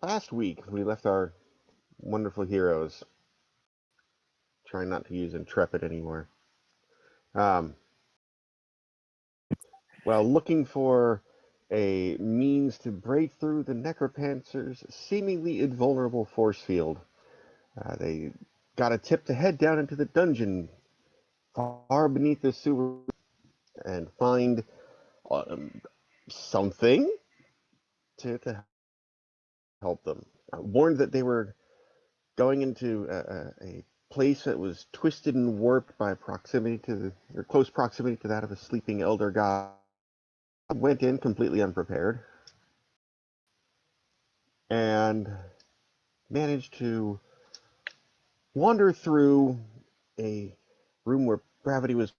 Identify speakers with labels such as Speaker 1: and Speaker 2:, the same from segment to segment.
Speaker 1: Last week, we left our wonderful heroes. Trying not to use intrepid anymore. Um, while looking for a means to break through the necropancer's seemingly invulnerable force field. They got a tip to head down into the dungeon far beneath the sewer and find um, something to help them. Warned that they were going into a place that was twisted and warped by proximity to or close proximity to that of a sleeping elder god. Went in completely unprepared and managed to wander through a room where gravity was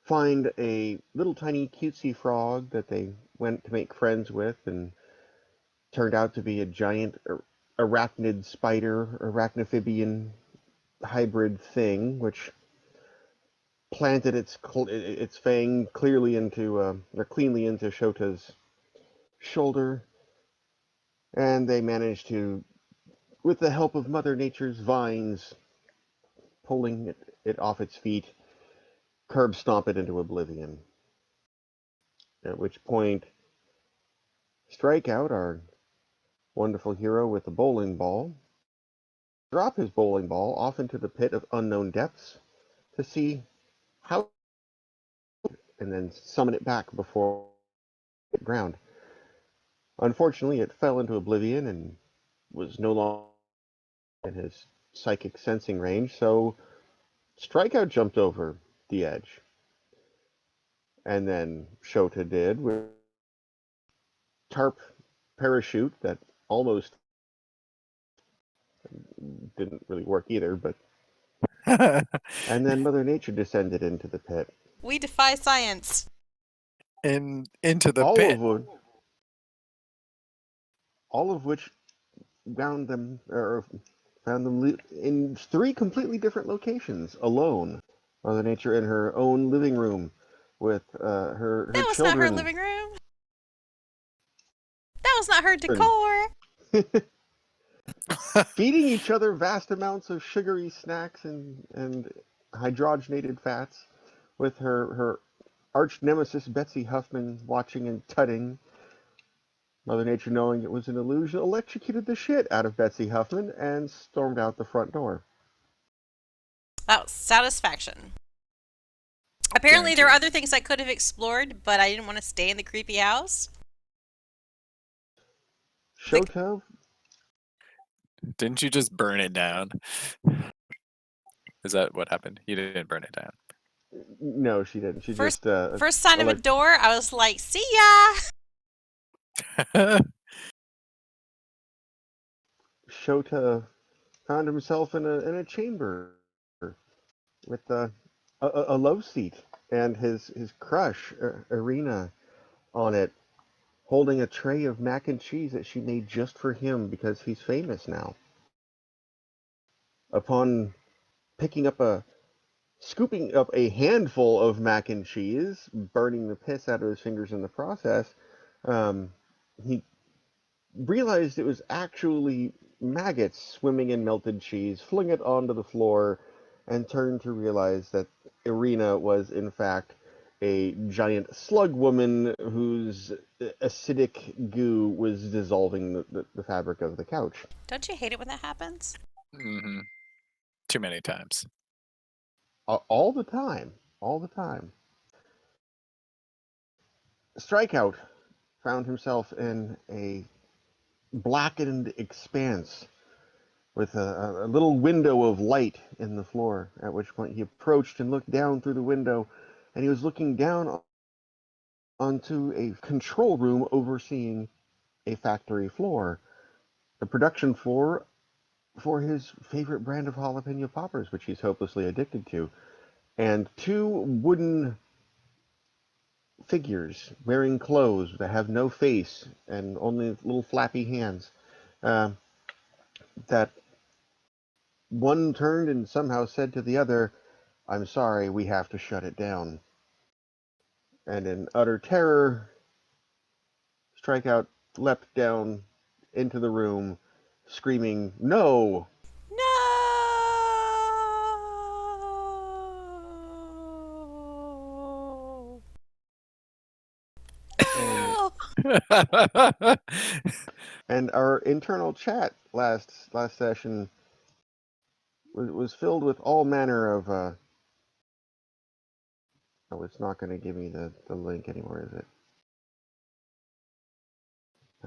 Speaker 1: find a little tiny cutesy frog that they went to make friends with and turned out to be a giant arachnid spider, arachnophibian hybrid thing, which planted its fang clearly into or cleanly into Shota's shoulder, and they managed to, with the help of Mother Nature's vines, pulling it off its feet, curb stomp it into oblivion. At which point, Strikeout, our wonderful hero with the bowling ball, drop his bowling ball off into the pit of unknown depths to see how, and then summon it back before it ground. Unfortunately, it fell into oblivion and was no longer in his psychic sensing range, so Strikeout jumped over the edge. And then Shota did with tarp parachute that almost didn't really work either, but and then Mother Nature descended into the pit.
Speaker 2: We defy science.
Speaker 3: Into the
Speaker 1: all
Speaker 3: pit.
Speaker 1: of which, all of which found them in three completely different locations alone. Mother Nature in her own living room with her
Speaker 2: That was
Speaker 1: children.
Speaker 2: not her living room. That was not her decor.
Speaker 1: Feeding each other vast amounts of sugary snacks and hydrogenated fats, with her arch nemesis Betsy Huffman watching and tutting. Mother Nature, knowing it was an illusion, electrocuted the shit out of Betsy Huffman and stormed out the front door.
Speaker 2: That was satisfaction. Apparently, there are other things I could have explored, but I didn't want to stay in the creepy house.
Speaker 1: Shota?
Speaker 3: Didn't you just burn it down? Is that what happened? You didn't burn it down.
Speaker 1: No, she didn't. She
Speaker 2: First
Speaker 1: just
Speaker 2: sign of a door, I was like, "See ya."
Speaker 1: Shota found himself in a chamber with a love seat and his crush Irina on it, holding a tray of mac and cheese that she made just for him because he's famous now. Upon picking up scooping up a handful of mac and cheese, burning the piss out of his fingers in the process, he realized it was actually maggots swimming in melted cheese, fling it onto the floor, and turned to realize that Irina was, in fact, a giant slug woman whose acidic goo was dissolving the fabric of the couch.
Speaker 2: Don't you hate it when that happens?
Speaker 3: Mm-hmm. Too many times.
Speaker 1: All the time. All the time. Strikeout found himself in a blackened expanse with a little window of light in the floor, at which point he approached and looked down through the window, and he was looking down onto a control room overseeing a factory floor, the production floor for his favorite brand of jalapeno poppers, which he's hopelessly addicted to, and two wooden figures wearing clothes that have no face and only little flappy hands, uh, that one turned and somehow said to the other, "I'm sorry, we have to shut it down." And in utter terror, Strikeout leapt down into the room, screaming, "No!"
Speaker 2: No.
Speaker 1: And
Speaker 2: No.
Speaker 1: and our internal chat last session was filled with all manner of oh, it's not going to give me the link anymore, is it?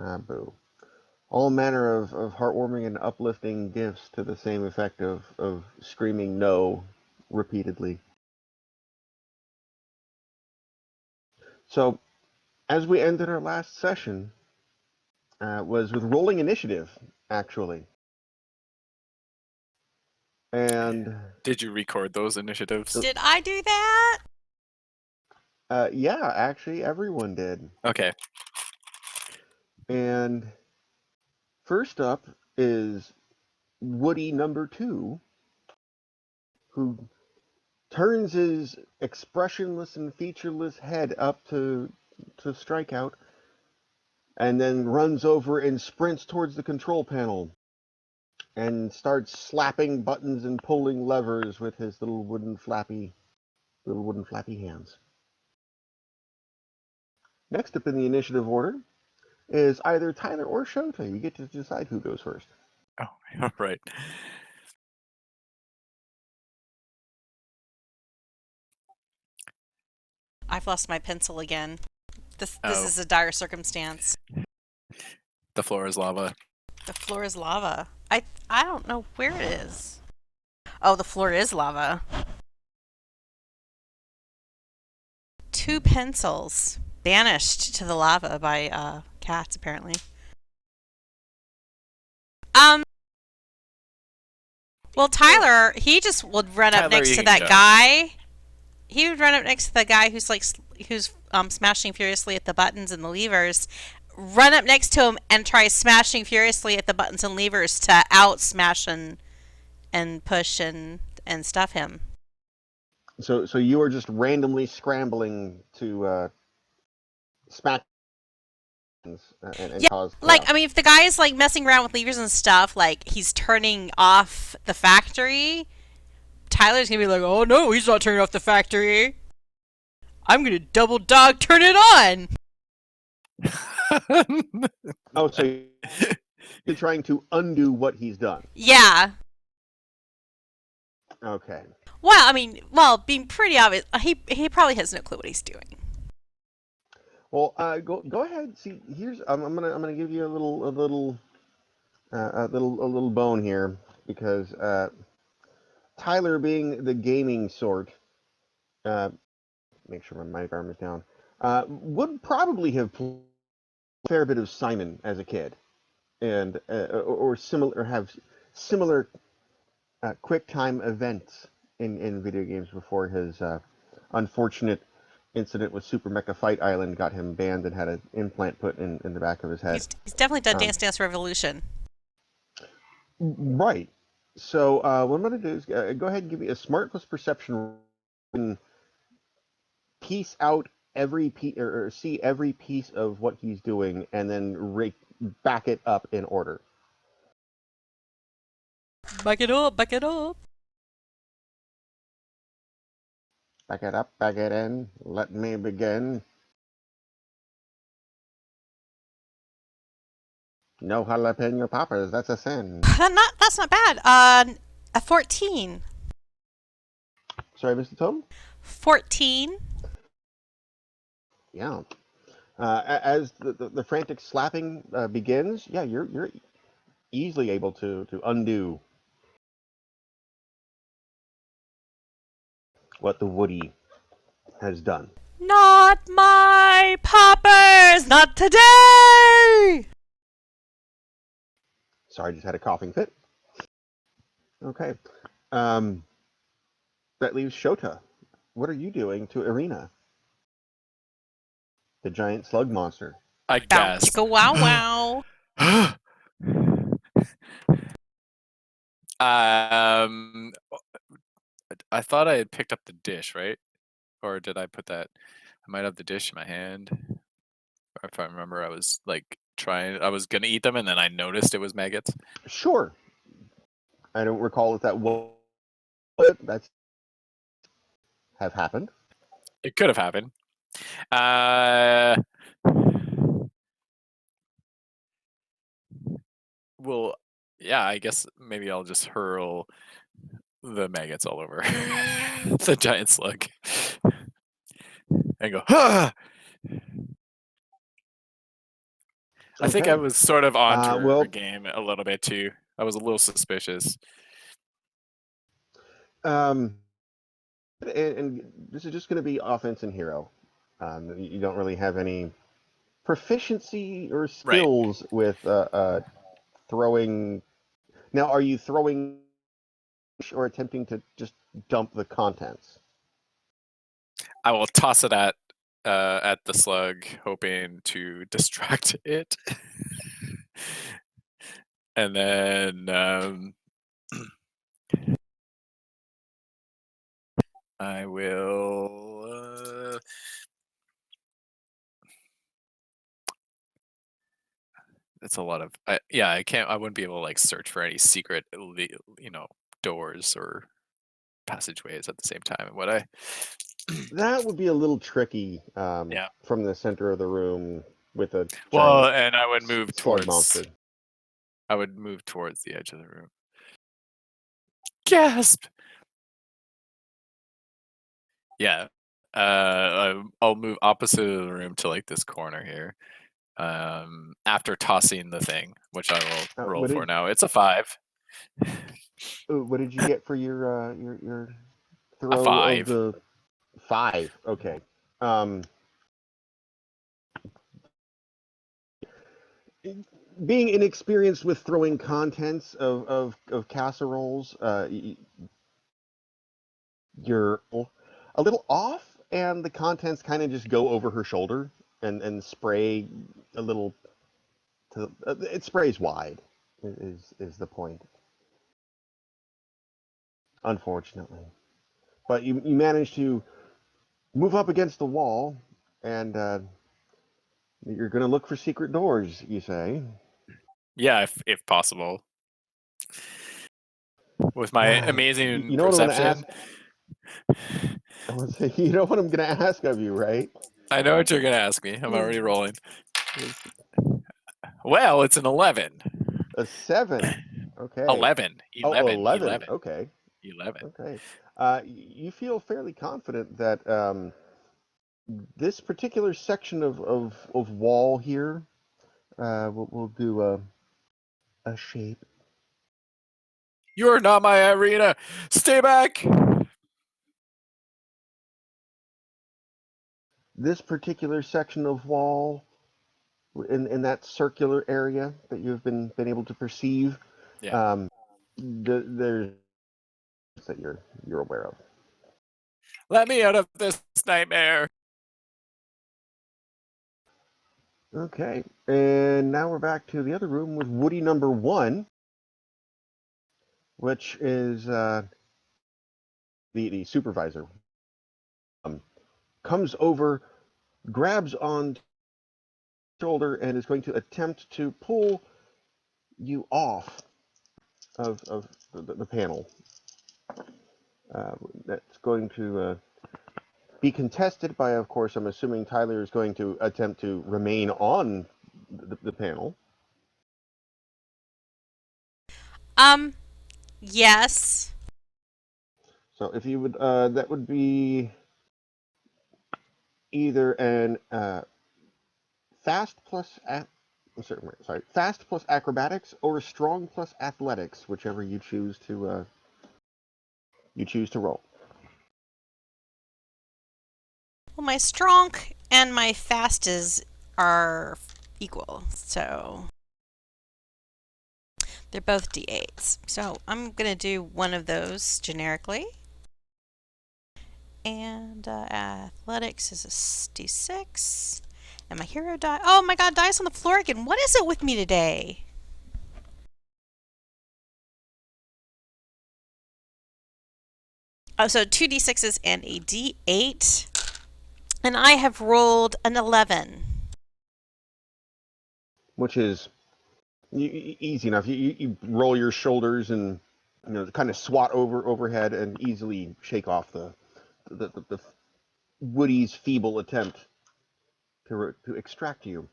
Speaker 1: Ah, boo. All manner of heartwarming and uplifting gifts to the same effect of screaming no repeatedly. So, as we ended our last session, was with rolling initiative, actually. And
Speaker 3: Did you record those initiatives?
Speaker 2: Did I do that?
Speaker 1: yeah, actually, everyone did.
Speaker 3: Okay.
Speaker 1: And first up is Woody number 2, who turns his expressionless and featureless head up to strike out, and then runs over and sprints towards the control panel and starts slapping buttons and pulling levers with his little wooden flappy hands. Next up in the initiative order is either Tyler or Shota. You get to decide who goes first.
Speaker 3: Oh, right.
Speaker 2: I've lost my pencil again. This
Speaker 3: Oh.
Speaker 2: is a dire circumstance.
Speaker 3: The floor is lava.
Speaker 2: The floor is lava. I don't know where it is. Oh, the floor is lava. 2 pencils banished to the lava by cats, apparently. Well, Tyler, he just would run up
Speaker 3: Tyler,
Speaker 2: next
Speaker 3: you
Speaker 2: to
Speaker 3: can
Speaker 2: that
Speaker 3: go.
Speaker 2: guy. He would run up next to the guy who's smashing furiously at the buttons and the levers. Run up next to him and try smashing furiously at the buttons and levers to out smash and push and stuff him.
Speaker 1: So you are just randomly scrambling to smack and
Speaker 2: Yeah,
Speaker 1: cause
Speaker 2: like,
Speaker 1: chaos.
Speaker 2: I mean, if the guy is like messing around with levers and stuff, like he's turning off the factory, Tyler's gonna be like, "Oh no, he's not turning off the factory. I'm gonna double dog turn it on."
Speaker 1: Oh, so you're trying to undo what he's done.
Speaker 2: Yeah.
Speaker 1: Okay.
Speaker 2: Well, I mean, being pretty obvious, he probably has no clue what he's doing.
Speaker 1: Well, go ahead. See, here's I'm gonna give you a little bone here because Tyler, being the gaming sort, make sure my arm is down, would probably have played a fair bit of Simon as a kid, and or similar, have similar quick time events in video games before his unfortunate incident with Super Mecha Fight Island got him banned and had an implant put in the back of his head.
Speaker 2: He's definitely done Dance Dance Revolution.
Speaker 1: Right. So what I'm going to do is go ahead and give me a smart plus perception and piece out every piece or see every piece of what he's doing and then back it up in order.
Speaker 2: Back it up, back it up.
Speaker 1: Back it up, back it in. Let me begin. No jalapeno poppers. That's a sin.
Speaker 2: That's not bad. A 14.
Speaker 1: Sorry, Mr. Tom?
Speaker 2: 14.
Speaker 1: Yeah. As the frantic slapping begins, yeah, you're easily able to undo what the Woody has done.
Speaker 2: Not my poppers! Not today!
Speaker 1: Sorry, I just had a coughing fit. Okay. That leaves Shota. What are you doing to Irina, the giant slug monster?
Speaker 3: I
Speaker 2: Bow
Speaker 3: guess.
Speaker 2: chicka wow wow.
Speaker 3: I thought I had picked up the dish, right? Or did I put that? I might have the dish in my hand. If I remember, I was like I was gonna eat them, and then I noticed it was maggots.
Speaker 1: Sure. I don't recall if that was, but that's have happened.
Speaker 3: It could have happened. Uh, well, yeah, I guess maybe I'll just hurl the maggots all over the giant slug and go, ah! I think I
Speaker 1: Okay.
Speaker 3: was sort of onto her
Speaker 1: Well,
Speaker 3: game a little bit too. I was a little suspicious.
Speaker 1: um, and this is just going to be offense and hero. You don't really have any proficiency or
Speaker 3: Right.
Speaker 1: skills with throwing. Now, are you throwing or attempting to just dump the contents?
Speaker 3: I will toss it at the slug, hoping to distract it, and then I will. It's a lot of. Yeah, I can't. I wouldn't be able to like search for any secret, doors or passageways at the same time. Would I?
Speaker 1: That would be a little tricky
Speaker 3: Yeah.
Speaker 1: from the center of the room with a
Speaker 3: Well,
Speaker 1: giant
Speaker 3: and I would move
Speaker 1: slug
Speaker 3: towards.
Speaker 1: monster.
Speaker 3: I would move towards the edge of the room. Gasp! Yeah. I'll move opposite of the room to like this corner here. After tossing the thing, which I will roll
Speaker 1: What
Speaker 3: for
Speaker 1: did
Speaker 3: now. It's a 5.
Speaker 1: what did you get for your
Speaker 3: A
Speaker 1: throw of
Speaker 3: 5.
Speaker 1: the 5? Okay. Um, Being inexperienced with throwing contents of casseroles, you're a little off, and the contents kind of just go over her shoulder and spray a little. It sprays wide. Is the point? Unfortunately, but you manage to move up against the wall, and you're going to look for secret doors. You say.
Speaker 3: Yeah, if possible. With my amazing
Speaker 1: You know what I'm going to
Speaker 3: perception.
Speaker 1: ask? I want to say, you know what I'm going to ask of you, right?
Speaker 3: I know what you're gonna ask me. I'm
Speaker 1: Was
Speaker 3: already rolling. Well, it's an 11.
Speaker 1: a 7. Okay.
Speaker 3: 11.
Speaker 1: Oh,
Speaker 3: 11.
Speaker 1: 11.
Speaker 3: 11.
Speaker 1: Okay.
Speaker 3: 11.
Speaker 1: Okay. You feel fairly confident that this particular section of wall here will do a shape.
Speaker 3: You're not my arena. Stay back.
Speaker 1: This particular section of wall in that circular area that you've been able to perceive,
Speaker 3: Yeah.
Speaker 1: um, there's that you're aware of.
Speaker 3: Let me out of this nightmare.
Speaker 1: Okay, and now we're back to the other room with Woody number 1, which is the supervisor. Comes over, grabs on shoulder, and is going to attempt to pull you off of the panel. That's going to be contested by, of course, I'm assuming Tyler is going to attempt to remain on the panel.
Speaker 2: Um, yes.
Speaker 1: So if you would, that would be either an fast plus fast plus acrobatics or strong plus athletics, whichever you choose to roll.
Speaker 2: Well, my strong and my fast are equal, so they're both d8s. So I'm gonna do one of those generically. And athletics is a d6. And my hero die. Oh my god, dice on the floor again. What is it with me today? Oh, so 2d6s and a d8. And I have rolled an 11.
Speaker 1: which is easy enough. You roll your shoulders and kind of swat overhead and easily shake off the Woody's feeble attempt to extract you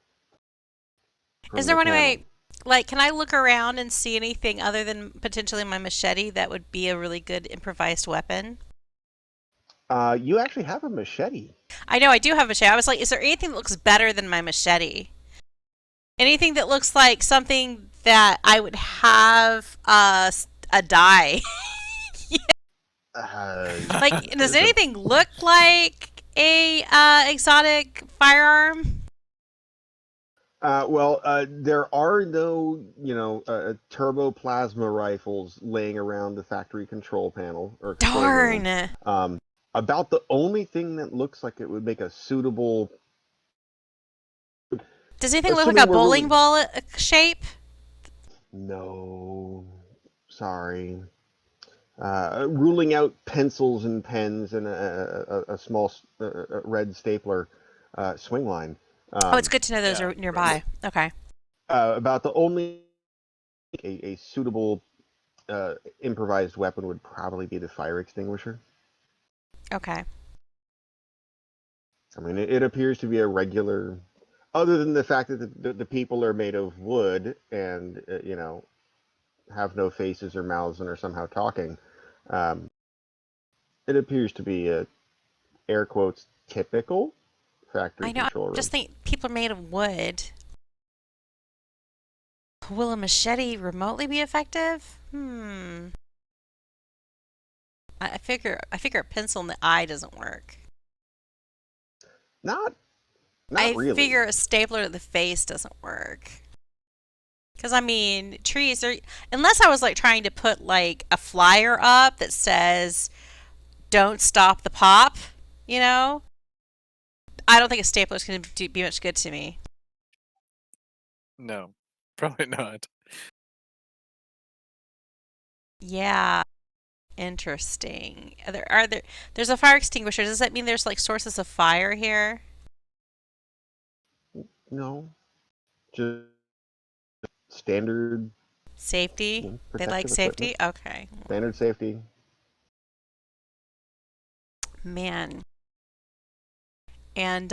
Speaker 2: Is
Speaker 1: from
Speaker 2: there
Speaker 1: the
Speaker 2: one
Speaker 1: panel.
Speaker 2: way, like, can I look around and see anything other than potentially my machete that would be a really good improvised weapon?
Speaker 1: You actually have a machete.
Speaker 2: I know I do have a machete. I was like, is there anything that looks better than my machete? Anything that looks like something that I would have a die? Like, does
Speaker 1: There's a
Speaker 2: anything look like a exotic firearm?
Speaker 1: there are no, turbo plasma rifles laying around the factory control panel or control room.
Speaker 2: Darn.
Speaker 1: Um, about the only thing that looks like it would make a suitable,
Speaker 2: Does anything look like a
Speaker 1: assuming we're
Speaker 2: bowling
Speaker 1: really,
Speaker 2: ball shape?
Speaker 1: no, sorry, ruling out pencils and pens and a small red stapler swing line.
Speaker 2: Oh, it's
Speaker 1: Um,
Speaker 2: good to know those
Speaker 3: Yeah,
Speaker 2: are
Speaker 3: gross.
Speaker 2: nearby. Okay.
Speaker 1: about the only a suitable improvised weapon would probably be the fire extinguisher.
Speaker 2: Okay.
Speaker 1: I mean, it appears to be a regular, other than the fact that the people are made of wood and, have no faces or mouths and are somehow talking. Um, it appears to be a, air quotes, typical
Speaker 2: I
Speaker 1: factory
Speaker 2: know. I
Speaker 1: control
Speaker 2: just
Speaker 1: room.
Speaker 2: think people are made of wood. Will a machete remotely be effective? I figure a pencil in the eye doesn't work.
Speaker 1: Not, not
Speaker 2: I
Speaker 1: really.
Speaker 2: figure a stapler to the face doesn't work. Because I mean, trees are unless I was like trying to put like a flyer up that says "Don't stop the pop," you know. I don't think a stapler is going to be much good to me.
Speaker 3: No, probably not.
Speaker 2: Yeah, interesting. There's a fire extinguisher. Does that mean there's like sources of fire here?
Speaker 1: No, just standard
Speaker 2: Safety? They like
Speaker 1: protective equipment,
Speaker 2: safety? Okay.
Speaker 1: standard safety.
Speaker 2: Man. And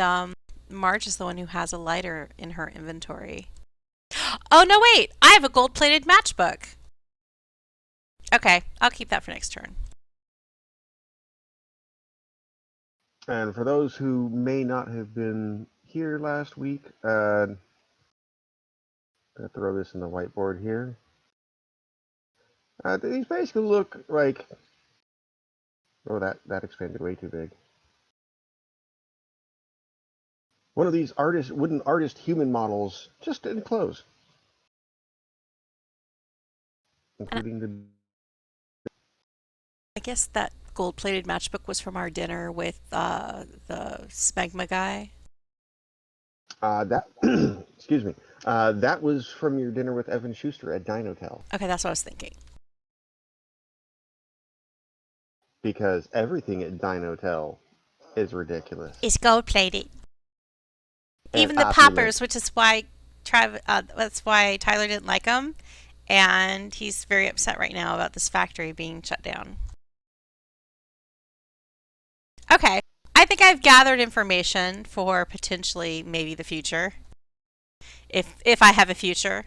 Speaker 2: Marge is the one who has a lighter in her inventory. Oh, no, wait. I have a gold plated matchbook. Okay, I'll keep that for next turn.
Speaker 1: And for those who may not have been here last week, gonna throw this in the whiteboard here. These basically look like. Oh, that expanded way too big. One of these wooden artist human models, just in clothes,
Speaker 2: And
Speaker 1: including the.
Speaker 2: I guess that gold plated matchbook was from our dinner with the smegma guy.
Speaker 1: That excuse me. That was from your dinner with Evan Schuster at Dinotel,
Speaker 2: Okay, that's what I was thinking.
Speaker 1: because everything at Dinotel is ridiculous.
Speaker 2: It's gold plated.
Speaker 1: And
Speaker 2: Even the
Speaker 1: off limit.
Speaker 2: poppers, which is why that's why Tyler didn't like them, and he's very upset right now about this factory being shut down. Okay, I think I've gathered information for potentially maybe the future, if I have a future.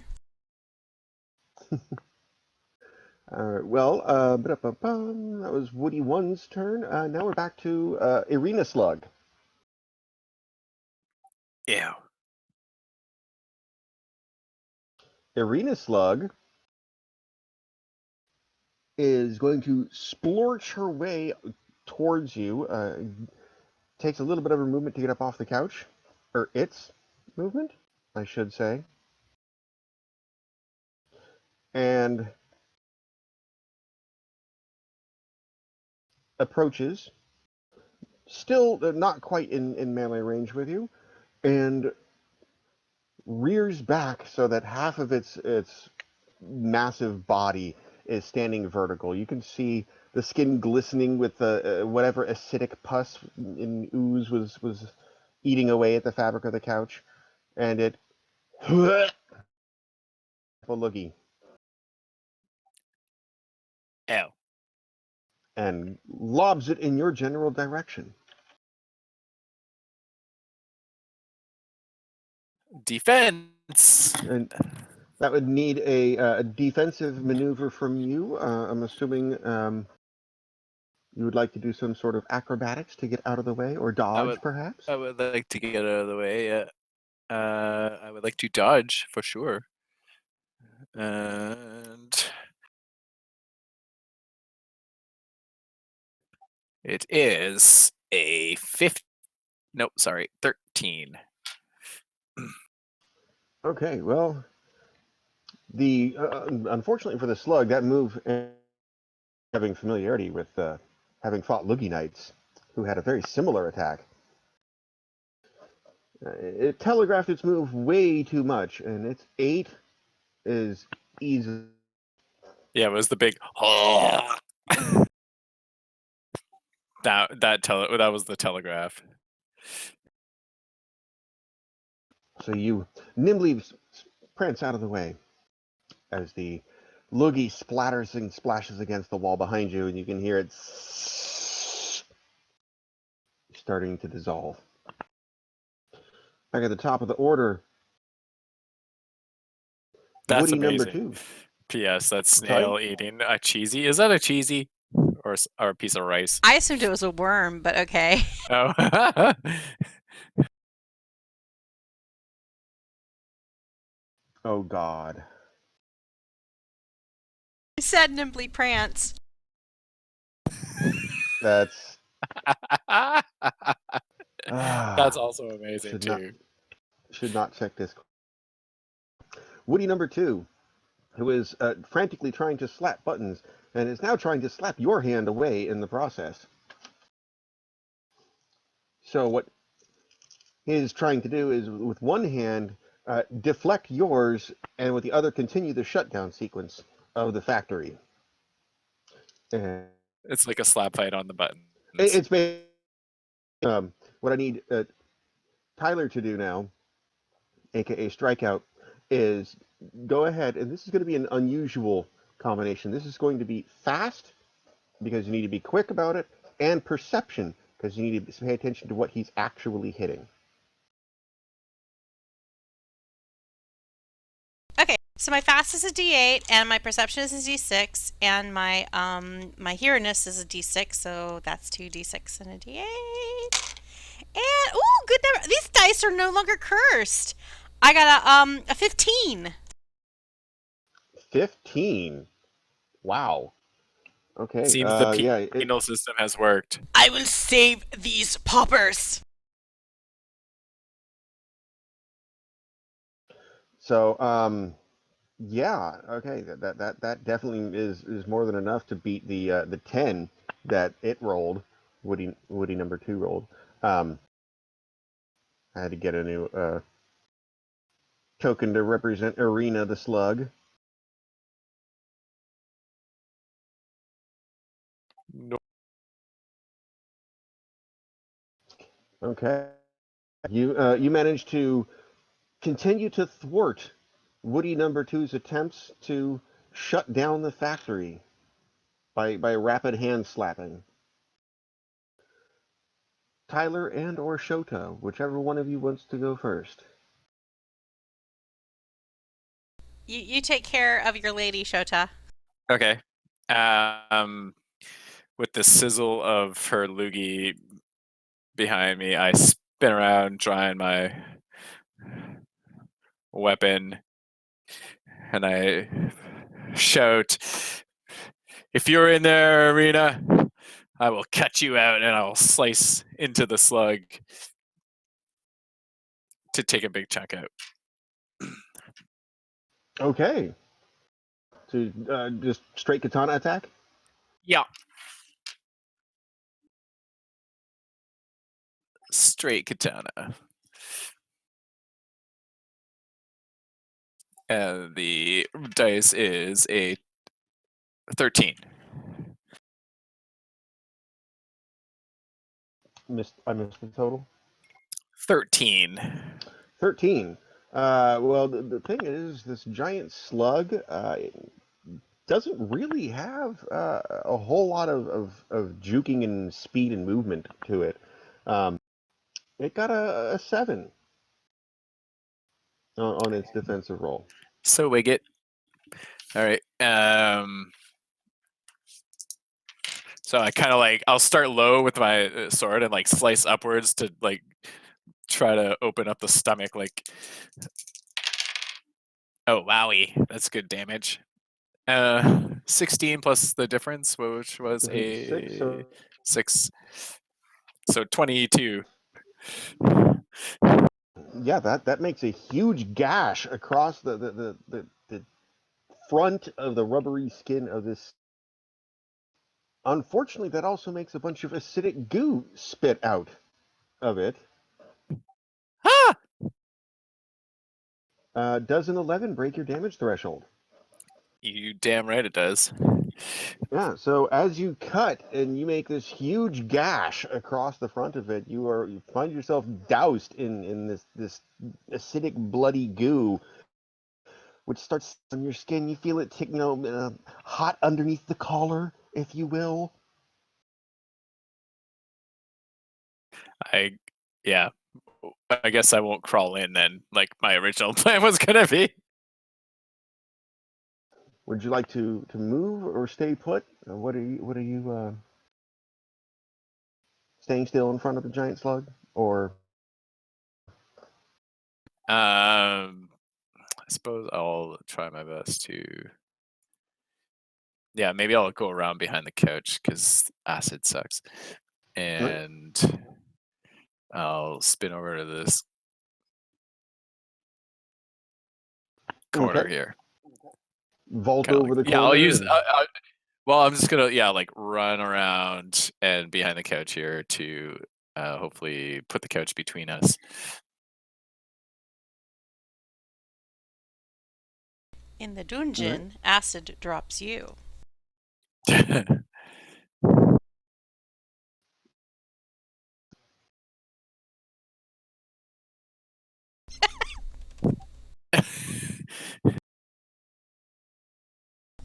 Speaker 1: Well, that was Woody One's turn. Now we're back to Irina Slug.
Speaker 3: Ew.
Speaker 1: Irina Slug is going to splorch her way towards you. Takes a little bit of her movement to get up off the couch, or its movement, I should say, and approaches, still not quite in melee range with you, and rears back so that half of its massive body is standing vertical. You can see the skin glistening with the whatever acidic pus in ooze was eating away at the fabric of the couch, and it loogie
Speaker 3: Ow.
Speaker 1: and lobs it in your general direction.
Speaker 3: Defense.
Speaker 1: And that would need a defensive maneuver from you. I'm assuming you would like to do some sort of acrobatics to get out of the way, or dodge, perhaps?
Speaker 3: I would like to get out of the way. I would like to dodge for sure. And it is a 50. Nope, sorry, 13.
Speaker 1: Okay, well, the unfortunately for the slug, that move, having familiarity with having fought Loogie Knights, who had a very similar attack, it telegraphed its move way too much, and its 8 is easy.
Speaker 3: Yeah, it was the big that was the telegraph.
Speaker 1: So you nimbly prance out of the way as the loogie splatters and splashes against the wall behind you, and you can hear it starting to dissolve. Back at the top of the order,
Speaker 3: That's
Speaker 1: Woody number
Speaker 3: amazing.
Speaker 1: 2.
Speaker 3: P.S. That
Speaker 1: Sorry?
Speaker 3: snail eating a cheesy. Is that a cheesy or a piece of rice?
Speaker 2: I assumed it was a worm, but okay.
Speaker 3: Oh.
Speaker 1: Oh God.
Speaker 2: I said nimbly prance.
Speaker 1: That's
Speaker 3: That's also amazing
Speaker 1: should
Speaker 3: too.
Speaker 1: not check this. Woody number 2, who is frantically trying to slap buttons and is now trying to slap your hand away in the process. So what he is trying to do is, with one hand, deflect yours, and with the other, continue the shutdown sequence of the factory. And
Speaker 3: It's like a slap fight on the buttons.
Speaker 1: it's basically what I need Tyler to do now, aka Strikeout, is go ahead, and this is going to be an unusual combination. This is going to be fast, because you need to be quick about it, and perception, because you need to pay attention to what he's actually hitting.
Speaker 2: Okay, so my fast is a D8, and my perception is a D6, and my my heariness is a D6, so that's 2 D6 and a D8. And ooh, good number. These dice are no longer cursed. I got a 15.
Speaker 1: 15. Wow. Okay.
Speaker 3: Seems the
Speaker 1: Yeah.
Speaker 3: penal system has worked.
Speaker 2: I will save these paupers.
Speaker 1: So, yeah. Okay. That definitely is more than enough to beat the 10 that it rolled. Woody number 2 rolled. I had to get a new token to represent Arena the Slug.
Speaker 3: No.
Speaker 1: Okay. You managed to continue to thwart Woody number 2's attempts to shut down the factory by rapid hand slapping. Tyler and or Shota, whichever one of you wants to go first.
Speaker 2: You take care of your lady, Shota.
Speaker 3: Okay. With the sizzle of her loogie behind me, I spin around, drawing my weapon, and I shout, "If you're in there, Arena, I will cut you out and I'll slice into the slug to take a big chunk out."
Speaker 1: Okay. So just straight katana attack?
Speaker 3: Yeah. Straight katana. And the dice is a 13.
Speaker 1: I missed the total.
Speaker 3: 13.
Speaker 1: 13. Well, the thing is, this giant slug doesn't really have a whole lot of juking and speed and movement to it. Um, it got a 7 on its defensive roll.
Speaker 3: So Wicket. All right. So I kind of like I'll start low with my sword and like slice upwards to like try to open up the stomach. Like, oh wowie, that's good damage. 16 plus the difference, which was
Speaker 1: Six,
Speaker 3: a
Speaker 1: so
Speaker 3: 6, so 22.
Speaker 1: yeah, that makes a huge gash across the front of the rubbery skin of this. Unfortunately, that also makes a bunch of acidic goo spit out of it.
Speaker 3: Ah!
Speaker 1: Does an 11 break your damage threshold?
Speaker 3: You damn right it does.
Speaker 1: Yeah, so as you cut and you make this huge gash across the front of it, you find yourself doused in this acidic bloody goo, which starts on your skin. You feel it, hot underneath the collar, if you will.
Speaker 3: I, yeah, I guess I won't crawl in then, like my original plan was gonna be.
Speaker 1: Would you like to move or stay put? What are you staying still in front of the giant slug, or
Speaker 3: I suppose I'll try my best to. Yeah, maybe I'll go around behind the couch because acid sucks, and I'll spin over to this corner
Speaker 1: okay,
Speaker 3: here.
Speaker 1: vault
Speaker 3: Kind of like,
Speaker 1: over the
Speaker 3: yeah, I'll
Speaker 1: corner
Speaker 3: use.
Speaker 1: and
Speaker 3: Well, I'm just gonna, yeah, like run around and behind the couch here to hopefully put the couch between us.
Speaker 2: In the
Speaker 1: all right.
Speaker 2: dungeon, acid drops you.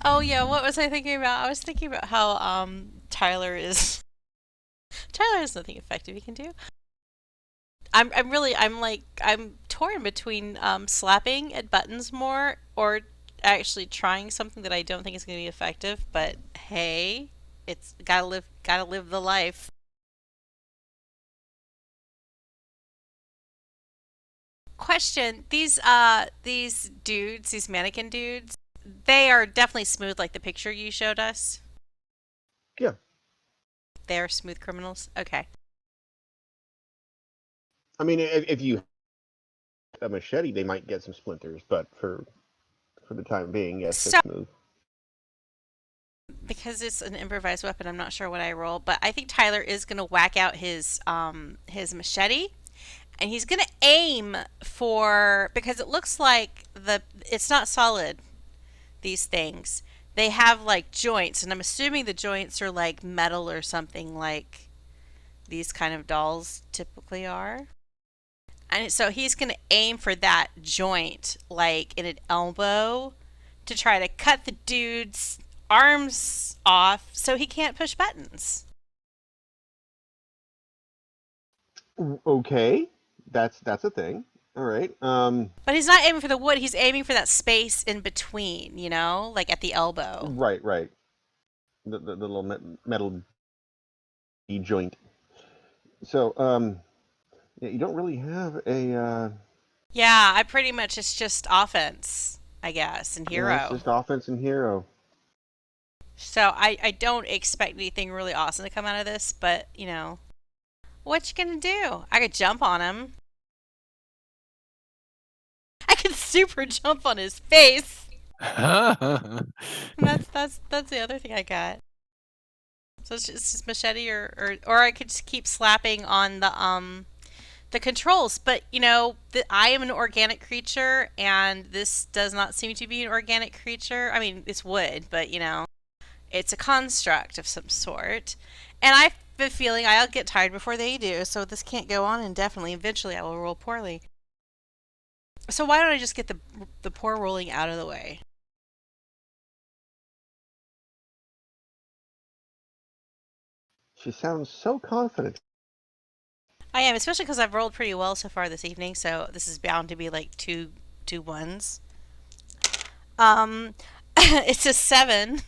Speaker 2: Oh yeah, what was I thinking about? I was thinking about how Tyler is Tyler has nothing effective he can do. I'm torn between slapping at buttons more or actually trying something that I don't think is going to be effective, but hey, it's gotta live the life. Question, these dudes, these mannequin dudes, they are definitely smooth like the picture you showed us.
Speaker 1: Yeah,
Speaker 2: They're smooth criminals. Okay.
Speaker 1: I mean, if you a machete, they might get some splinters, but for the time being, yes, they're
Speaker 2: So
Speaker 1: smooth.
Speaker 2: because it's an improvised weapon, I'm not sure what I roll, but I think Tyler is gonna whack out his machete, and he's gonna aim for because it looks like it's not solid. These things they have like joints, and I'm assuming the joints are like metal or something like these kind of dolls typically are. And so he's gonna aim for that joint, like in an elbow, to try to cut the dude's arms off so he can't push buttons.
Speaker 1: Okay, that's a thing. All right.
Speaker 2: But he's not aiming for the wood, he's aiming for that space in between, like at the elbow.
Speaker 1: Right, right. The little metal joint. So, yeah, you don't really have a.
Speaker 2: Yeah, I pretty much, it's just offense, I guess, and
Speaker 1: Yeah, it's
Speaker 2: hero.
Speaker 1: just offense and hero.
Speaker 2: So I don't expect anything really awesome to come out of this, but what you gonna do? I could jump on him. I could super jump on his face. And that's the other thing I got. So it's just machete or I could just keep slapping on the controls. But I am an organic creature, and this does not seem to be an organic creature. I mean, it's wood, but it's a construct of some sort. And I have a feeling I'll get tired before they do, so this can't go on indefinitely. Eventually, I will roll poorly. So why don't I just get the poor rolling out of the way?
Speaker 1: She sounds so confident.
Speaker 2: I am, especially because I've rolled pretty well so far this evening. So this is bound to be like two ones. It's a 7.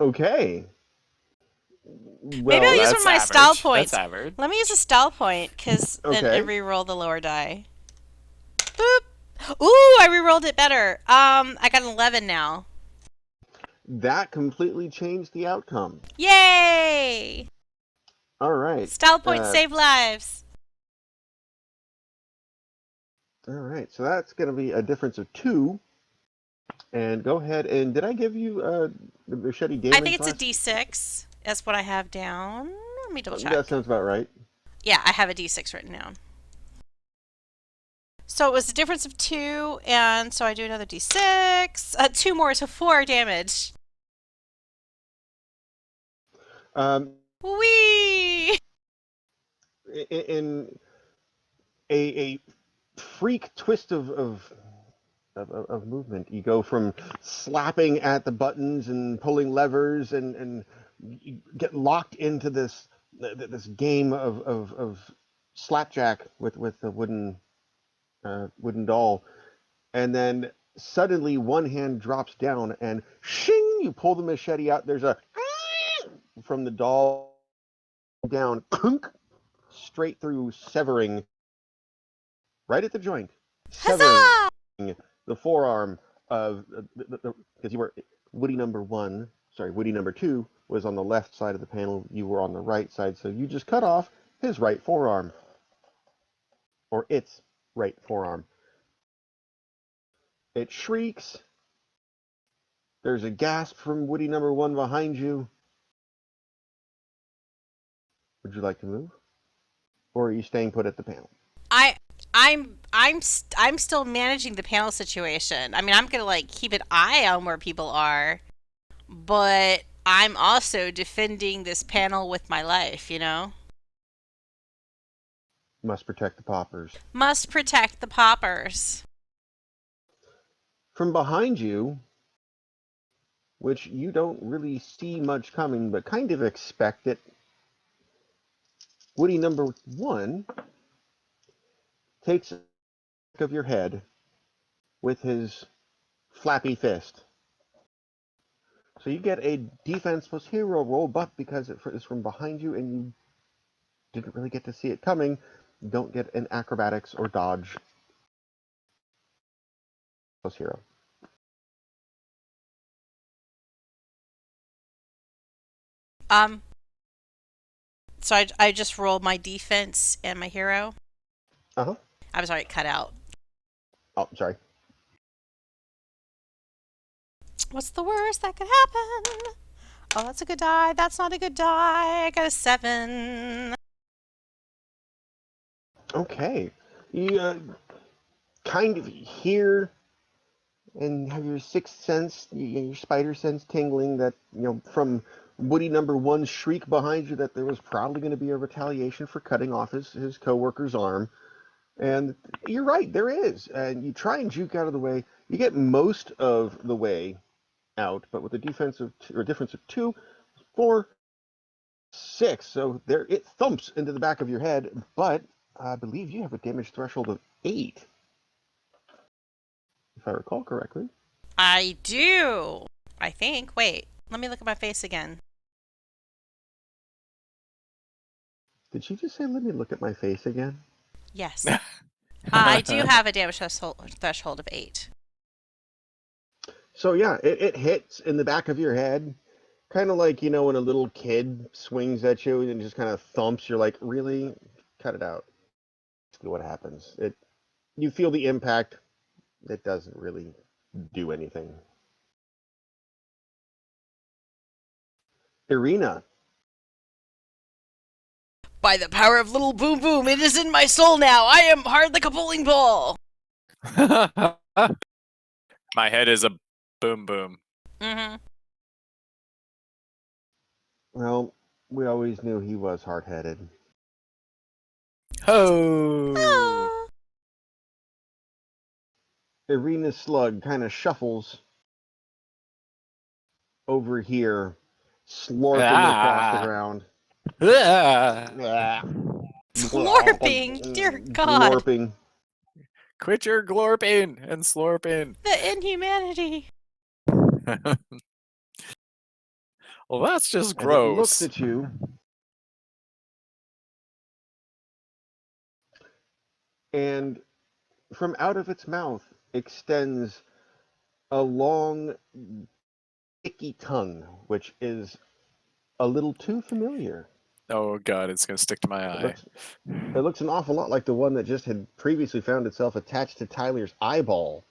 Speaker 1: Okay.
Speaker 2: Maybe I'll
Speaker 1: Well,
Speaker 2: use one
Speaker 3: That's
Speaker 2: of my style
Speaker 3: average. That's
Speaker 2: points.
Speaker 3: average.
Speaker 2: Let me use a style point, because then I
Speaker 1: okay.
Speaker 2: re-roll the lower die. Boop. Ooh, I re-rolled it better. I got an 11 now.
Speaker 1: That completely changed the outcome.
Speaker 2: Yay!
Speaker 1: All right.
Speaker 2: Style points
Speaker 1: Uh,
Speaker 2: save lives.
Speaker 1: all right. So that's going to be a difference of 2. And go ahead and did I give you the machete
Speaker 2: I think
Speaker 1: damage
Speaker 2: it's a
Speaker 1: last?
Speaker 2: D6. That's what I have down. Let me double
Speaker 1: That
Speaker 2: check.
Speaker 1: sounds about right.
Speaker 2: Yeah, I have a D6 written down. So it was a difference of 2, and so I do another D6. 2 more, so 4 damage.
Speaker 1: Um,
Speaker 2: Whee!
Speaker 1: in a freak twist of movement, you go from slapping at the buttons and pulling levers and you get locked into this game of slapjack with the wooden doll, and then suddenly one hand drops down and shing, you pull the machete out. There's a from the doll down, straight through, severing right at the joint, severing
Speaker 2: Huzzah!
Speaker 1: the forearm of because you were Woody number 1. Sorry, Woody number 2 was on the left side of the panel. You were on the right side, so you just cut off his right forearm, or its right forearm. It shrieks. There's a gasp from Woody number 1 behind you. Would you like to move, or are you staying put at the panel?
Speaker 2: I I'm still managing the panel situation. I mean, I'm gonna like keep an eye on where people are, but I'm also defending this panel with my life.
Speaker 1: Must protect the poppers.
Speaker 2: Must protect the poppers.
Speaker 1: From behind you, which you don't really see much coming, but kind of expect it, Woody number 1 takes a look of your head with his flappy fist. So you get a defense plus hero roll, but because it is from behind you and you didn't really get to see it coming, you don't get an acrobatics or dodge plus hero.
Speaker 2: Um, so I just rolled my defense and my hero.
Speaker 1: Uh huh.
Speaker 2: I'm sorry, it cut out.
Speaker 1: Oh, sorry.
Speaker 2: What's the worst that could happen? Oh, that's a good die. That's not a good die. I got a 7.
Speaker 1: Okay. You kind of hear and have your sixth sense, your spider sense tingling that, from Woody number 1's shriek behind you that there was probably going to be a retaliation for cutting off his co-worker's arm. And you're right, there is. And you try and juke out of the way. You get most of the way out, but with a defensive or difference of 2, 4, 6. So there it thumps into the back of your head, but I believe you have a damage threshold of 8, if I recall correctly.
Speaker 2: I do. I think. Wait, let me look at my face again.
Speaker 1: Did she just say, let me look at my face again?
Speaker 2: Yes. I do have a damage threshold of 8.
Speaker 1: So yeah, it hits in the back of your head, kind of like, when a little kid swings at you and just kind of thumps. You're like, really? Cut it out. What happens? You feel the impact. It doesn't really do anything. Irina.
Speaker 2: By the power of little boom boom, it is in my soul now. I am hard like a bowling ball.
Speaker 3: My head is a boom boom.
Speaker 2: Mm-hmm.
Speaker 1: Well, we always knew he was hard-headed.
Speaker 3: Ho!
Speaker 2: Oh.
Speaker 1: Arena's slug kind of shuffles over here, slurping across the
Speaker 3: Ah!
Speaker 1: ground.
Speaker 3: Ah!
Speaker 2: Slurping, dear God.
Speaker 1: Glorping.
Speaker 3: Quit your glorping and slurping.
Speaker 2: The inhumanity.
Speaker 3: Well, that's just
Speaker 1: And it looks
Speaker 3: gross.
Speaker 1: at you. And from out of its mouth extends a long, sticky tongue, which is a little too familiar.
Speaker 3: Oh god, it's gonna stick to my
Speaker 1: It
Speaker 3: eye.
Speaker 1: looks it looks an awful lot like the one that just had previously found itself attached to Tyler's eyeball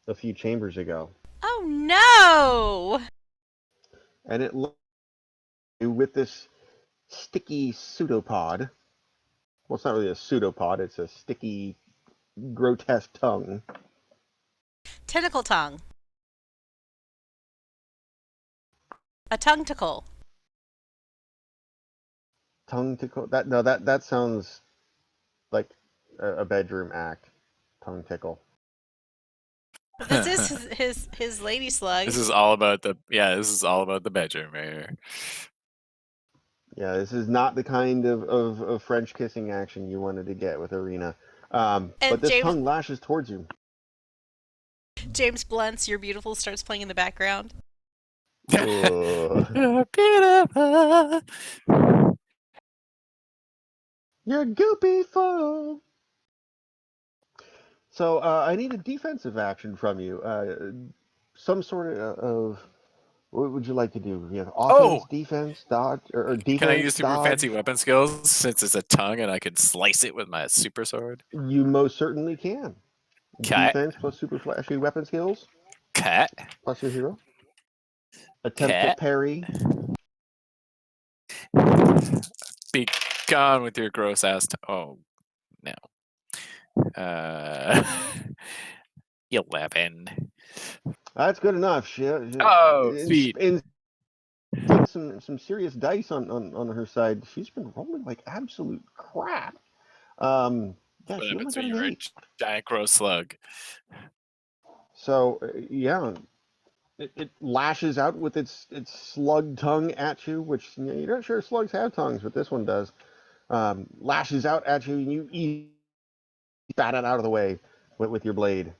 Speaker 1: a few chambers ago.
Speaker 2: Oh no!
Speaker 1: And it looks at you with this sticky pseudopod. Well, it's not really a pseudopod, it's a sticky, grotesque tongue.
Speaker 2: Tentacle tongue. A tongue tickle.
Speaker 1: Tongue tickle. That sounds like a bedroom act. Tongue tickle.
Speaker 2: But this is his lady slug.
Speaker 3: This is all about the bedroom right here.
Speaker 1: Yeah, this is not the kind of French kissing action you wanted to get with Arena. But
Speaker 2: And
Speaker 1: this tongue lashes towards you.
Speaker 2: James Blunt's "You're Beautiful" starts playing in the background.
Speaker 1: Ugh.
Speaker 3: Beautiful.
Speaker 1: You're goopy. So I need a defensive action from you. Some sort of what would you like to do? You know, offense,
Speaker 3: Oh!
Speaker 1: defense, dodge, or defense,
Speaker 3: Can I use super
Speaker 1: dodge?
Speaker 3: fancy weapon skills since it's a tongue and I could slice it with my super sword?
Speaker 1: You most certainly can.
Speaker 3: Cat.
Speaker 1: Defense plus super flashy weapon skills
Speaker 3: Cat.
Speaker 1: plus your hero. Attempt to
Speaker 3: Cat.
Speaker 1: parry.
Speaker 3: Be gone with your gross ass. Oh, no. 11.
Speaker 1: That's good enough.
Speaker 3: Oh, sweet.
Speaker 1: Like some serious dice on her side. She's been rolling like absolute crap. Yeah,
Speaker 3: What
Speaker 1: she only
Speaker 3: happens
Speaker 1: got
Speaker 3: when
Speaker 1: an
Speaker 3: you're a
Speaker 1: 8.
Speaker 3: giant gross slug?
Speaker 1: So yeah, it lashes out with its slug tongue at you, which you're not sure slugs have tongues, but this one does. Lashes out at you, and you bat it out of the way with your blade.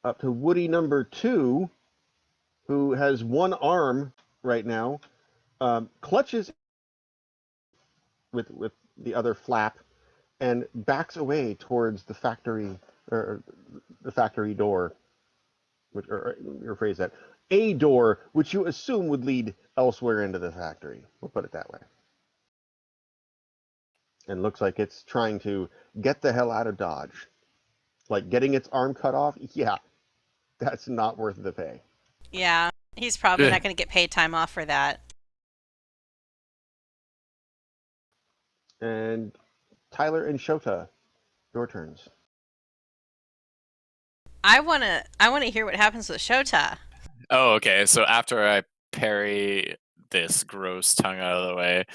Speaker 1: Up to Woody number 2, who has one arm right now, clutches with the other flap and backs away towards the factory or the factory door, which or rephrase that, a door which you assume would lead elsewhere into the factory. We'll put it that way. And looks like it's trying to get the hell out of Dodge. Like getting its arm cut off, yeah, that's not worth the pay.
Speaker 2: Yeah, he's probably not going to get paid time off for that.
Speaker 1: And Tyler and Shota, your turns.
Speaker 2: I wanna hear what happens with Shota.
Speaker 3: Oh, okay. So after I parry this gross tongue out of the way,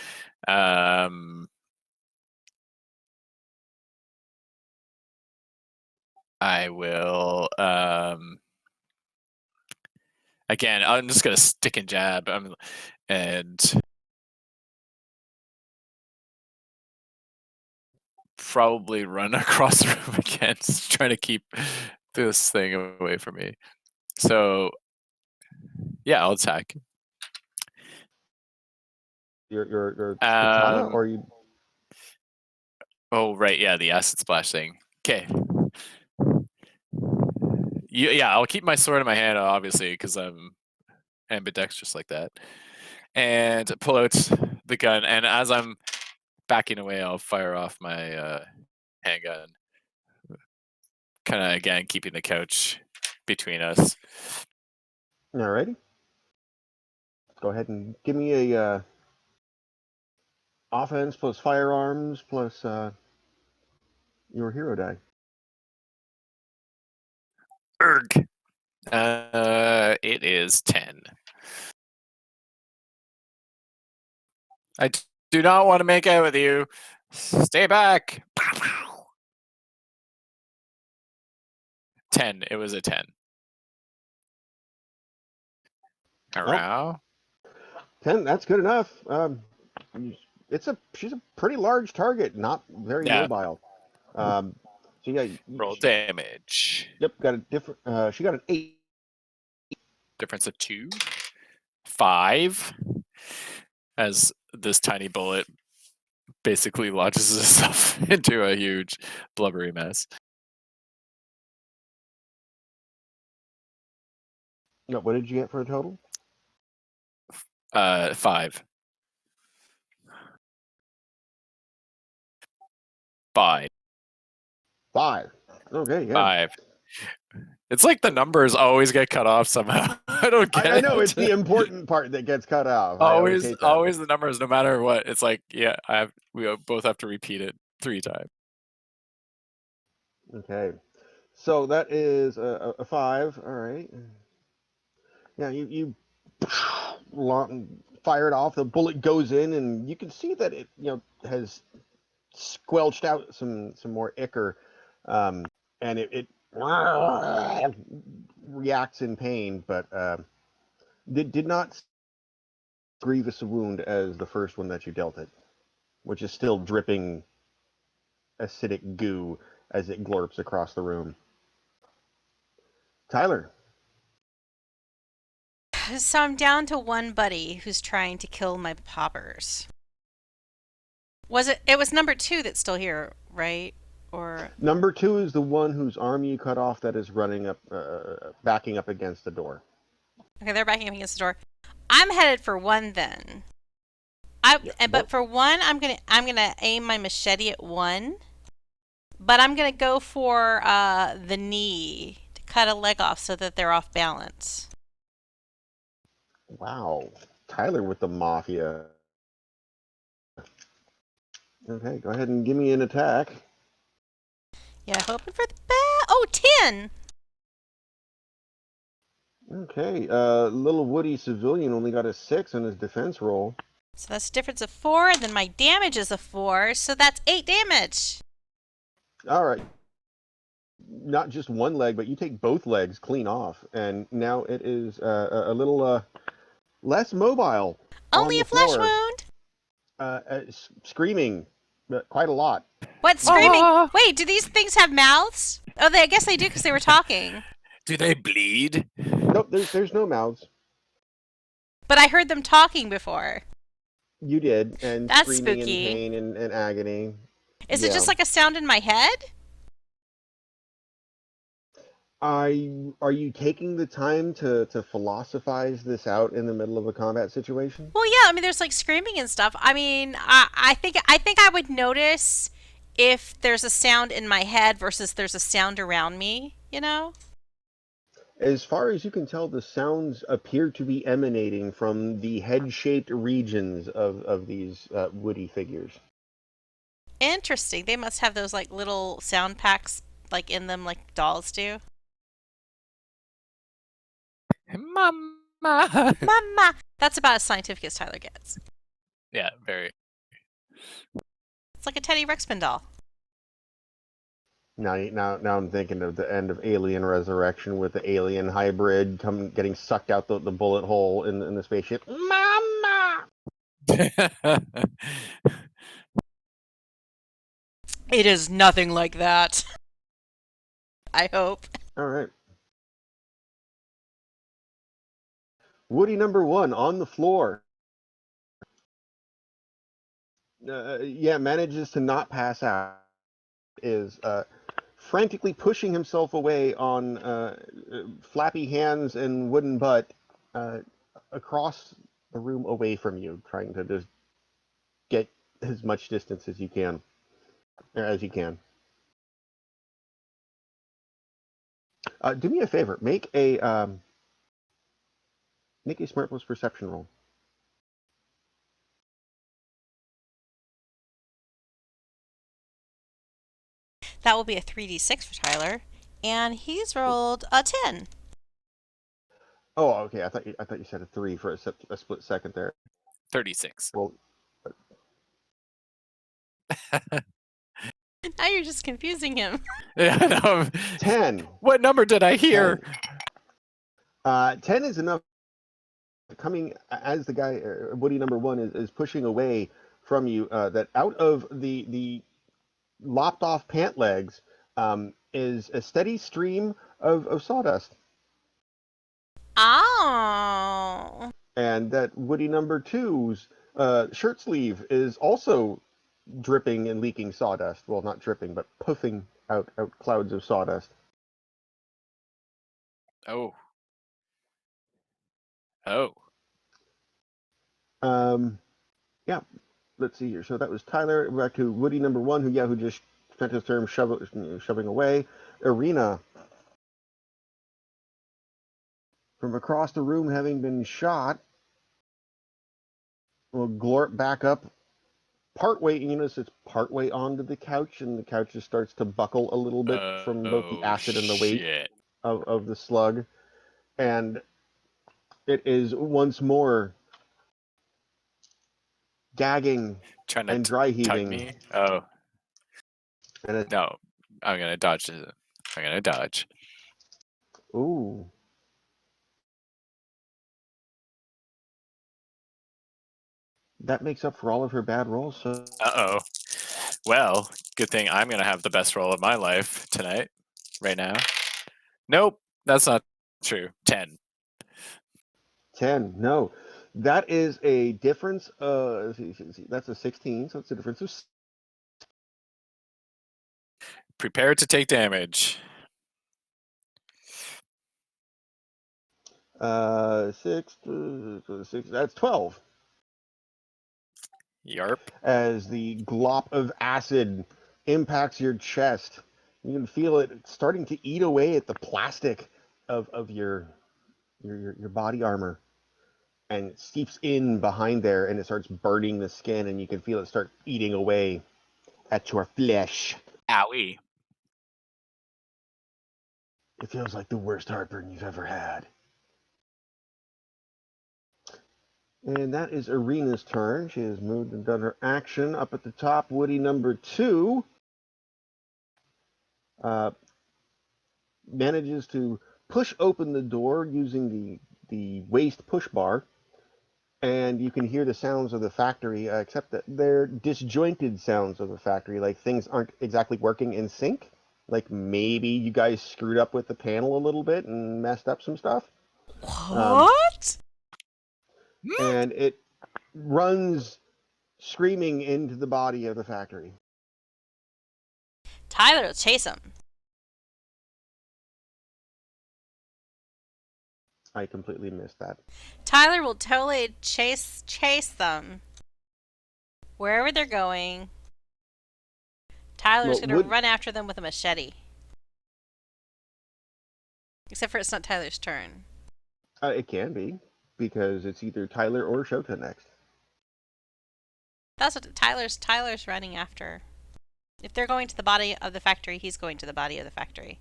Speaker 3: I will again, I'm just gonna stick and jab and probably run across the room again, just trying to keep this thing away from me. So yeah, I'll attack.
Speaker 1: Your katana, or you?
Speaker 3: Oh right, yeah, the acid splash thing. Okay. Yeah, I'll keep my sword in my hand, obviously, because I'm ambidextrous like that. And pull out the gun, and as I'm backing away, I'll fire off my handgun. Kind of again keeping the couch between us.
Speaker 1: Alrighty. Go ahead and give me a offense plus firearms plus your hero die.
Speaker 3: Erg. It is 10. I Do not want to make out with you. Stay back. 10. It was a 10. Around.
Speaker 1: 10, that's good enough. She's a pretty large target, not very
Speaker 3: Yeah.
Speaker 1: mobile. So yeah,
Speaker 3: Roll damage.
Speaker 1: yep, got a different. She got an 8.
Speaker 3: Difference of 2. 5. As this tiny bullet basically launches itself into a huge blubbery mess.
Speaker 1: No, what did you get for a total?
Speaker 3: 5. 5.
Speaker 1: 5. Okay, yeah.
Speaker 3: 5. It's like the numbers always get cut off somehow. I don't get it.
Speaker 1: I know it's the important part that gets cut off. I always hate that.
Speaker 3: Always the numbers, no matter what. It's like, yeah, we both have to repeat it 3 times.
Speaker 1: Okay, so that is a 5. All right. Yeah, you fire it off. The bullet goes in, and you can see that it has squelched out some more ichor, and it reacts in pain, but did not grievous a wound as the first one that you dealt it, which is still dripping acidic goo as it glorps across the room. Tyler.
Speaker 2: So I'm down to one buddy who's trying to kill my poppers. It was number 2 that's still here, right? Or
Speaker 1: Number 2 is the one whose arm you cut off that is running up, backing up against the door.
Speaker 2: okay, they're backing up against the door. I'm headed for 1 then. But for 1, I'm gonna aim my machete at 1. But I'm gonna go for the knee to cut a leg off so that they're off balance.
Speaker 1: Wow, Tyler with the mafia. Okay, go ahead and give me an attack.
Speaker 2: Yeah, hoping for the best. Oh, 10!
Speaker 1: Okay, little Woody civilian only got a 6 on his defense roll.
Speaker 2: So that's a difference of 4, and then my damage is a 4, so that's 8 damage.
Speaker 1: All right. Not just one leg, but you take both legs clean off, and now it is a little less mobile.
Speaker 2: Only a flesh wound.
Speaker 1: Screaming quite a lot.
Speaker 2: What, screaming? Wait, do these things have mouths? Oh, I guess they do because they were talking.
Speaker 3: Do they bleed?
Speaker 1: Nope, there's no mouths.
Speaker 2: But I heard them talking before.
Speaker 1: You did, and
Speaker 2: That's
Speaker 1: screaming
Speaker 2: spooky.
Speaker 1: in pain and agony.
Speaker 2: Is it just like a sound in my head?
Speaker 1: Are you taking the time to philosophize this out in the middle of a combat situation?
Speaker 2: Well, yeah. I mean, there's like screaming and stuff. I mean, I think I would notice if there's a sound in my head versus there's a sound around me. You know.
Speaker 1: As far as you can tell, the sounds appear to be emanating from the head-shaped regions of these woody figures.
Speaker 2: Interesting. They must have those like little sound packs like in them, like dolls do.
Speaker 3: Mama.
Speaker 2: Mama. That's about as scientific as Tyler gets.
Speaker 3: Yeah, very.
Speaker 2: It's like a Teddy Ruxpin doll.
Speaker 1: Now I'm thinking of the end of Alien Resurrection with the alien hybrid getting sucked out the bullet hole in the spaceship. Mama!
Speaker 2: It is nothing like that. I hope.
Speaker 1: All right. Woody number 1 on the floor. Manages to not pass out. Is frantically pushing himself away on flappy hands and wooden butt across the room away from you, trying to just get as much distance as you can. Do me a favor. Make a smart plus perception roll.
Speaker 2: That will be a 3d6 for Tyler, and he's rolled a 10.
Speaker 1: Oh, okay. I thought you said a 3 for a split second there.
Speaker 3: 36.
Speaker 1: Well,
Speaker 2: Now you're just confusing him.
Speaker 3: Yeah, no.
Speaker 1: 10.
Speaker 3: What number did I hear?
Speaker 1: 10 is enough. Coming as the guy, Woody number one, is pushing away from you, that out of the lopped off pant legs is a steady stream of sawdust.
Speaker 2: Oh.
Speaker 1: And that Woody number two's shirt sleeve is also dripping and leaking sawdust. Well, not dripping, but puffing out clouds of sawdust.
Speaker 3: Oh. Oh.
Speaker 1: Yeah. Let's see here. So that was Tyler. Back to Woody number one, who just spent his turn shoving away. Arena. From across the room, having been shot, will glort back up partway. You notice it's partway onto the couch, and the couch just starts to buckle a little bit from both the
Speaker 3: Oh
Speaker 1: acid and the weight
Speaker 3: shit.
Speaker 1: of the slug. And it is once more gagging
Speaker 3: Trying to
Speaker 1: and dry
Speaker 3: tug
Speaker 1: heaving.
Speaker 3: me? Oh.
Speaker 1: And
Speaker 3: No. I'm gonna dodge it. I'm gonna dodge.
Speaker 1: ooh. That makes up for all of her bad rolls. So
Speaker 3: Uh-oh. Well, good thing I'm gonna have the best roll of my life tonight. Right now. Nope. That's not true. 10.
Speaker 1: 10. No. That is a difference. That's a 16, so it's a difference of
Speaker 3: Prepare to take damage.
Speaker 1: 6. That's 12.
Speaker 3: Yarp.
Speaker 1: As the glop of acid impacts your chest. You can feel it starting to eat away at the plastic of your body armor, and it seeps in behind there, and it starts burning the skin, and you can feel it start eating away at your flesh.
Speaker 3: Owie.
Speaker 1: It feels like the worst heartburn you've ever had. And that is Arena's turn. She has moved and done her action. Up at the top, Woody number two manages to push open the door using the waist push bar, and you can hear the sounds of the factory, except that they're disjointed sounds of the factory, like things aren't exactly working in sync. Like maybe you guys screwed up with the panel a little bit and messed up some stuff.
Speaker 2: What?
Speaker 1: And it runs screaming into the body of the factory.
Speaker 2: Tyler will chase him.
Speaker 1: I completely missed that.
Speaker 2: Tyler will totally chase them. Wherever they're going. Tyler's gonna run after them with a machete. Except for it's not Tyler's turn.
Speaker 1: It can be, because it's either Tyler or Shota next.
Speaker 2: That's what Tyler's running after. If they're going to the body of the factory, he's going to the body of the factory.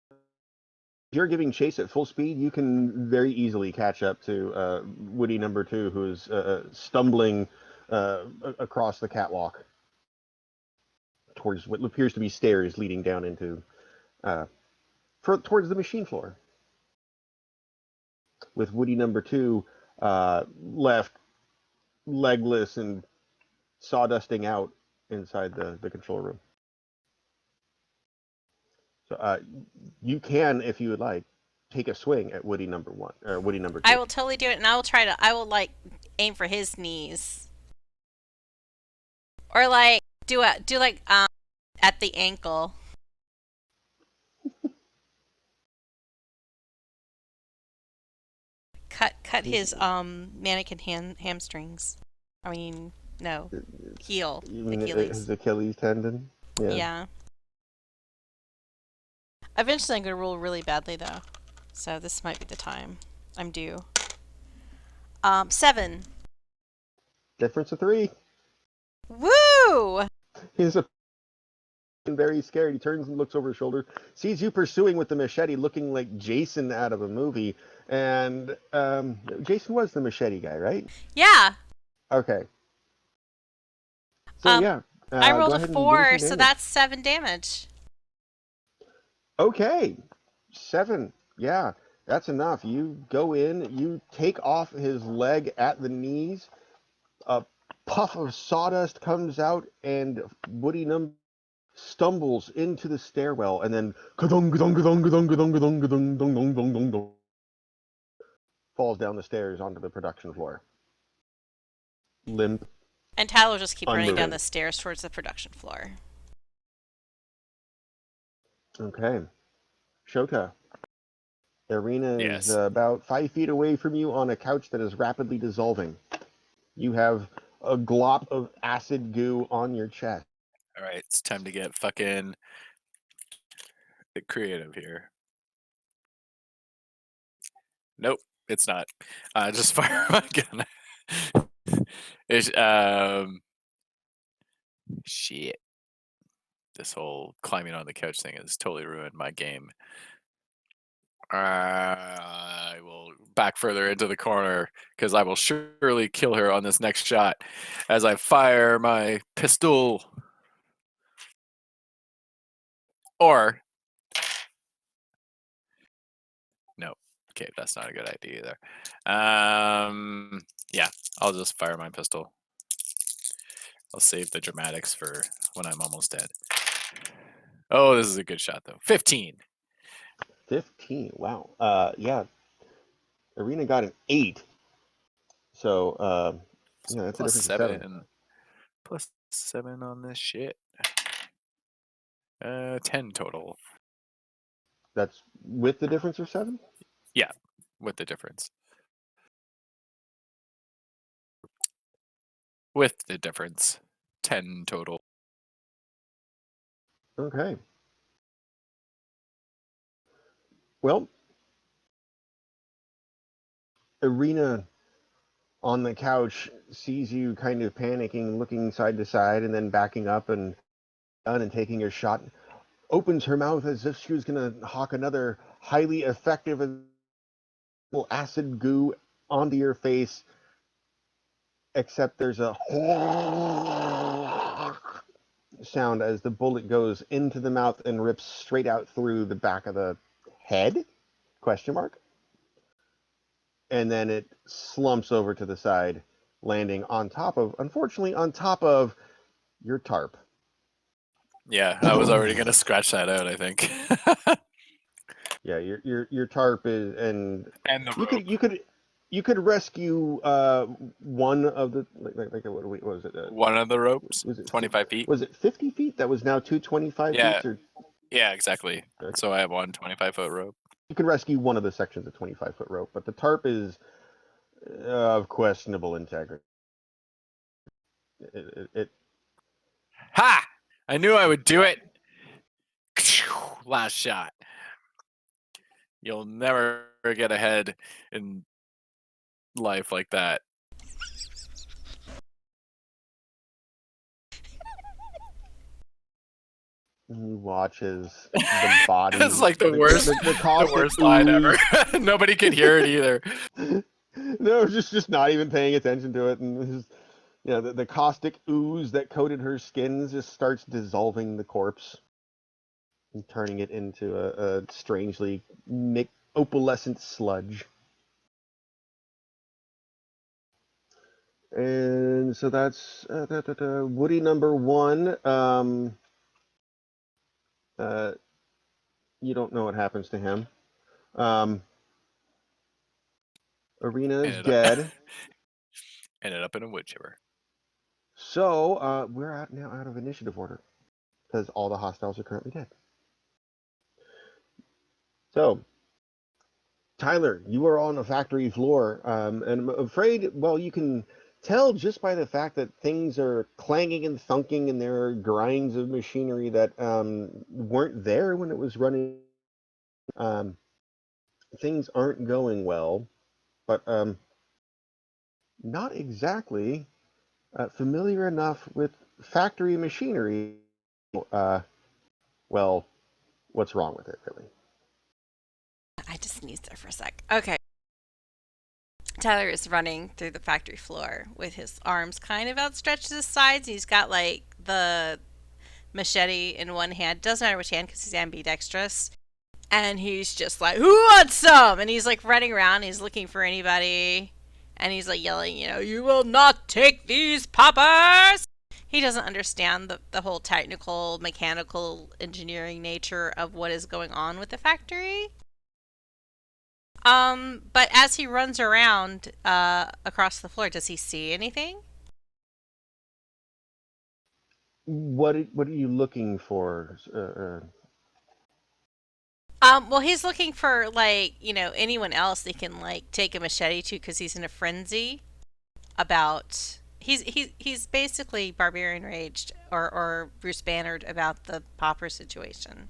Speaker 1: If you're giving chase at full speed, you can very easily catch up to Woody number two, who's stumbling across the catwalk towards what appears to be stairs leading down into towards the machine floor. With Woody number two left legless and sawdusting out inside the control room. So you can, if you would like, take a swing at Woody number one or Woody number two.
Speaker 2: I will totally do it, and I will like aim for his knees, or like do at the ankle. Cut his mannequin hamstrings. I mean, no, heel.
Speaker 1: You mean
Speaker 2: Achilles.
Speaker 1: his Achilles tendon?
Speaker 2: Yeah. Eventually, I'm gonna roll really badly though, so this might be the time. I'm due. 7.
Speaker 1: Difference of 3.
Speaker 2: Woo!
Speaker 1: He's very scared. He turns and looks over his shoulder, sees you pursuing with the machete, looking like Jason out of a movie. And Jason was the machete guy, right?
Speaker 2: Yeah.
Speaker 1: Okay. So yeah.
Speaker 2: I rolled
Speaker 1: Go
Speaker 2: a
Speaker 1: ahead and give me
Speaker 2: 4,
Speaker 1: some
Speaker 2: so
Speaker 1: damage.
Speaker 2: that's 7 damage.
Speaker 1: Okay, 7. Yeah, that's enough. You go in, you take off his leg at the knees. A puff of sawdust comes out, and Woody Number stumbles into the stairwell, and then ka-dung, ka-dung, ka-dung, ka-dung, ka-dung, ka-dung, ka-dung, dung, dung, dung, dung, dung, falls down the stairs onto the production floor. Limp,
Speaker 2: And Tyler will just keep running down
Speaker 1: unmoving.
Speaker 2: the stairs towards the production floor.
Speaker 1: Okay, Shota. Arena is
Speaker 3: Yes.
Speaker 1: about 5 feet away from you on a couch that is rapidly dissolving. You have a glop of acid goo on your chest.
Speaker 3: All right, it's time to get fucking creative here. Nope, it's not. Just fire my gun. It's, shit. This whole climbing on the couch thing has totally ruined my game. I will back further into the corner because I will surely kill her on this next shot as I fire my pistol. Or, no. Okay, that's not a good idea either. Yeah, I'll just fire my pistol. I'll save the dramatics for when I'm almost dead. Oh, this is a good shot though. 15.
Speaker 1: 15. Wow. Yeah. Arena got an 8. So, yeah, that's a
Speaker 3: Plus
Speaker 1: difference of 7.
Speaker 3: 7. Plus 7 on this shit. 10 total.
Speaker 1: That's with the difference of 7?
Speaker 3: Yeah, with the difference. With the difference. 10 total.
Speaker 1: Okay. Well, Arena on the couch sees you kind of panicking, looking side to side, and then backing up and taking your shot. Opens her mouth as if she was going to hawk another highly effective acid goo onto your face, except there's a sound as the bullet goes into the mouth and rips straight out through the back of the head? Question mark. And then it slumps over to the side, landing on top of, unfortunately, on top of your tarp.
Speaker 3: Yeah, I was already gonna scratch that out, I think.
Speaker 1: Yeah, your tarp is, and
Speaker 3: And the
Speaker 1: you could
Speaker 3: rope.
Speaker 1: rescue one of the what was it?
Speaker 3: One of the ropes.
Speaker 1: Was it
Speaker 3: 25 feet.
Speaker 1: was it 50 feet? That was now 225
Speaker 3: Yeah,
Speaker 1: feet, or
Speaker 3: yeah, exactly.
Speaker 1: okay.
Speaker 3: So I have one 25-foot rope.
Speaker 1: You could rescue one of the sections of 25-foot rope, but the tarp is of questionable integrity. It
Speaker 3: Ha! I knew I would do it. Last shot. You'll never get ahead in life like that.
Speaker 1: watches the body,
Speaker 3: It's like the worst,
Speaker 1: the
Speaker 3: the
Speaker 1: caustic
Speaker 3: worst line ever.
Speaker 1: ooze.
Speaker 3: Nobody could hear it either.
Speaker 1: No, just not even paying attention to it, and just, the caustic ooze that coated her skin just starts dissolving the corpse and turning it into a strangely opalescent sludge. And so that's Woody number 1. Uh, you don't know what happens to him. Um, Arena is
Speaker 3: Ended up,
Speaker 1: dead.
Speaker 3: ended up in a wood chipper.
Speaker 1: So we're now out of initiative order because all the hostiles are currently dead. So, Tyler, you are on the factory floor, and I'm afraid, well, you can tell just by the fact that things are clanging and thunking, and there are grinds of machinery that weren't there when it was running. Um, things aren't going well, but not exactly familiar enough with factory machinery. Uh, well, what's wrong with it, really?
Speaker 2: I just sneezed there for a sec. Okay. Tyler is running through the factory floor with his arms kind of outstretched to his sides. He's got like the machete in one hand. Doesn't matter which hand because he's ambidextrous. And he's just like, "Who wants some?" And he's like running around. He's looking for anybody. And he's like yelling, "You will not take these poppers!" He doesn't understand the whole technical, mechanical, engineering nature of what is going on with the factory. But as he runs around across the floor, does he see anything?
Speaker 1: What are you looking for?
Speaker 2: Well, he's looking for like anyone else they can like take a machete to because he's in a frenzy about. He's basically barbarian raged or Bruce Bannered about the Popper situation.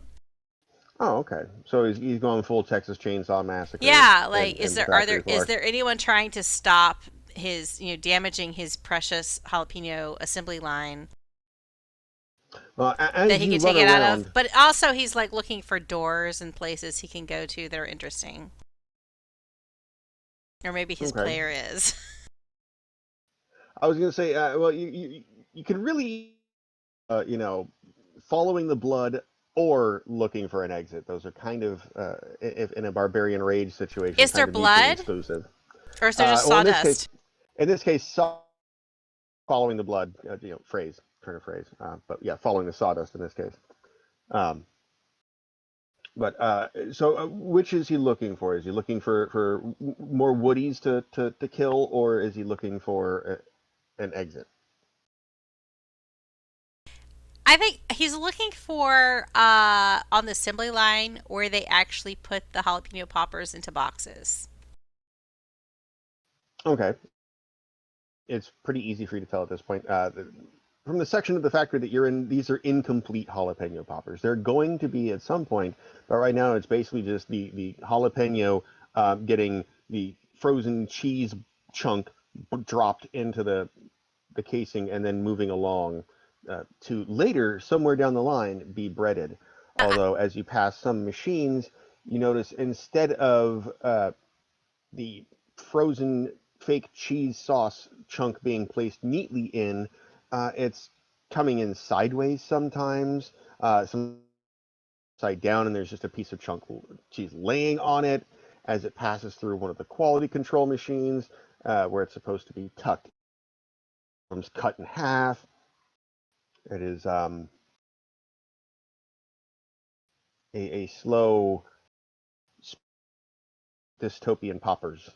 Speaker 1: Oh, okay. So he's going full Texas Chainsaw Massacre
Speaker 2: Yeah, like
Speaker 1: and the
Speaker 2: are
Speaker 1: factory
Speaker 2: is
Speaker 1: floor.
Speaker 2: there anyone trying to stop his damaging his precious jalapeno assembly line
Speaker 1: Well,
Speaker 2: that
Speaker 1: as
Speaker 2: he
Speaker 1: you
Speaker 2: can take
Speaker 1: run
Speaker 2: it out of?
Speaker 1: around,
Speaker 2: But also he's like looking for doors and places he can go to that are interesting. Or maybe his
Speaker 1: okay.
Speaker 2: player is.
Speaker 1: I was going to say, well, you could really, following the blood or looking for an exit. Those are kind of, if in a barbarian rage situation,
Speaker 2: Is there
Speaker 1: kind of mutually
Speaker 2: blood?
Speaker 1: exclusive.
Speaker 2: Or is there just
Speaker 1: Well,
Speaker 2: sawdust?
Speaker 1: in this case, following the blood, phrase, turn of phrase, but yeah, following the sawdust in this case. Um, but so, which is he looking for? Is he looking for more woodies to kill, or is he looking for an exit?
Speaker 2: I think he's looking for on the assembly line where they actually put the jalapeno poppers into boxes.
Speaker 1: Okay, it's pretty easy for you to tell at this point. From the section of the factory that you're in, these are incomplete jalapeno poppers. They're going to be at some point, but right now it's basically just the jalapeno getting the frozen cheese chunk dropped into the casing and then moving along to later, somewhere down the line, be breaded.
Speaker 2: Uh,
Speaker 1: Although, as you pass some machines, you notice instead of the frozen fake cheese sauce chunk being placed neatly in, it's coming in sideways sometimes, some side down, and there's just a piece of chunk cheese laying on it as it passes through one of the quality control machines where it's supposed to be tucked. It's cut in half. It is a slow dystopian poppers.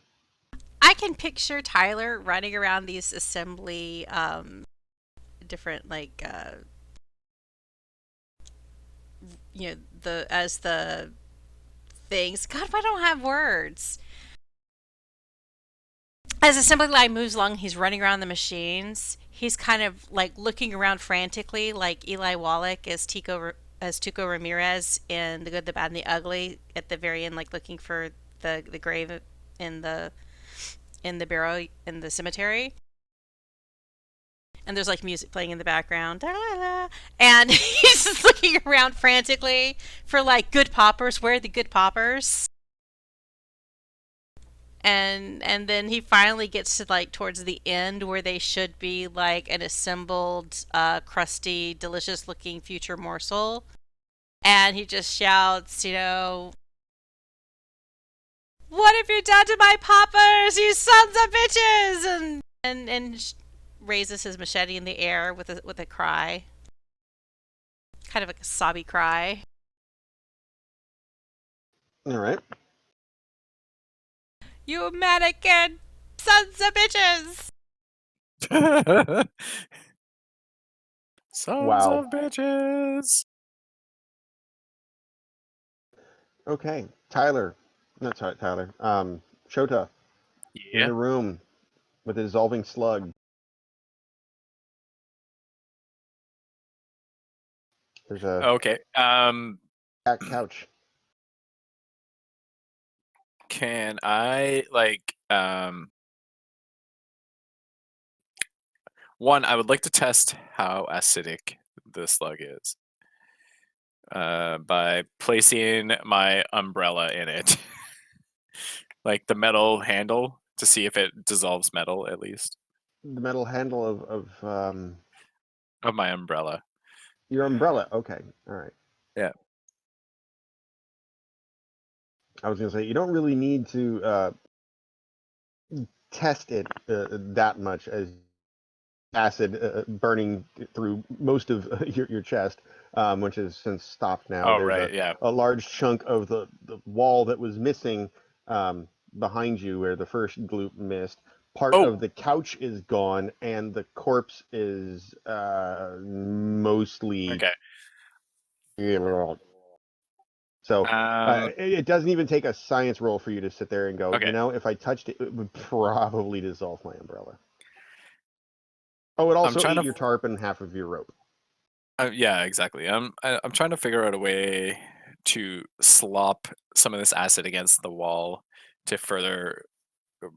Speaker 2: I can picture Tyler running around these assembly different like the as the things. God, I don't have words. As the assembly line moves along, he's running around the machines. He's kind of like looking around frantically, like Eli Wallach as Tuco Ramirez in The Good, the Bad, and the Ugly at the very end, like looking for the grave in the barrow in the cemetery. And there's like music playing in the background, and he's just looking around frantically for like good poppers. Where are the good poppers? And then he finally gets to like towards the end where they should be like an assembled crusty delicious looking future morsel, and he just shouts, "What have you done to my poppers, you sons of bitches!" And raises his machete in the air with a cry, kind of like a sobby cry.
Speaker 1: All right.
Speaker 2: "You mannequin sons of bitches!"
Speaker 3: Sons
Speaker 1: Wow.
Speaker 3: of bitches.
Speaker 1: Okay. Tyler. Not Tyler. Shota. You're in
Speaker 3: Yeah.
Speaker 1: a room with a dissolving slug. There's a
Speaker 3: Okay.
Speaker 1: back couch.
Speaker 3: Can I like one? I would like to test how acidic the slug is by placing my umbrella in it, like the metal handle, to see if it dissolves metal at least.
Speaker 1: The metal handle of
Speaker 3: of my umbrella.
Speaker 1: Your umbrella. Okay. All right.
Speaker 3: Yeah.
Speaker 1: I was going to say, you don't really need to test it that much as acid burning through most of your chest, which has since stopped now.
Speaker 3: Oh,
Speaker 1: There's
Speaker 3: right. Yeah.
Speaker 1: a large chunk of the wall that was missing behind you where the first gloop missed. Part
Speaker 3: Oh,
Speaker 1: of the couch is gone, and the corpse is mostly.
Speaker 3: okay.
Speaker 1: So
Speaker 3: Um,
Speaker 1: it doesn't even take a science roll for you to sit there and go,
Speaker 3: okay.
Speaker 1: if I touched it, it would probably dissolve my umbrella. Oh, it
Speaker 3: I'm
Speaker 1: also
Speaker 3: trying
Speaker 1: ate
Speaker 3: to.
Speaker 1: your tarp and half of your rope.
Speaker 3: Yeah, exactly. I'm trying to figure out a way to slop some of this acid against the wall to further uh,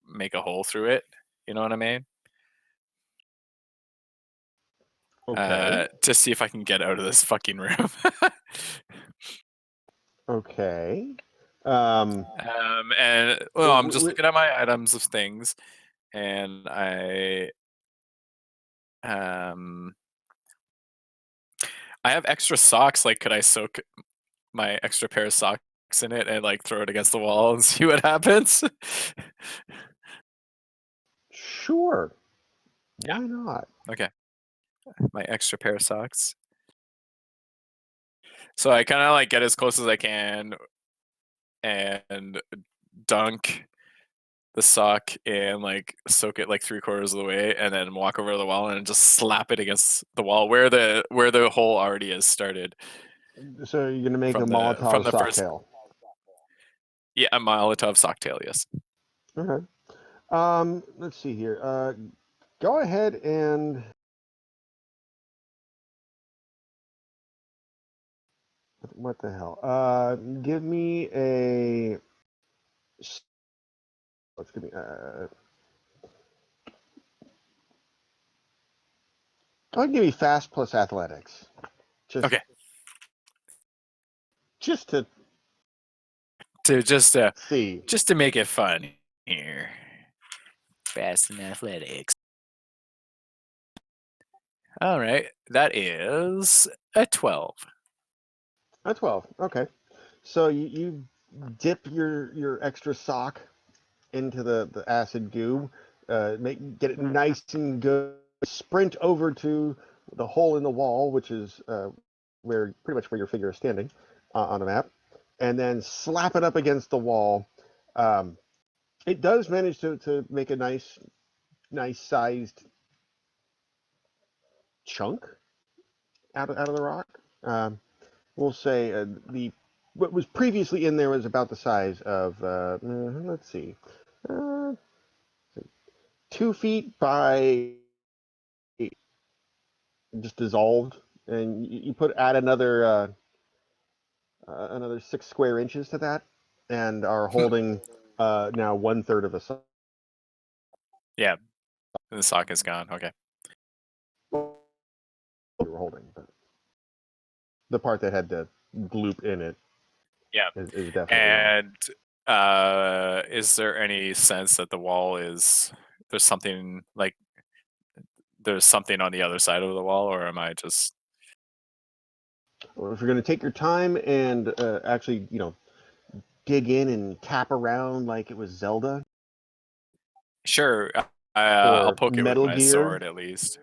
Speaker 3: make a hole through it. You know what I mean?
Speaker 1: Okay.
Speaker 3: To see if I can get out of this fucking room.
Speaker 1: Okay. Um,
Speaker 3: And well, I'm just
Speaker 1: w-
Speaker 3: looking at my items of things, and um I have extra socks. Like, could I soak my extra pair of socks in it and like throw it against the wall and see what happens?
Speaker 1: sure.
Speaker 3: Yeah.
Speaker 1: Why not?
Speaker 3: Okay. My extra pair of socks. So I kind of like get as close as I can and dunk the sock and like soak it like 3/4 of the way, and then walk over to the wall and just slap it against the wall where the hole already has started
Speaker 1: So you're gonna make a Molotov
Speaker 3: from the first.
Speaker 1: cocktail.
Speaker 3: Yeah, a Molotov socktail. Yes.
Speaker 1: Okay. Let's see here. Go ahead and what the hell? Give me a. Let's give me. Go ahead and give me fast plus athletics. Just,
Speaker 3: Okay.
Speaker 1: just to
Speaker 3: To
Speaker 1: see.
Speaker 3: just to make it fun here. Fast and athletics. All right, that is a 12.
Speaker 1: A 12. Okay. So you dip your extra sock into the acid goo, get it nice and good. Sprint over to the hole in the wall, which is where pretty much where your figure is standing on the map, and then slap it up against the wall. Um, it does manage to make a nice sized chunk out of the rock. We'll say the what was previously in there was about the size of let's see, uh, 2 feet by just dissolved, and you put add another 6 square inches to that, and are holding now 1/3 of a size.
Speaker 3: Yeah, the sock is gone. Okay.
Speaker 1: You were holding, but the part that had the gloop in it
Speaker 3: Yeah.
Speaker 1: is definitely gone.
Speaker 3: And is there any sense that the wall is there's something like there's something on the other side of the wall, or am I just
Speaker 1: Well, if you're going to take your time and actually, dig in and tap around like it was Zelda
Speaker 3: sure? I'll
Speaker 1: or
Speaker 3: poke it with
Speaker 1: Metal
Speaker 3: my
Speaker 1: Gear,
Speaker 3: sword at least.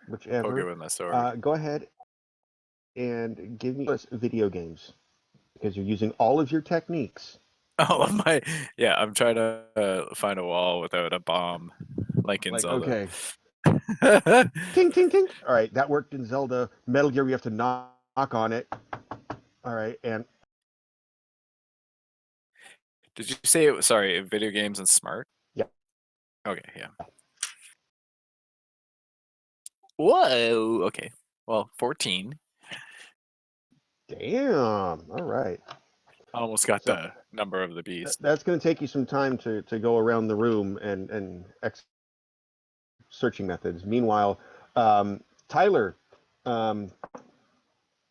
Speaker 3: Poke it
Speaker 1: whichever,
Speaker 3: with my sword.
Speaker 1: go ahead and give me video games because you're using all of your techniques.
Speaker 3: All of my yeah, I'm trying to find a wall without a bomb, like in
Speaker 1: Like,
Speaker 3: Zelda.
Speaker 1: okay, ting, ting, ting. All right, that worked in Zelda. Metal Gear, we have to knock on it. All right, and
Speaker 3: Did you say it was sorry, video games and smart?
Speaker 1: yeah,
Speaker 3: Okay, yeah. Whoa. Okay. Well, 14.
Speaker 1: damn. All right.
Speaker 3: Almost got
Speaker 1: So
Speaker 3: the number of the beast.
Speaker 1: that's going to take you some time to go around the room and searching methods. Meanwhile, Tyler, um,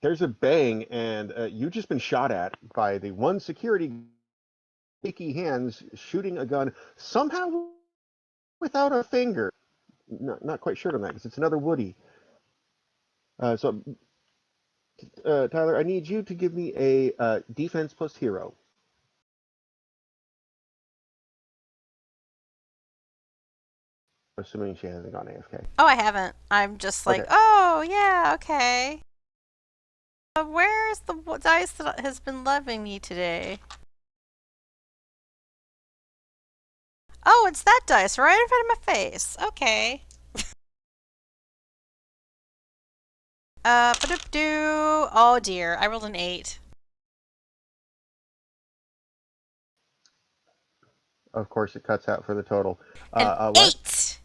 Speaker 1: there's a bang, and you've just been shot at by the one security sticky hands shooting a gun somehow without a finger. not quite sure on that because it's another Woody. So, Tyler, I need you to give me a defense plus hero. Assuming she hasn't gone AFK.
Speaker 2: Oh, I haven't. I'm just like,
Speaker 1: Okay.
Speaker 2: oh, yeah, okay. Where's the dice that has been loving me today? Oh, it's that dice right in front of my face. Okay. Ba-doop-doo. Oh dear, I rolled an 8.
Speaker 1: Of course, it cuts out for the total.
Speaker 2: An
Speaker 1: What?
Speaker 2: 8!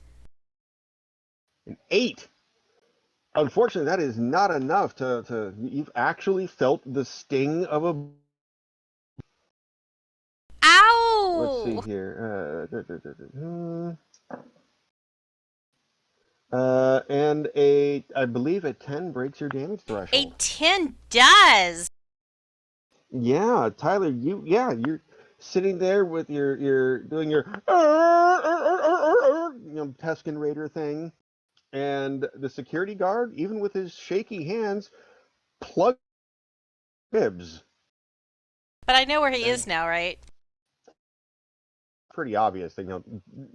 Speaker 1: An 8. Unfortunately, that is not enough to. You've actually felt the sting of a. Let's see
Speaker 2: Ow!
Speaker 1: here. And I believe a 10 breaks your damage
Speaker 2: A
Speaker 1: threshold.
Speaker 2: 10 does!
Speaker 1: Yeah, Tyler, you're sitting there with your doing your Tusken Raider thing, and the security guard, even with his shaky hands, plug bibs.
Speaker 2: But I know where he
Speaker 1: And
Speaker 2: is now, right?
Speaker 1: pretty obvious that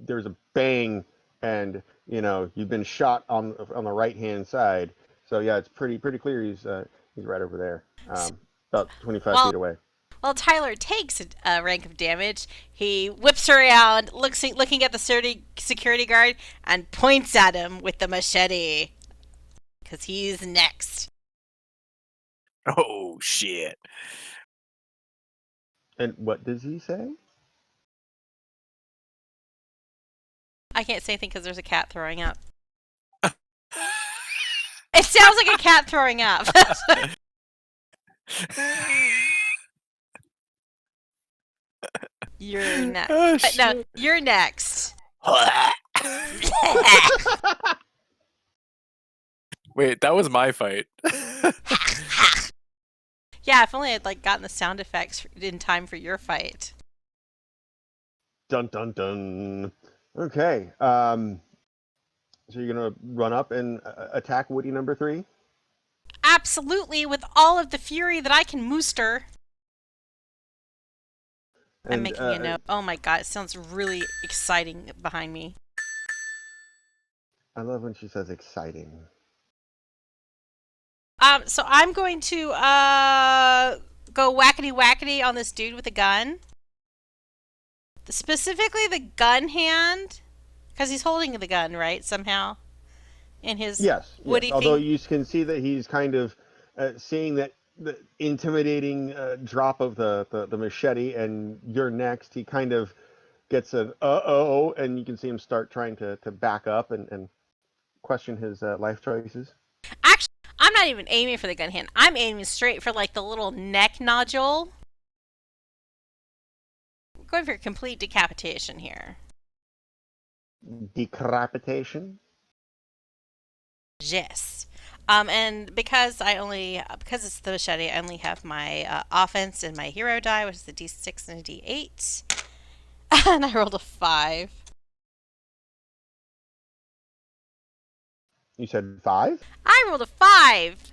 Speaker 1: there's a bang, and you've been shot on the right hand side. So yeah, it's pretty clear he's right over there, about 25
Speaker 2: Well,
Speaker 1: feet away.
Speaker 2: Well, Tyler takes a rank of damage. He whips around, looking at the security guard, and points at him with the machete. Because he's next.
Speaker 3: Oh shit!
Speaker 1: And what does he say?
Speaker 2: I can't say anything because there's a cat throwing up. It sounds like a cat throwing up. You're next.
Speaker 3: Oh,
Speaker 2: No, you're next.
Speaker 3: Wait, that was my fight.
Speaker 2: Yeah, if only I'd gotten the sound effects in time for your fight.
Speaker 1: Dun dun dun. Okay. So you're gonna run up and attack Woody number 3.
Speaker 2: Absolutely, with all of the fury that I can muster. I'm
Speaker 1: And
Speaker 2: making a note. Oh my god, it sounds really exciting behind me.
Speaker 1: I love when she says exciting.
Speaker 2: So I'm going to go whackety whackety on this dude with a gun. Specifically the gun hand, because he's holding the gun, right? Somehow, in his
Speaker 1: Yes.
Speaker 2: woody
Speaker 1: Although
Speaker 2: thing.
Speaker 1: you can see that he's kind of seeing that the intimidating drop of the machete, and you're next. He kind of gets an uh-oh, and you can see him start trying to back up and question his life choices.
Speaker 2: Actually, I'm not even aiming for the gun hand. I'm aiming straight for the little neck nodule. I'm going for complete decapitation here.
Speaker 1: Decapitation.
Speaker 2: Yes. And because it's the machete, I only have my offense and my hero die, which is a D6 and a D8. And I rolled a 5.
Speaker 1: You said 5?
Speaker 2: I rolled a 5!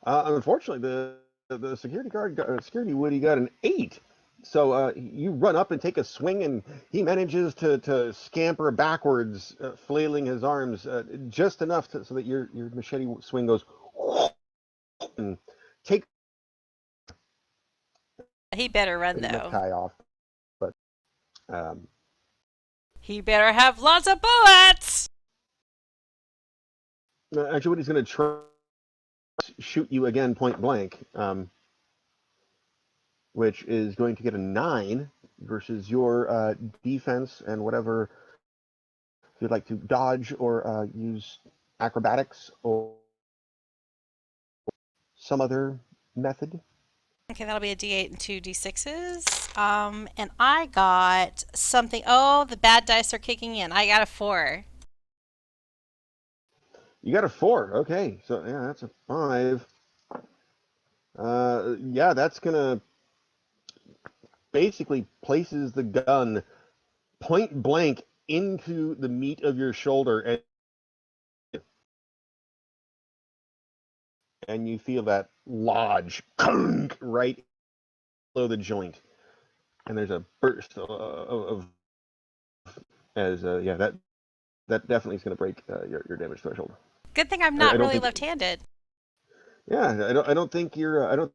Speaker 1: Unfortunately, the security Woody got an 8. So you run up and take a swing, and he manages to scamper backwards, flailing his arms just enough so that your machete swing goes and take
Speaker 2: He better run,
Speaker 1: the
Speaker 2: though.
Speaker 1: necktie off. But
Speaker 2: He better have lots of bullets!
Speaker 1: actually, Woody's going to try shoot you again point blank, which is going to get a 9 versus your defense and whatever. If you'd like to dodge or use acrobatics or some other method.
Speaker 2: Okay, that'll be a D8 and 2 D6s. And I got something. Oh, the bad dice are kicking in. I got a 4.
Speaker 1: You got a 4. Okay, so yeah, that's a 5. Yeah, that's gonna basically places the gun point blank into the meat of your shoulder, and you feel that lodge right below the joint, and there's a burst of as yeah, that definitely is going to break your damage threshold.
Speaker 2: Good thing I'm
Speaker 1: I
Speaker 2: not
Speaker 1: don't
Speaker 2: really
Speaker 1: think.
Speaker 2: left-handed.
Speaker 1: Yeah, I don't think you're. I don't.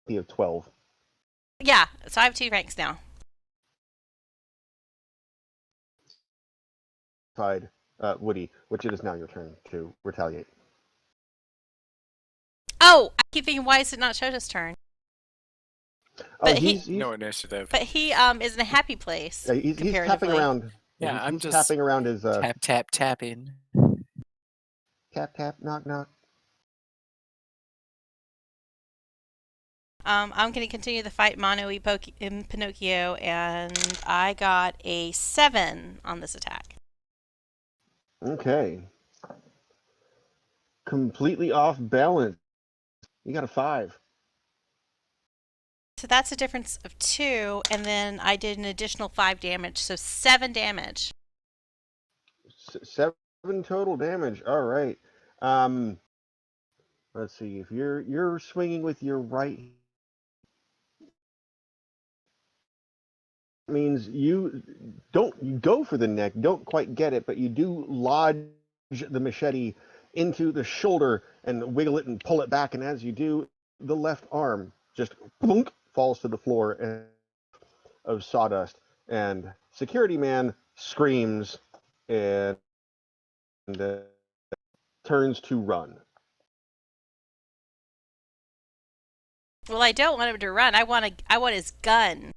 Speaker 1: You have 12.
Speaker 2: Yeah, so I have 2 ranks now.
Speaker 1: Woody, which it is now your turn to retaliate.
Speaker 2: Oh, I keep thinking, why is it not Shota's turn?
Speaker 1: Oh,
Speaker 2: But he,
Speaker 3: No initiative.
Speaker 2: is in a happy place
Speaker 1: he's tapping
Speaker 2: comparatively.
Speaker 1: around. Yeah,
Speaker 3: Yeah, I'm
Speaker 1: he's
Speaker 3: just
Speaker 1: tapping around his
Speaker 3: tapping.
Speaker 1: tap tap knock knock.
Speaker 2: I'm going to continue the fight Mono in Pinocchio, and I got a 7 on this attack.
Speaker 1: Okay, completely off balance. You got a 5.
Speaker 2: So that's a difference of 2, and then I did an additional 5 damage, so 7 damage.
Speaker 1: 7 total damage. All right. Um, let's see. If you're swinging with your right, means you go for the neck. Don't quite get it, but you do lodge the machete into the shoulder and wiggle it and pull it back. And as you do, the left arm just plunk, falls to the floor of sawdust. And security man screams and turns to run.
Speaker 2: Well, I don't want him to run. I want his gun.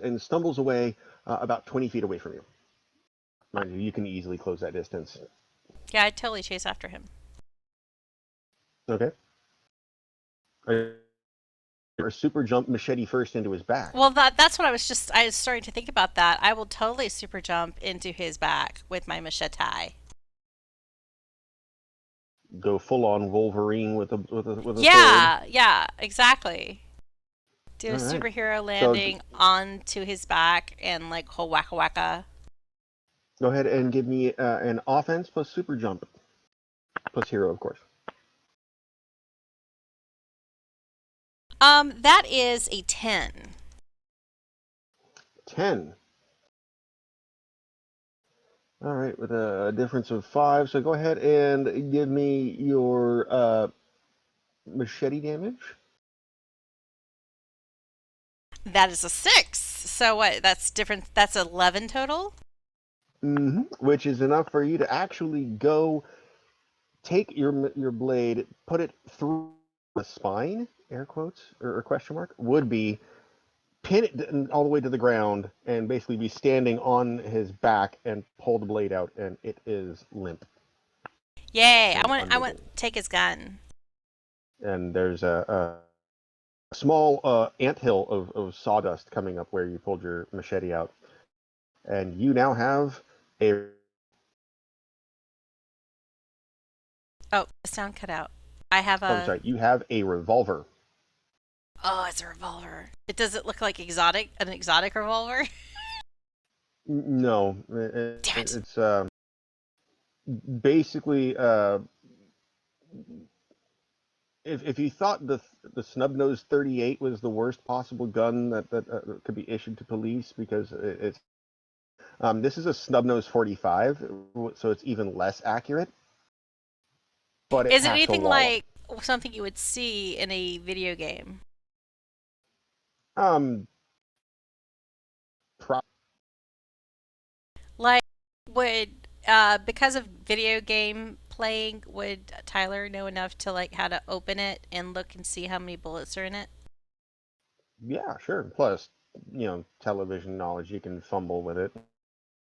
Speaker 1: And stumbles away about 20 feet away from you. Mind you, you can easily close that distance.
Speaker 2: Yeah, I'd totally chase after him.
Speaker 1: Okay. Or super jump machete first into his back.
Speaker 2: Well, that's what I was starting to think about that. I will totally super jump into his back with my machete.
Speaker 1: Go full on Wolverine with a sword.
Speaker 2: Yeah, exactly. Do a
Speaker 1: All right.
Speaker 2: superhero landing onto his back and like whole wacka wacka.
Speaker 1: Go ahead and give me an offense plus super jump plus hero, of course.
Speaker 2: That is a 10.
Speaker 1: 10. All right, with a difference of 5. So go ahead and give me your machete damage.
Speaker 2: That is a 6. So what? That's different. That's 11 total.
Speaker 1: Which is enough for you to actually go take your blade, put it through the spine, air quotes or question mark, would be pin it all the way to the ground and basically be standing on his back and pull the blade out, and it is limp.
Speaker 2: Yay!
Speaker 1: And
Speaker 2: I
Speaker 1: unmoving.
Speaker 2: want to take his gun.
Speaker 1: And there's a small anthill of sawdust coming up where you pulled your machete out, and you now have a.
Speaker 2: Oh, the sound cut out. I have
Speaker 1: Oh,
Speaker 2: a.
Speaker 1: sorry. You have a revolver.
Speaker 2: Oh, it's a revolver. Does it look like an exotic revolver?
Speaker 1: No,
Speaker 2: Damn it.
Speaker 1: it's basically if you thought the snub nose 38 was the worst possible gun that could be issued to police because it's this is a snub nose 45, so it's even less accurate, but it
Speaker 2: Is it
Speaker 1: packs a
Speaker 2: anything
Speaker 1: wallop.
Speaker 2: like something you would see in a video game?
Speaker 1: Um, pro-
Speaker 2: Like, would because of video game playing, would Tyler know enough to like how to open it and look and see how many bullets are in it?
Speaker 1: yeah, sure. Plus, television knowledge, you can fumble with it.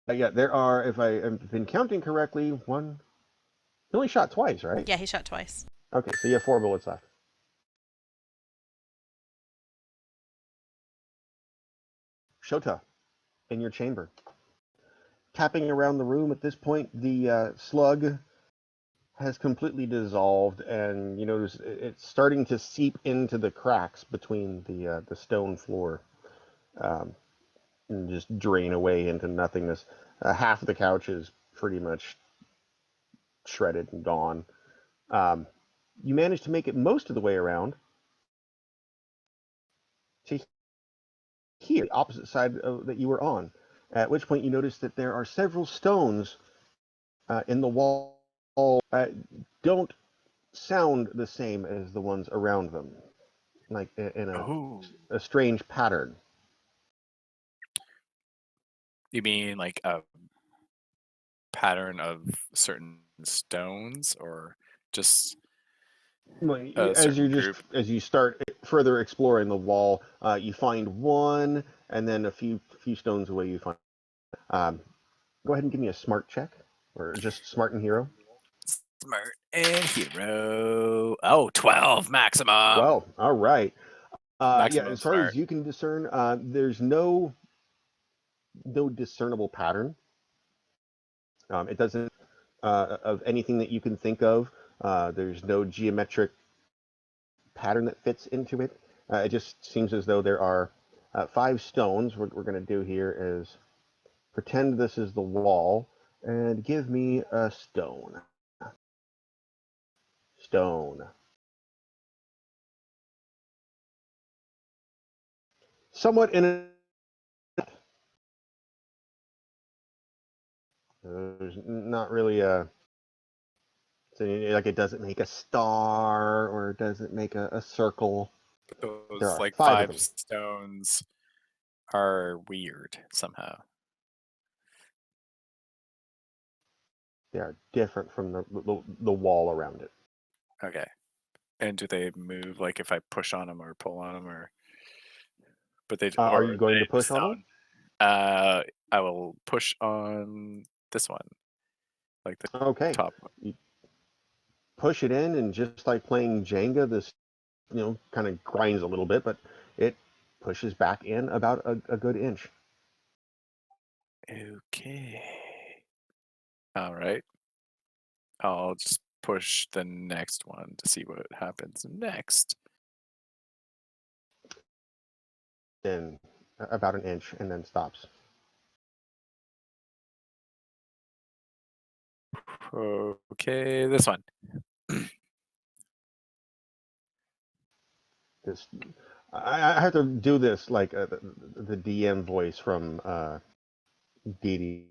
Speaker 1: Yeah, there are, if I have been counting correctly, one. You only shot twice, right?
Speaker 2: Yeah, he shot twice.
Speaker 1: Okay, so you have 4 bullets left. Shota, in your chamber. Tapping around the room at this point, the slug has completely dissolved, and you notice it's starting to seep into the cracks between the stone floor. Um, and just drain away into nothingness. Half of the couch is pretty much shredded and gone. Um, you manage to make it most of the way around to here, the opposite side that you were on. At which point you notice that there are several stones in the wall. Don't sound the same as the ones around them, like in
Speaker 3: Oh,
Speaker 1: a strange pattern.
Speaker 3: you mean like a pattern of certain stones, or just
Speaker 1: Well,
Speaker 3: a
Speaker 1: as
Speaker 3: certain
Speaker 1: you
Speaker 3: group?
Speaker 1: start further exploring the wall, you find one, and then a few stones away you find. Um, Go ahead and give me a smart check, or just smart and hero.
Speaker 3: Smart and hero. Oh, 12 maximum.
Speaker 1: 12. All right. Yeah,
Speaker 3: Maximum
Speaker 1: as far as
Speaker 3: smart.
Speaker 1: you can discern, there's no discernible pattern. It doesn't of anything that you can think of. There's no geometric pattern that fits into it. It just seems as though there are five stones. What we're going to do here is pretend this is the wall and give me a stone. Stone. Somewhat in a. There's not really a. So, like it doesn't make a star or it doesn't make a circle. There
Speaker 3: Those
Speaker 1: are
Speaker 3: like
Speaker 1: five of
Speaker 3: five
Speaker 1: them.
Speaker 3: stones are weird somehow.
Speaker 1: They are different from the wall around it.
Speaker 3: Okay. And do they move like if I push on them or pull on them, or
Speaker 1: Are
Speaker 3: or
Speaker 1: you
Speaker 3: are
Speaker 1: going
Speaker 3: they
Speaker 1: to push
Speaker 3: just
Speaker 1: on them?
Speaker 3: on? I will push on this one, like the
Speaker 1: Okay.
Speaker 3: top one.
Speaker 1: You push it in, and just like playing Jenga, this kind of grinds a little bit, but it pushes back in about a good inch.
Speaker 3: Okay. All right. I'll just push the next one to see what happens next.
Speaker 1: In about an inch, and then stops.
Speaker 3: Okay, this one.
Speaker 1: This I have to do this like the DM voice from DD.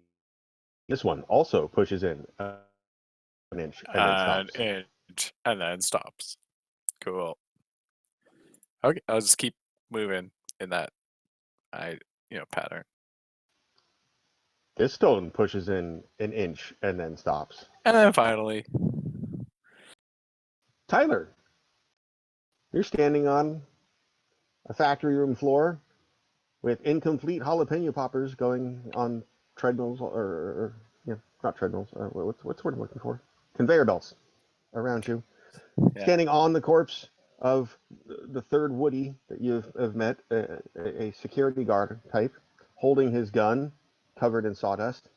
Speaker 1: This one also pushes in an inch and then
Speaker 3: An
Speaker 1: stops.
Speaker 3: inch and then stops. Cool. Okay, I'll just keep moving in that pattern.
Speaker 1: This stone pushes in an inch and then stops.
Speaker 3: And then finally,
Speaker 1: Tyler, you're standing on a factory room floor with incomplete jalapeno poppers going on treadmills or yeah, not treadmills. What's the word I'm looking for? Conveyor belts around you.
Speaker 3: yeah.
Speaker 1: Standing on the corpse of the third Woody that you have met, a security guard type, holding his gun, covered in sawdust.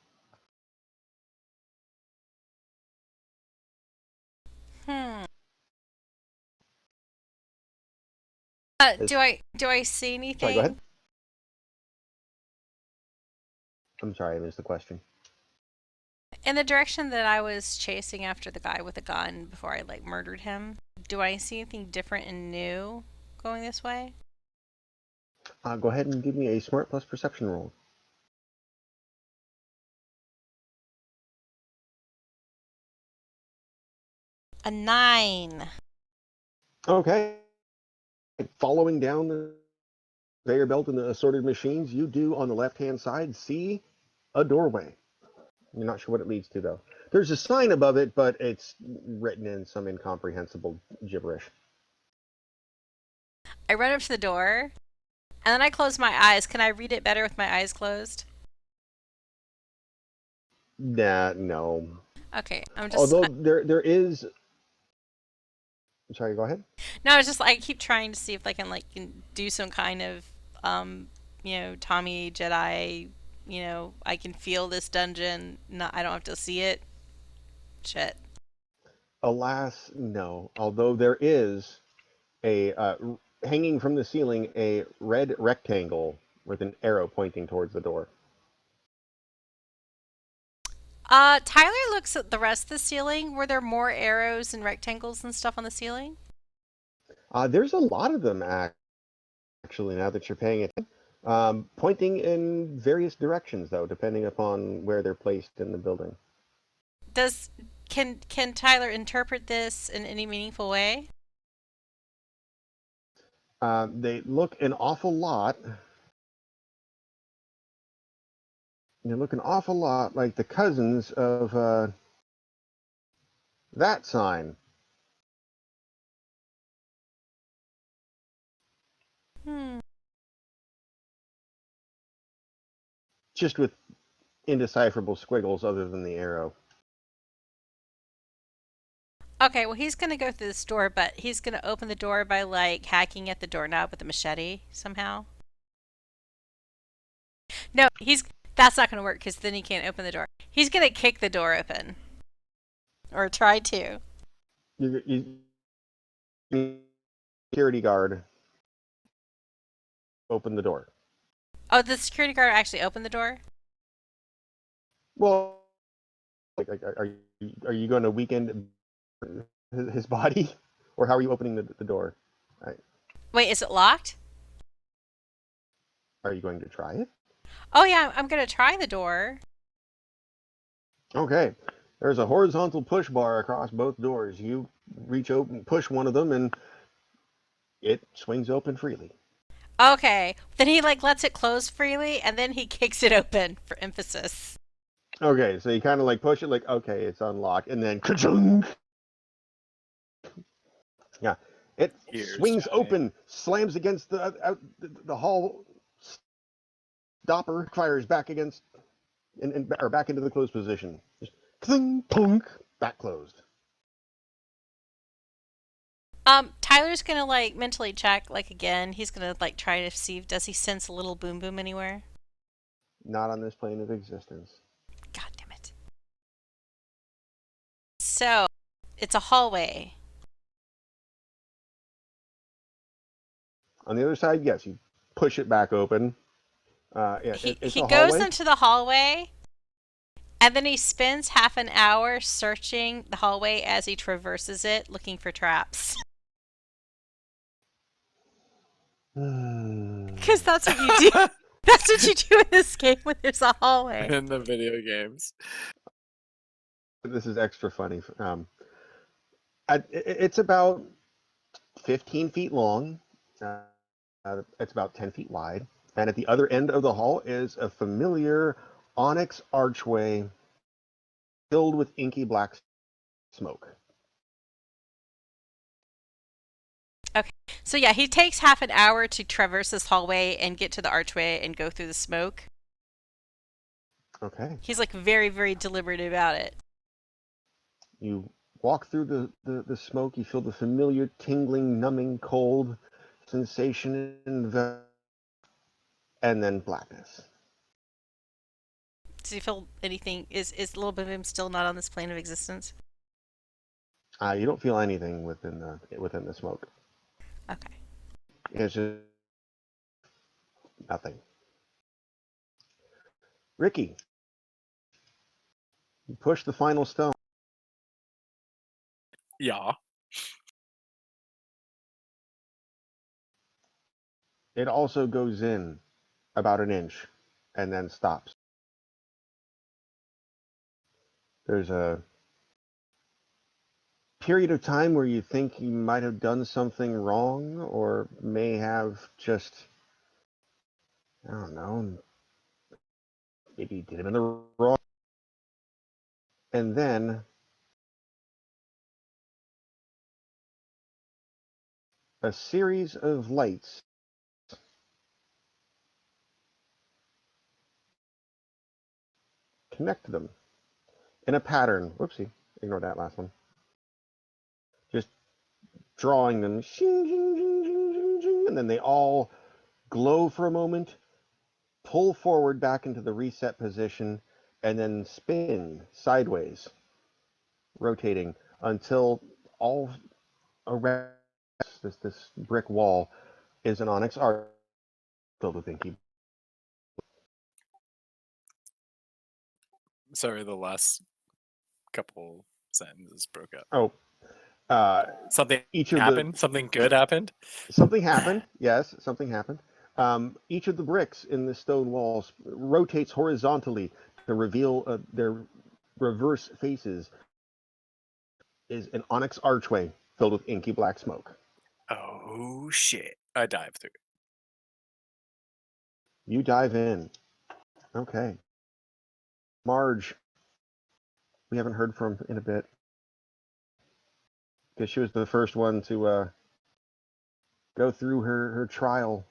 Speaker 2: Hmm.
Speaker 1: His,
Speaker 2: Do I see
Speaker 1: sorry, go ahead.
Speaker 2: anything
Speaker 1: I'm sorry, I missed the question.
Speaker 2: in the direction that I was chasing after the guy with the gun before I like murdered him? Do I see anything different and new going this way?
Speaker 1: Go ahead and give me a smart plus perception roll.
Speaker 2: A 9.
Speaker 1: Okay. Following down the conveyor belt and the assorted machines, you do on the left-hand side see a doorway. You're not sure what it leads to, though. There's a sign above it, but it's written in some incomprehensible gibberish.
Speaker 2: I run up to the door and then I close my eyes. Can I read it better with my eyes closed?
Speaker 1: Nah, no.
Speaker 2: Okay, I'm just
Speaker 1: Although there is. Sorry, go ahead.
Speaker 2: no, I was just I keep trying to see if I can like do some kind of um, Tommy Jedi, I can feel this dungeon. No, I don't have to see it. Shit.
Speaker 1: Alas, no. Although there is a hanging from the ceiling a red rectangle with an arrow pointing towards the door.
Speaker 2: Tyler looks at the rest of the ceiling. Were there more arrows and rectangles and stuff on the ceiling?
Speaker 1: There's a lot of them actually now that you're paying attention, pointing in various directions though, depending upon where they're placed in the building.
Speaker 2: Does can Tyler interpret this in any meaningful way?
Speaker 1: They look an awful lot. They look an awful lot like the cousins of that sign.
Speaker 2: Hmm.
Speaker 1: Just with indecipherable squiggles other than the arrow.
Speaker 2: Okay, well he's gonna go through this door, but he's gonna open the door by like hacking at the doorknob with a machete somehow. No, he's that's not gonna work because then he can't open the door. He's gonna kick the door open or try to.
Speaker 1: You security guard open the door.
Speaker 2: Oh, the security guard actually opened the door.
Speaker 1: Well, like, are you going to weaken his body, or how are you opening the door? Right.
Speaker 2: Wait, is it locked?
Speaker 1: Are you going to try it?
Speaker 2: Oh yeah, I'm gonna try the door.
Speaker 1: Okay. There's a horizontal push bar across both doors. You reach open, push one of them, and it swings open freely.
Speaker 2: Okay, then he like lets it close freely, and then he kicks it open for emphasis.
Speaker 1: Okay, so you kind of like push it, like okay, it's unlocked, and then ka-chunk! Yeah, it
Speaker 3: Here's
Speaker 1: swings
Speaker 3: Johnny.
Speaker 1: open, slams against the hall stopper, fires back against or back into the closed position. Just cling, plunk, back closed.
Speaker 2: Tyler's gonna like mentally check like again. He's gonna like try to see if does he sense a little boom boom anywhere.
Speaker 1: Not on this plane of existence.
Speaker 2: God damn it. So, it's a hallway.
Speaker 1: On the other side, yes, you push it back open. Yeah, it's
Speaker 2: He
Speaker 1: a
Speaker 2: goes
Speaker 1: hallway.
Speaker 2: into the hallway, and then he spends half an hour searching the hallway as he traverses it, looking for traps. Because that's what you do. That's what you do in this game when there's a hallway.
Speaker 3: In the video games.
Speaker 1: This is extra funny. It's about 15 feet long. It's about 10 feet wide. And at the other end of the hall is a familiar onyx archway filled with inky black smoke.
Speaker 2: Okay. So yeah, he takes half an hour to traverse this hallway and get to the archway and go through the smoke.
Speaker 1: Okay.
Speaker 2: He's like very, very deliberate about it.
Speaker 1: You walk through the smoke. You feel the familiar tingling, numbing, cold sensation and then blackness.
Speaker 2: Does he feel anything? Is Little Bim Bim still not on this plane of existence?
Speaker 1: You don't feel anything within the smoke.
Speaker 2: Okay.
Speaker 1: It's just nothing. Ricky, you push the final stone.
Speaker 3: Yeah.
Speaker 1: It also goes in about an inch and then stops. There's a period of time where you think you might have done something wrong or may have just, I don't know, maybe you did him in the wrong. And then a series of lights connect them in a pattern. Whoopsie, ignore that last one. Just drawing them, and then they all glow for a moment, pull forward back into the reset position, and then spin sideways, rotating until all around this brick wall is an onyx arch filled with inky.
Speaker 3: Sorry, the last couple sentences broke up.
Speaker 1: Oh, uh,
Speaker 3: Something
Speaker 1: each of the
Speaker 3: happened? Something good happened?
Speaker 1: something happened. Yes, something happened. Each of the bricks in the stone walls rotates horizontally to reveal their reverse faces. Is an onyx archway filled with inky black smoke.
Speaker 3: Oh shit! I dived through.
Speaker 1: You dive in. Okay. Marge, we haven't heard from in a bit because she was the first one to go through her trial.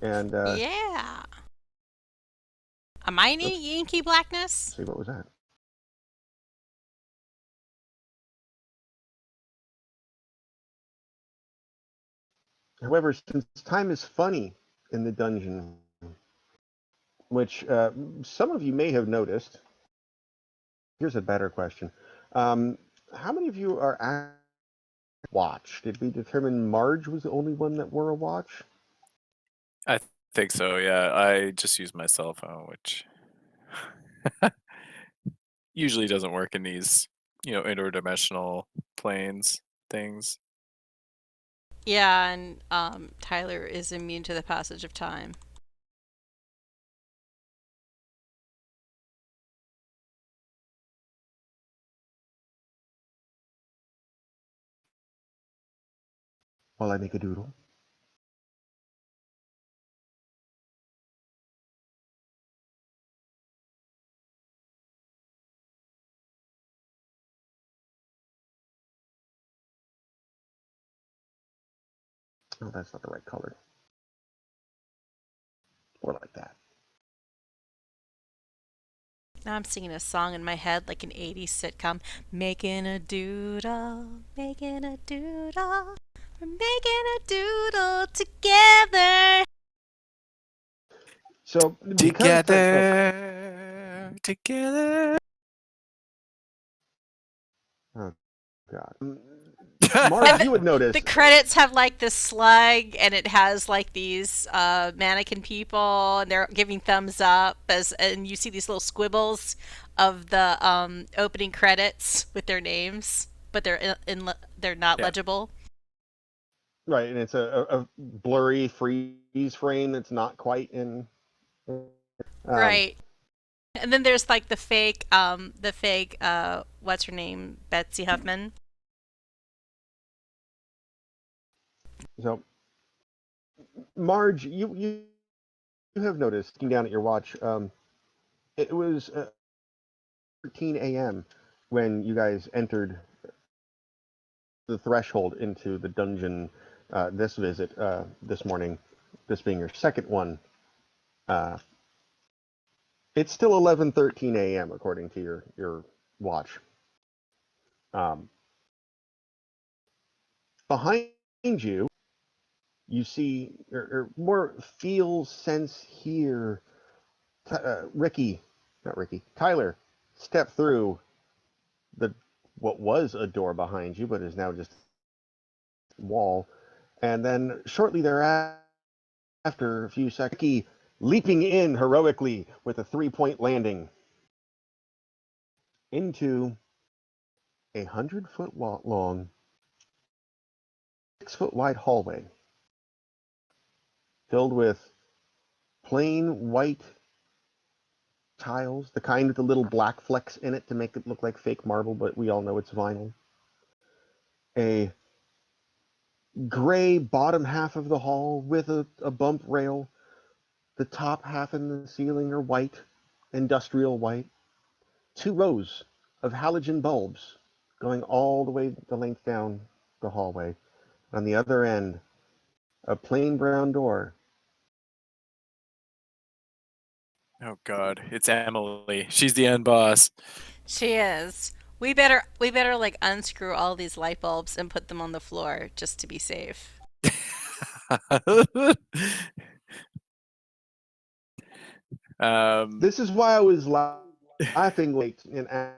Speaker 1: And
Speaker 2: Yeah. Am I in
Speaker 1: let's
Speaker 2: inky blackness?
Speaker 1: see, what was that? However, since time is funny in the dungeon, which some of you may have noticed, here's a better question. How many of you are at watch? Did we determine Marge was the only one that wore a watch?
Speaker 3: I think so. Yeah, I just use my cell phone, which usually doesn't work in these, interdimensional planes things.
Speaker 2: Yeah, and Tyler is immune to the passage of time.
Speaker 1: While I make a doodle. Oh, that's not the right color. Or like that.
Speaker 2: Now I'm singing a song in my head like an 80s sitcom. Making a doodle, making a doodle. We're making a doodle together.
Speaker 1: So because
Speaker 3: Together.
Speaker 1: oh god, Marge, you would notice.
Speaker 2: The credits have like this slug, and it has like these mannequin people, and they're giving thumbs up and you see these little squibbles of the opening credits with their names, but they're not
Speaker 3: Yeah.
Speaker 2: legible.
Speaker 1: Right, and it's a blurry freeze frame that's not quite in.
Speaker 2: Right. And then there's like the fake, what's her name, Betsy Huffman.
Speaker 1: So, Marge, you have noticed, looking down at your watch, it was 13 a.m. when you guys entered the threshold into the dungeon this visit this morning, this being your second one. Uh, it's still 11:13 a.m. according to your watch. Um, Behind you, you see, or more feel, sense, hear Ricky, not Ricky, Tyler, step through the what was a door behind you, but is now just a wall, and then shortly thereafter, a few seconds, Ricky leaping in heroically with a 3-point landing into a 100-foot long, 6-foot wide hallway filled with plain white tiles, the kind with the little black flecks in it to make it look like fake marble, but we all know it's vinyl. A gray bottom half of the hall with a bump rail. The top half and the ceiling are white, industrial white. 2 rows of halogen bulbs going all the way the length down the hallway. On the other end, a plain brown door.
Speaker 3: Oh God, it's Emily. She's the end boss.
Speaker 2: She is. We better like unscrew all these light bulbs and put them on the floor just to be safe.
Speaker 3: um,
Speaker 1: This is why I was laughing late in the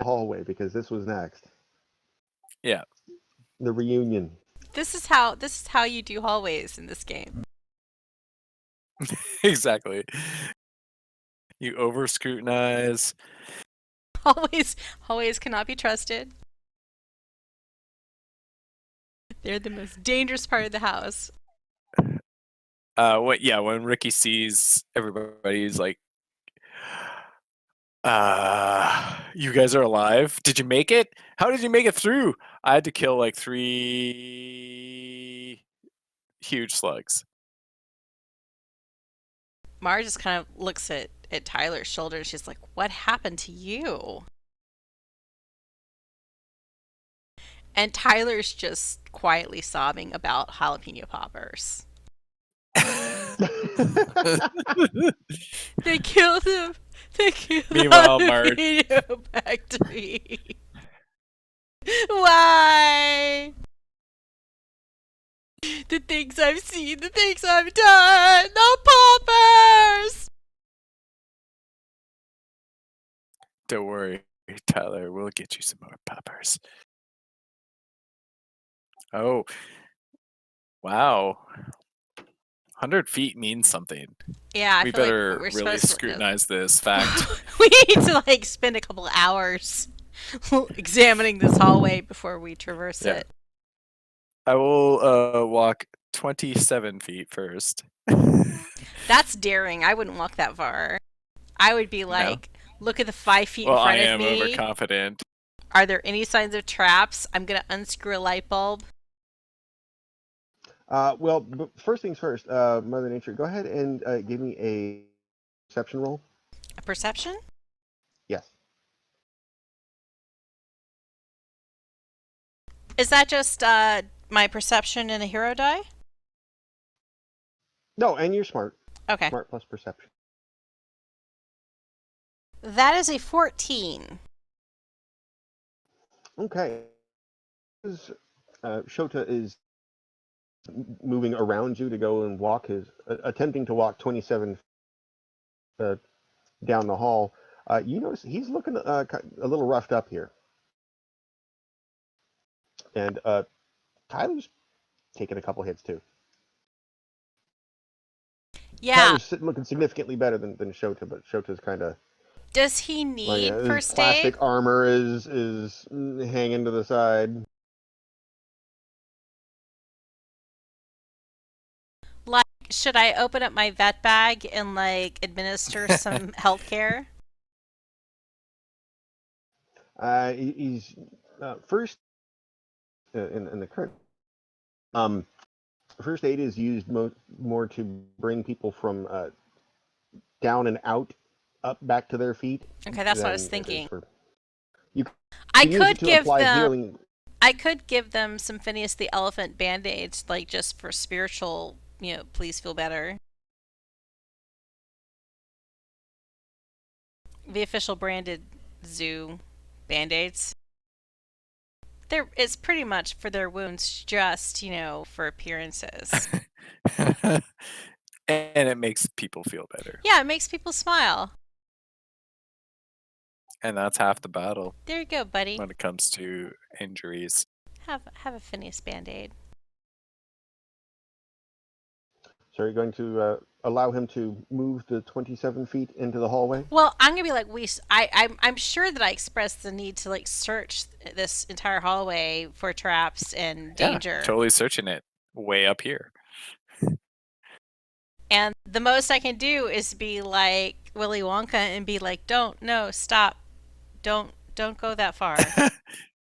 Speaker 1: hallway because this was next.
Speaker 3: yeah,
Speaker 1: The reunion.
Speaker 2: This is how you do hallways in this game.
Speaker 3: exactly. You over scrutinize.
Speaker 2: Always cannot be trusted. They're the most dangerous part of the house.
Speaker 3: When Ricky sees everybody, he's like, you guys are alive? Did you make it? How did you make it through? I had to kill like 3 huge slugs.
Speaker 2: Mara just kind of looks at Tyler's shoulder and she's like, what happened to you? And Tyler's just quietly sobbing about jalapeno poppers. They killed him. They killed
Speaker 3: Meanwhile,
Speaker 2: the
Speaker 3: Marge.
Speaker 2: jalapeno factory. Why? The things I've seen, the things I've done, the poppers!
Speaker 3: Don't worry, Tyler. We'll get you some more poppers. Oh, wow. 100 feet means something.
Speaker 2: Yeah, I
Speaker 3: We
Speaker 2: feel
Speaker 3: better
Speaker 2: like we're
Speaker 3: really
Speaker 2: supposed
Speaker 3: scrutinize this fact.
Speaker 2: We need to like spend a couple hours examining this hallway before we traverse
Speaker 3: Yeah.
Speaker 2: it.
Speaker 3: I will walk 27 feet first.
Speaker 2: That's daring. I wouldn't walk that far. I would be like, look at the 5 feet
Speaker 3: Well,
Speaker 2: in front
Speaker 3: I
Speaker 2: of
Speaker 3: am
Speaker 2: me.
Speaker 3: overconfident.
Speaker 2: Are there any signs of traps? I'm gonna unscrew a light bulb.
Speaker 1: First things first, Mother Nature, go ahead and give me a perception roll.
Speaker 2: A perception?
Speaker 1: Yes.
Speaker 2: Is that just my perception and a hero die?
Speaker 1: No, and you're smart.
Speaker 2: Okay.
Speaker 1: Smart plus perception.
Speaker 2: That is a 14.
Speaker 1: Okay. Shota is moving around you to go and walk attempting to walk 27 down the hall. You notice he's looking a little roughed up here. And Tyler's taking a couple hits too.
Speaker 2: Yeah.
Speaker 1: Tyler's looking significantly better than Shota, but Shota's kind of.
Speaker 2: Does he need first
Speaker 1: his plastic
Speaker 2: aid?
Speaker 1: armor is hanging to the side.
Speaker 2: Like, should I open up my vet bag and like administer some healthcare?
Speaker 1: He's first in the current first aid is used more to bring people from down and out up back to their feet.
Speaker 2: Okay, that's what I was thinking.
Speaker 1: I
Speaker 2: could give them some Phineas the Elephant band-aids, like just for spiritual, please feel better. The official branded zoo band-aids. It's pretty much for their wounds, just, for appearances.
Speaker 3: And it makes people feel better.
Speaker 2: Yeah, it makes people smile.
Speaker 3: And that's half the battle.
Speaker 2: There you go, buddy.
Speaker 3: When it comes to injuries.
Speaker 2: Have a Phineas band-aid.
Speaker 1: So are you going to allow him to move the 27 feet into the hallway?
Speaker 2: Well, I'm gonna be like, I'm sure that I expressed the need to like search this entire hallway for traps and danger.
Speaker 3: Yeah, totally searching it way up here.
Speaker 2: And the most I can do is be like Willy Wonka and be like, stop, don't go that far.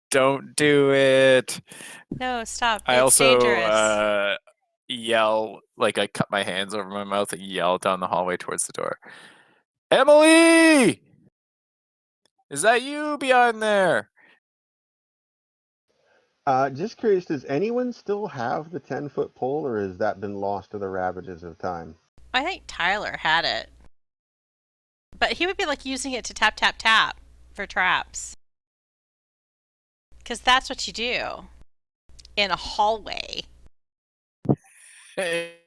Speaker 3: Don't do it.
Speaker 2: No, stop.
Speaker 3: I
Speaker 2: It's
Speaker 3: also
Speaker 2: dangerous.
Speaker 3: Yell, like I cut my hands over my mouth and yell down the hallway towards the door. Emily! Is that you behind there?
Speaker 1: Just curious, does anyone still have the 10-foot pole, or has that been lost to the ravages of time?
Speaker 2: I think Tyler had it. But he would be like using it to tap, tap, tap for traps. Because that's what you do in a hallway.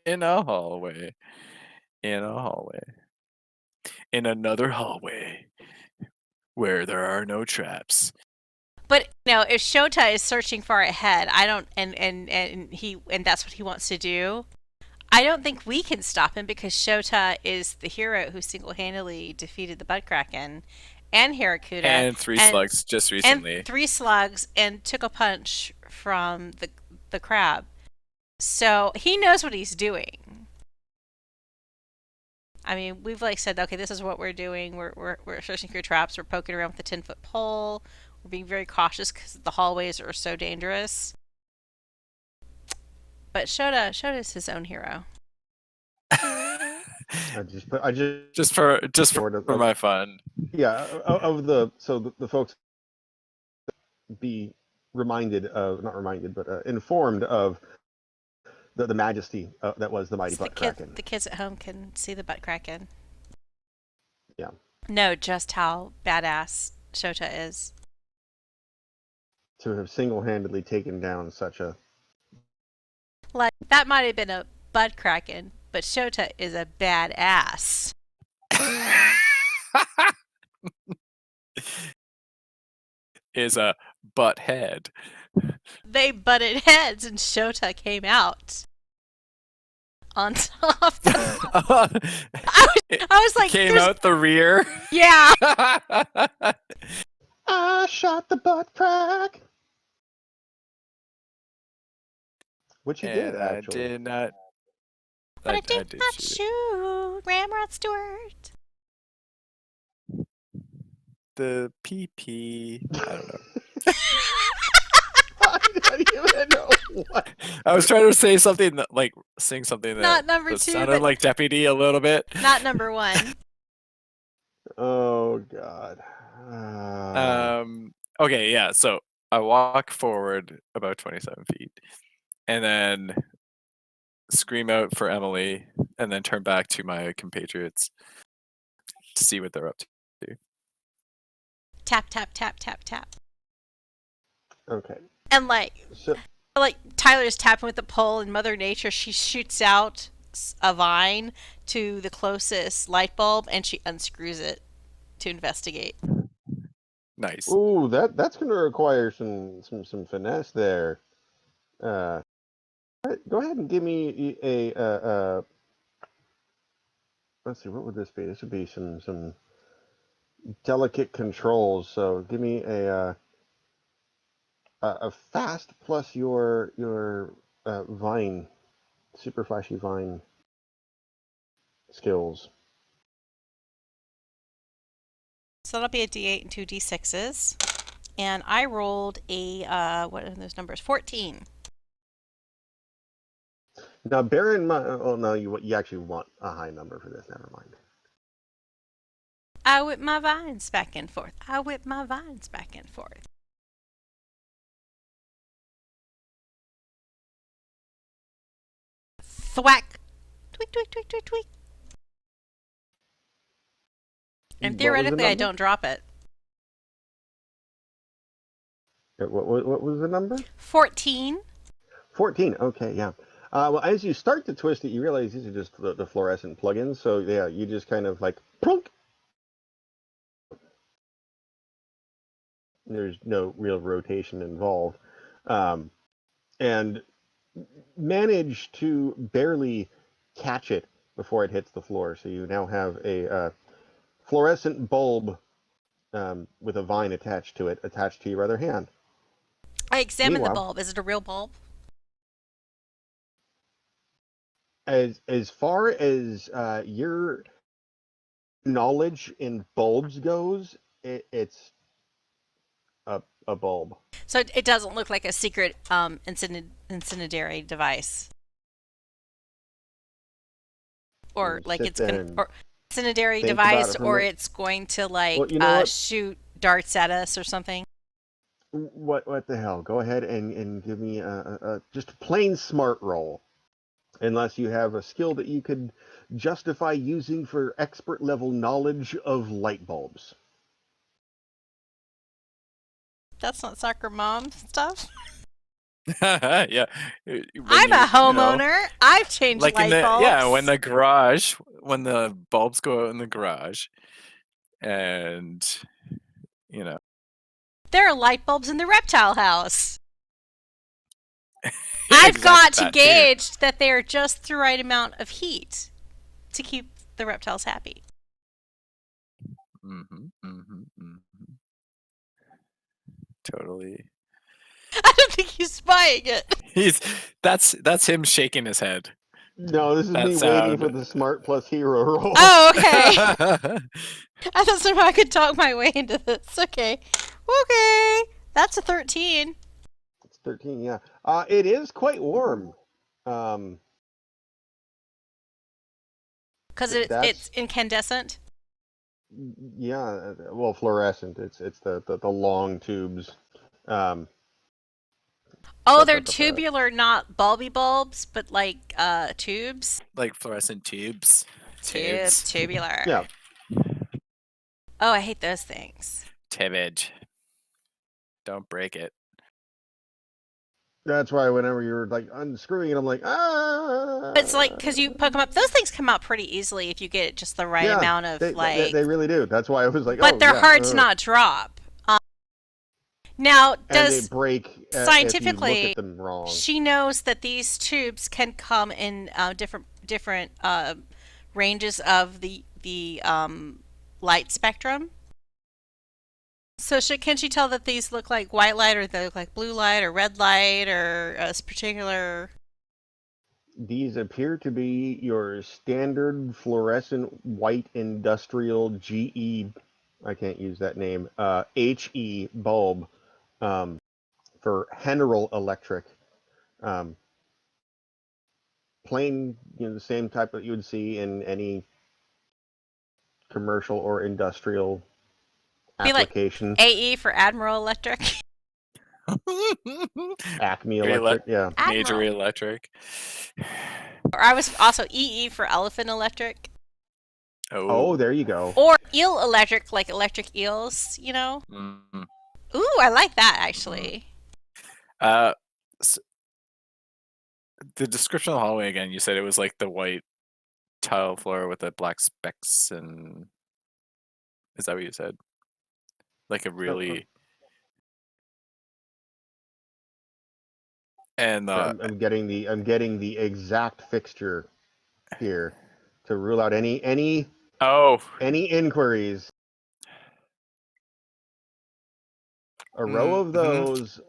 Speaker 3: In a hallway. In a hallway. In another hallway where there are no traps.
Speaker 2: But if Shota is searching far ahead, I don't, and that's what he wants to do. I don't think we can stop him because Shota is the hero who single-handedly defeated the Butkraken and Harakuda
Speaker 3: And 3
Speaker 2: and
Speaker 3: slugs just
Speaker 2: and
Speaker 3: recently.
Speaker 2: 3 slugs and took a punch from the crab. So he knows what he's doing. I mean, we've like said, okay, this is what we're doing. We're searching for traps. We're poking around with the 10-foot pole. We're being very cautious because the hallways are so dangerous. But Shota is his own hero.
Speaker 1: I just
Speaker 3: just for
Speaker 1: sort of,
Speaker 3: my fun.
Speaker 1: yeah, the folks be reminded of, not reminded, but informed of the majesty that was the mighty
Speaker 2: So
Speaker 1: Butt Kraken.
Speaker 2: the kids at home can see the Butkraken.
Speaker 1: Yeah.
Speaker 2: Know just how badass Shota is.
Speaker 1: To have single-handedly taken down such a...
Speaker 2: Like, that might have been a Butkraken, but Shota is a badass.
Speaker 3: Is a butt head.
Speaker 2: They butted heads and Shota came out on top. I was like,
Speaker 3: came out the rear.
Speaker 2: Yeah.
Speaker 1: I shot the butt crack. Which he did, actually.
Speaker 3: I did not.
Speaker 2: But I did not
Speaker 3: shoot
Speaker 2: shoot Ramrod Stewart.
Speaker 3: the PP. I don't know.
Speaker 1: I don't even know what.
Speaker 3: I was trying to say something that, like, sing something that
Speaker 2: Not number
Speaker 3: that
Speaker 2: 2,
Speaker 3: sounded
Speaker 2: but
Speaker 3: like Deputy a little bit.
Speaker 2: not number 1.
Speaker 1: Oh, God.
Speaker 3: Okay, yeah. So I walk forward about 27 feet, and then scream out for Emily, and then turn back to my compatriots to see what they're up to.
Speaker 2: Tap, tap, tap, tap, tap.
Speaker 1: Okay.
Speaker 2: And like
Speaker 1: So,
Speaker 2: Tyler's tapping with the pole, and Mother Nature, she shoots out a vine to the closest light bulb, and she unscrews it to investigate.
Speaker 3: Nice.
Speaker 1: ooh, that's going to require some finesse there. Go ahead and give me a let's see, what would this be? This would be some delicate controls. So give me a fast plus your vine, super flashy vine skills.
Speaker 2: So that'll be a D8 and 2 D6s. And I rolled a, what are those numbers? 14.
Speaker 1: Now, bear in mind. Oh no, you actually want a high number for this. Never mind.
Speaker 2: I whip my vines back and forth. I whip my vines back and forth. Thwack. Tweak, tweak, tweak, tweak, tweak. And theoretically, I don't drop it.
Speaker 1: What was the number?
Speaker 2: 14.
Speaker 1: 14. Okay, yeah. Well, as you start to twist it, you realize these are just the fluorescent plugins. So yeah, you just kind of like plunk. There's no real rotation involved, and manage to barely catch it before it hits the floor. So you now have a fluorescent bulb with a vine attached to your other hand.
Speaker 2: I examined the
Speaker 1: Meanwhile,
Speaker 2: bulb. Is it a real bulb?
Speaker 1: as far as your knowledge in bulbs goes, it's a bulb.
Speaker 2: So it doesn't look like a secret incendiary device. Or like it's going or incendiary device, or it's going to like shoot darts at us or something.
Speaker 1: What the hell? Go ahead and give me just a plain smart roll. Unless you have a skill that you could justify using for expert level knowledge of light bulbs.
Speaker 2: That's not soccer mom stuff.
Speaker 3: Yeah.
Speaker 2: I'm a homeowner. I've changed
Speaker 3: like
Speaker 2: light bulbs.
Speaker 3: Yeah, when the bulbs go out in the garage, and
Speaker 2: there are light bulbs in the reptile house. I've got to
Speaker 3: that too.
Speaker 2: gauge that they're just the right amount of heat to keep the reptiles happy.
Speaker 3: Totally.
Speaker 2: I don't think he's buying it.
Speaker 3: That's him shaking his head.
Speaker 1: No, this is
Speaker 3: That
Speaker 1: me waiting
Speaker 3: sound.
Speaker 1: for the smart plus hero roll.
Speaker 2: Oh, okay. I thought somehow I could talk my way into this. Okay. Okay. That's a 13.
Speaker 1: It's 13, yeah. It is quite warm. Um,
Speaker 2: Because it's
Speaker 1: that's
Speaker 2: incandescent.
Speaker 1: yeah. Well, fluorescent. It's the long tubes. Um,
Speaker 2: Oh,
Speaker 1: but,
Speaker 2: they're
Speaker 1: but, but, but
Speaker 2: tubular, not bulby bulbs, but like tubes.
Speaker 3: Like fluorescent tubes.
Speaker 2: Tubular.
Speaker 1: yeah.
Speaker 2: Oh, I hate those things.
Speaker 3: Tibbage. Don't break it.
Speaker 1: That's why whenever you're like unscrewing it, I'm like, ah.
Speaker 2: It's like because you poke them up. Those things come out pretty easily if you get just the right
Speaker 1: Yeah,
Speaker 2: amount of
Speaker 1: they really do. That's why I was like,
Speaker 2: But
Speaker 1: oh
Speaker 2: they're
Speaker 1: yeah.
Speaker 2: hard to not drop. Now,
Speaker 1: And they
Speaker 2: does
Speaker 1: break if you look
Speaker 2: scientifically
Speaker 1: at them wrong.
Speaker 2: she knows that these tubes can come in different ranges of the light spectrum. So can she tell that these look like white light, or they look like blue light, or red light, or a particular?
Speaker 1: These appear to be your standard fluorescent white industrial GE. I can't use that name. HE bulb for General Electric. Um, Plain, the same type that you would see in any commercial or industrial
Speaker 2: Be like
Speaker 1: application.
Speaker 2: AE for Admiral Electric.
Speaker 1: Acme Electric, yeah.
Speaker 3: Major
Speaker 2: Admiral.
Speaker 3: Electric.
Speaker 2: Or I was also EE for Elephant Electric.
Speaker 1: Oh, there you go.
Speaker 2: Or eel electric, like electric eels,
Speaker 3: Mm-hmm.
Speaker 2: Ooh, I like that actually.
Speaker 3: The description of the hallway again, you said it was like the white tile floor with the black specks, and is that what you said? Like a really and
Speaker 1: I'm getting the exact fixture here to rule out any inquiries. A row of those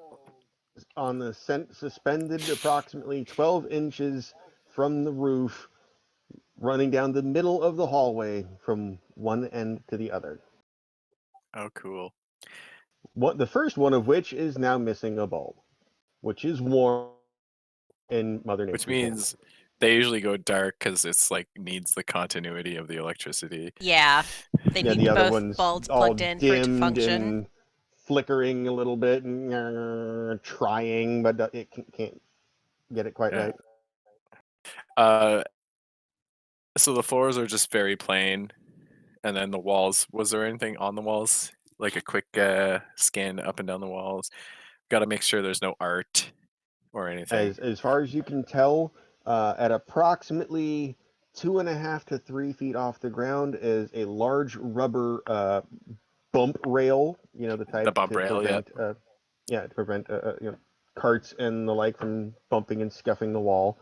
Speaker 1: on the suspended approximately 12 inches from the roof, running down the middle of the hallway from one end to the other.
Speaker 3: Oh, cool.
Speaker 1: The first one of which is now missing a bulb, which is warm in Mother Nature's
Speaker 3: Which means they usually go dark because it's like needs the continuity of the electricity.
Speaker 2: Yeah, they need
Speaker 1: the other
Speaker 2: both
Speaker 1: one's
Speaker 2: bulbs
Speaker 1: all
Speaker 2: plugged in for it to
Speaker 1: dimmed
Speaker 2: function.
Speaker 1: and flickering a little bit and trying, but it can't get it quite right.
Speaker 3: So the floors are just very plain, and then the walls. Was there anything on the walls? Like a quick scan up and down the walls. Got to make sure there's no art or anything.
Speaker 1: As far as you can tell, at approximately 2.5 to 3 feet off the ground is a large rubber bump rail. The type
Speaker 3: The bump
Speaker 1: to
Speaker 3: rail, yeah.
Speaker 1: prevent carts and the like from bumping and scuffing the wall.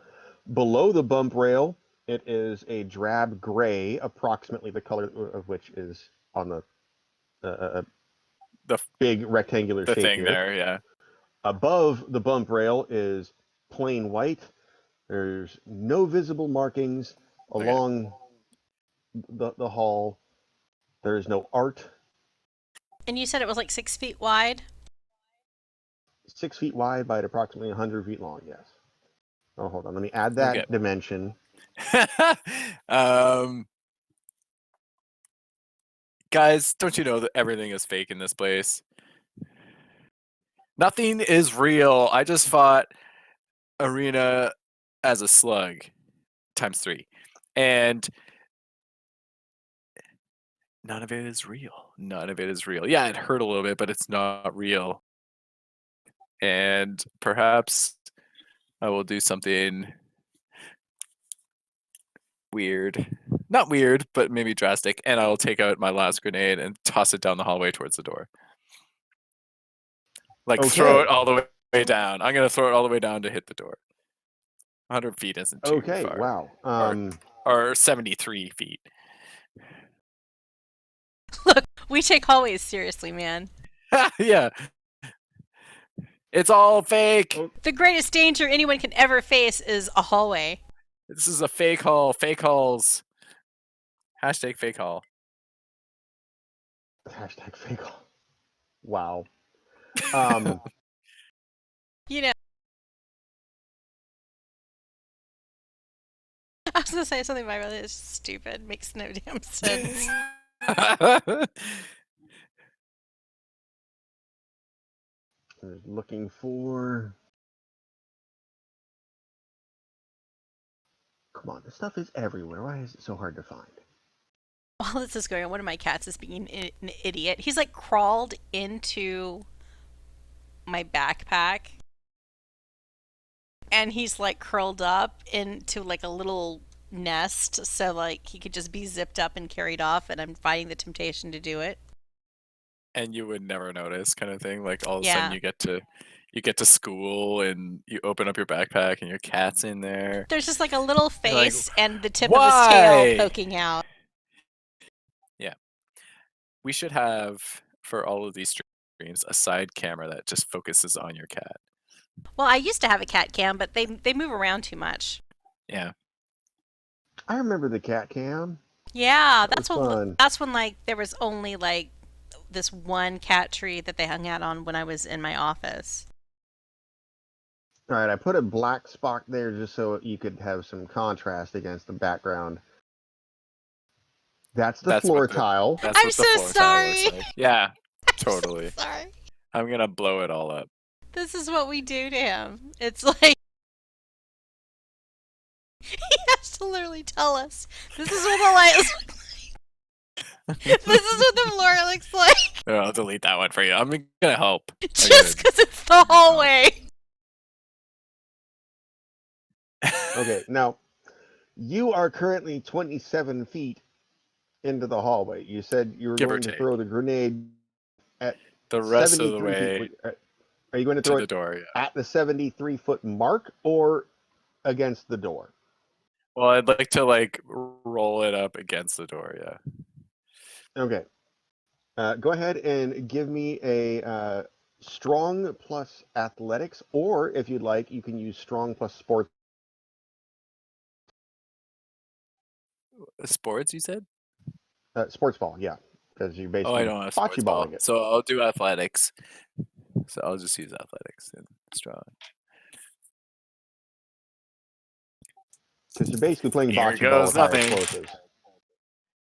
Speaker 1: Below the bump rail, it is a drab gray, approximately the color of which is on the big rectangular
Speaker 3: The
Speaker 1: shape
Speaker 3: thing
Speaker 1: here.
Speaker 3: there, yeah.
Speaker 1: Above the bump rail is plain white. There's no visible markings along the hall. There's no art.
Speaker 2: And you said it was like 6 feet wide?
Speaker 1: 6 feet wide by approximately 100 feet long, yes. Oh, hold on. Let me add
Speaker 3: Okay.
Speaker 1: that dimension.
Speaker 3: Guys, don't you know that everything is fake in this place? Nothing is real. I just fought Arena as a slug times 3. And none of it is real. None of it is real. Yeah, it hurt a little bit, but it's not real. And perhaps I will do something weird. Not weird, but maybe drastic. And I will take out my last grenade and toss it down the hallway towards the door. Like throw it all the way way down. I'm gonna throw it all the way down to hit the door. 100 feet isn't too
Speaker 1: Okay,
Speaker 3: far.
Speaker 1: wow.
Speaker 3: Or 73 feet.
Speaker 2: Look, we take hallways seriously, man.
Speaker 3: Yeah. It's all fake.
Speaker 1: Oh.
Speaker 2: The greatest danger anyone can ever face is a hallway.
Speaker 3: This is a fake hall. Fake halls. Hashtag fake hall.
Speaker 1: Hashtag fake. Wow.
Speaker 2: You know, I was gonna say something, but I really it's stupid. Makes no damn sense.
Speaker 1: Looking for. Come on, this stuff is everywhere. Why is it so hard to find?
Speaker 2: While this is going on, one of my cats is being an idiot. He's like crawled into my backpack, and he's like curled up into like a little nest, so like he could just be zipped up and carried off. And I'm fighting the temptation to do it.
Speaker 3: And you would never notice, kind of thing. Like all of a
Speaker 2: Yeah.
Speaker 3: sudden you get to school and you open up your backpack and your cat's in there.
Speaker 2: There's just like a little
Speaker 3: You're like,
Speaker 2: face and the tip of his tail
Speaker 3: "Why?"
Speaker 2: poking out.
Speaker 3: Yeah. We should have, for all of these streams, a side camera that just focuses on your cat.
Speaker 2: Well, I used to have a cat cam, but they move around too much.
Speaker 3: Yeah.
Speaker 1: I remember the cat cam.
Speaker 2: Yeah,
Speaker 1: That was fun.
Speaker 2: that's when like there was only like this one cat tree that they hung out on when I was in my office.
Speaker 1: All right, I put a black spot there just so you could have some contrast against the background. That's the floor
Speaker 3: what the-
Speaker 1: tile.
Speaker 3: That's
Speaker 2: I'm
Speaker 3: what the
Speaker 2: so
Speaker 3: floor tile looks
Speaker 2: sorry.
Speaker 3: like. Yeah, totally.
Speaker 2: Sorry.
Speaker 3: I'm gonna blow it all up.
Speaker 2: This is what we do to him. It's like he has to literally tell us this is what the lights look like. This is what the floor looks like.
Speaker 3: I'll delete that one for you. I'm gonna help.
Speaker 2: Just because it's the hallway.
Speaker 1: Okay, now you are currently 27 feet into the hallway. You said you were
Speaker 3: Give or
Speaker 1: going to
Speaker 3: take.
Speaker 1: throw the grenade at
Speaker 3: The rest of the
Speaker 1: 73
Speaker 3: way
Speaker 1: feet. Are you going to
Speaker 3: to
Speaker 1: throw
Speaker 3: the
Speaker 1: it
Speaker 3: door. Yeah.
Speaker 1: at the 73-foot mark or against the door?
Speaker 3: Well, I'd like to like roll it up against the door. Yeah.
Speaker 1: Okay. Go ahead and give me a strong plus athletics, or if you'd like, you can use strong plus sports.
Speaker 3: Sports, you said?
Speaker 1: Sports ball, yeah, because you're
Speaker 3: Oh, I
Speaker 1: basically
Speaker 3: don't have sports ball.
Speaker 1: bocce-balling it.
Speaker 3: So I'll do athletics. So I'll just use athletics and strong.
Speaker 1: Because you're basically playing
Speaker 3: Here
Speaker 1: bocce ball
Speaker 3: goes
Speaker 1: with higher
Speaker 3: nothing.
Speaker 1: explosives.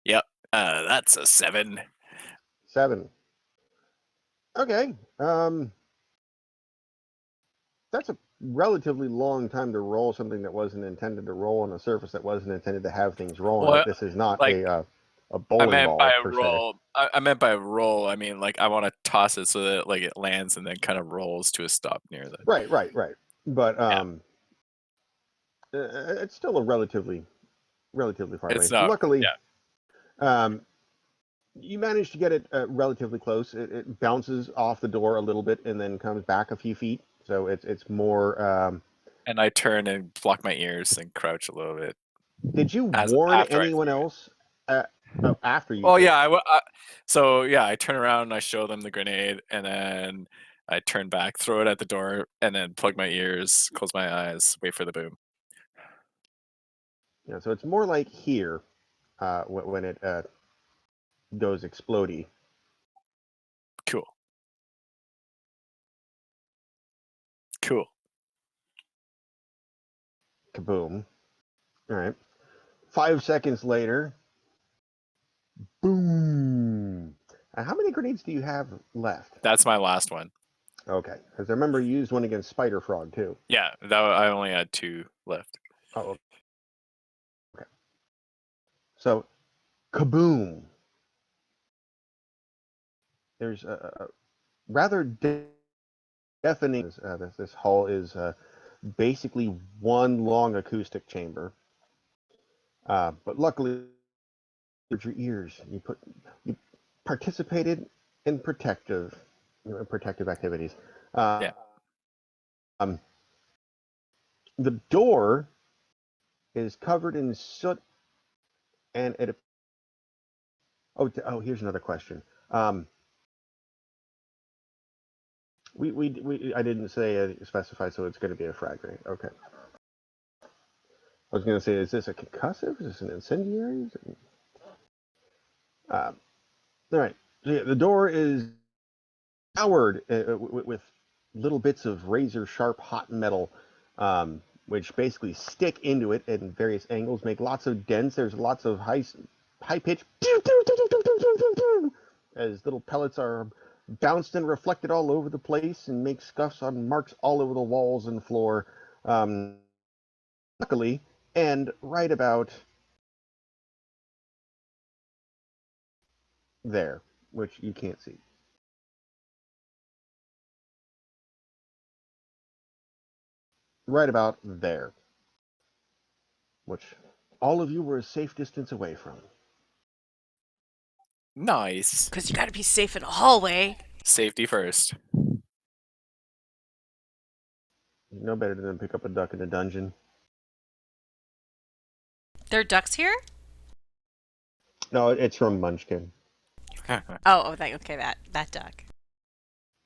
Speaker 3: Yep. That's a 7.
Speaker 1: 7. Okay. That's a relatively long time to roll something that wasn't intended to roll on a surface that wasn't intended to have things roll on it. This is not
Speaker 3: like,
Speaker 1: a
Speaker 3: I
Speaker 1: bowling
Speaker 3: meant
Speaker 1: ball
Speaker 3: by
Speaker 1: per
Speaker 3: roll. I meant by roll. I mean, like I want to toss it so that like it lands and then kind of rolls to a stop near the.
Speaker 1: se. Right. But it's still a relatively far away.
Speaker 3: It's not.
Speaker 1: Luckily,
Speaker 3: Yeah.
Speaker 1: You managed to get it relatively close. It bounces off the door a little bit and then comes back a few feet. So it's more.
Speaker 3: And I turn and block my ears and crouch a little bit.
Speaker 1: Did you warn
Speaker 3: after
Speaker 1: anyone else after you?
Speaker 3: Well, yeah. So yeah, I turn around and I show them the grenade, and then I turn back, throw it at the door, and then plug my ears, close my eyes, wait for the boom.
Speaker 1: Yeah, so it's more like here when it goes explodey.
Speaker 3: Cool. Cool.
Speaker 1: Kaboom. All right. 5 seconds later. Boom. How many grenades do you have left?
Speaker 3: That's my last one.
Speaker 1: Okay, because I remember you used one against Spider Frog too.
Speaker 3: Yeah, I only had 2 left.
Speaker 1: Oh, okay. So, kaboom. There's a rather deafening. This hall is basically one long acoustic chamber. But luckily, with your ears, you participated in protective activities.
Speaker 3: Yeah.
Speaker 1: The door is covered in soot, and it. Oh, here's another question. I didn't say specify, so it's going to be a frag rate. Okay. I was going to say, is this a concussive? Is this an incendiary? All right. So yeah, the door is powered with little bits of razor sharp hot metal, which basically stick into it in various angles, make lots of dents. There's lots of high pitch as little pellets are bounced and reflected all over the place and make scuffs on marks all over the walls and floor. Luckily, and right about there, which you can't see. Right about there, which all of you were a safe distance away from.
Speaker 3: Nice.
Speaker 2: Because you gotta be safe in a hallway.
Speaker 3: Safety first.
Speaker 1: No better than pick up a duck in a dungeon.
Speaker 2: There are ducks here?
Speaker 1: No, it's from Munchkin.
Speaker 2: Okay, that duck.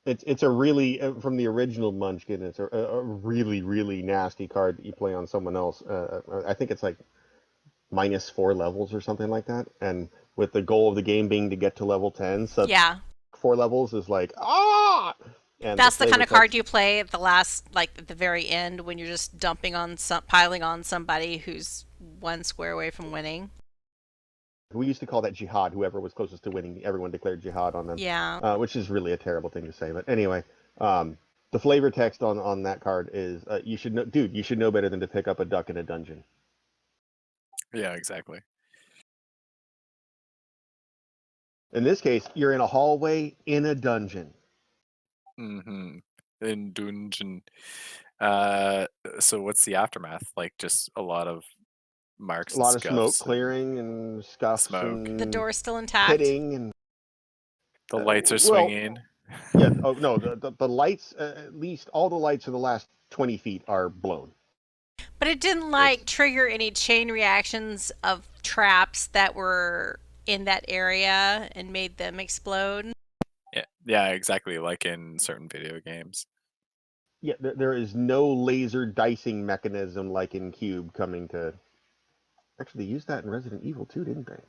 Speaker 1: It's a really from the original Munchkin. It's a really really nasty card that you play on someone else. I think it's like -4 levels or something like that. And with the goal of the game being to get to level 10, so
Speaker 2: Yeah.
Speaker 1: 4 levels is like ah. And
Speaker 2: That's the kind of card you play at the last, like at the very end, when you're just piling on somebody who's one square away from winning.
Speaker 1: We used to call that jihad. Whoever was closest to winning, everyone declared jihad on them.
Speaker 2: Yeah.
Speaker 1: Which is really a terrible thing to say. But anyway, the flavor text on that card is you should know, dude. You should know better than to pick up a duck in a dungeon.
Speaker 3: Yeah, exactly.
Speaker 1: In this case, you're in a hallway in a dungeon.
Speaker 3: Mm-hmm. In dungeon. So what's the aftermath? Like just a lot of marks,
Speaker 1: A lot
Speaker 3: and
Speaker 1: of smoke
Speaker 3: scuffs
Speaker 1: clearing and scuffs
Speaker 3: smoke.
Speaker 1: and
Speaker 2: The door's still intact.
Speaker 1: hitting and
Speaker 3: The lights are
Speaker 1: well,
Speaker 3: swinging.
Speaker 1: yeah. Oh no, the lights. At least all the lights in the last 20 feet are blown.
Speaker 2: But it didn't trigger any chain reactions of traps that were in that area and made them explode.
Speaker 3: Yeah, exactly. Like in certain video games.
Speaker 1: Yeah, there is no laser dicing mechanism like in Cube coming to. Actually, they used that in Resident Evil too, didn't they?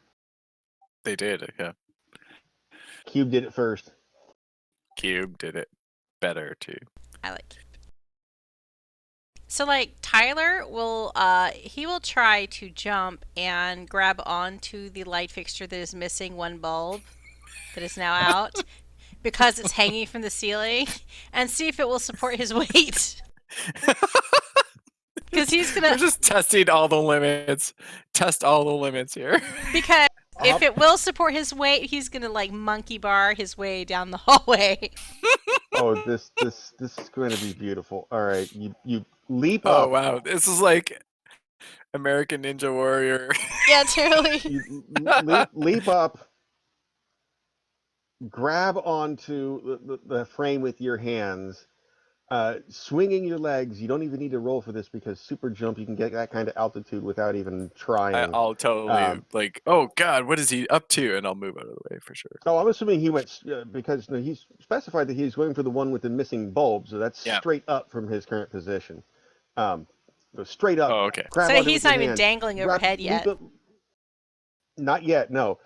Speaker 3: They did, yeah.
Speaker 1: Cube did it first.
Speaker 3: Cube did it better too.
Speaker 2: I like Cube. So like Tyler will he will try to jump and grab onto the light fixture that is missing one bulb that is now out because it's hanging from the ceiling and see if it will support his weight. Because he's gonna
Speaker 3: We're just testing all the limits. Test all the limits here.
Speaker 2: Because if it will support his weight, he's gonna like monkey bar his way down the hallway.
Speaker 1: Oh, this is going to be beautiful. All right, you leap
Speaker 3: Oh
Speaker 1: up.
Speaker 3: wow, this is like American Ninja Warrior.
Speaker 2: Yeah, totally.
Speaker 1: You leap up, grab onto the frame with your hands, swinging your legs. You don't even need to roll for this because super jump, you can get that kind of altitude without even trying.
Speaker 3: I'll totally like, oh god, what is he up to? And I'll move out of the way for sure.
Speaker 1: Oh, I'm assuming he went because he's specified that he's going for the one with the missing bulb, so that's straight up from his current position. Straight up.
Speaker 3: Oh, okay.
Speaker 2: So he's not even dangling overhead yet.
Speaker 1: Not yet, no.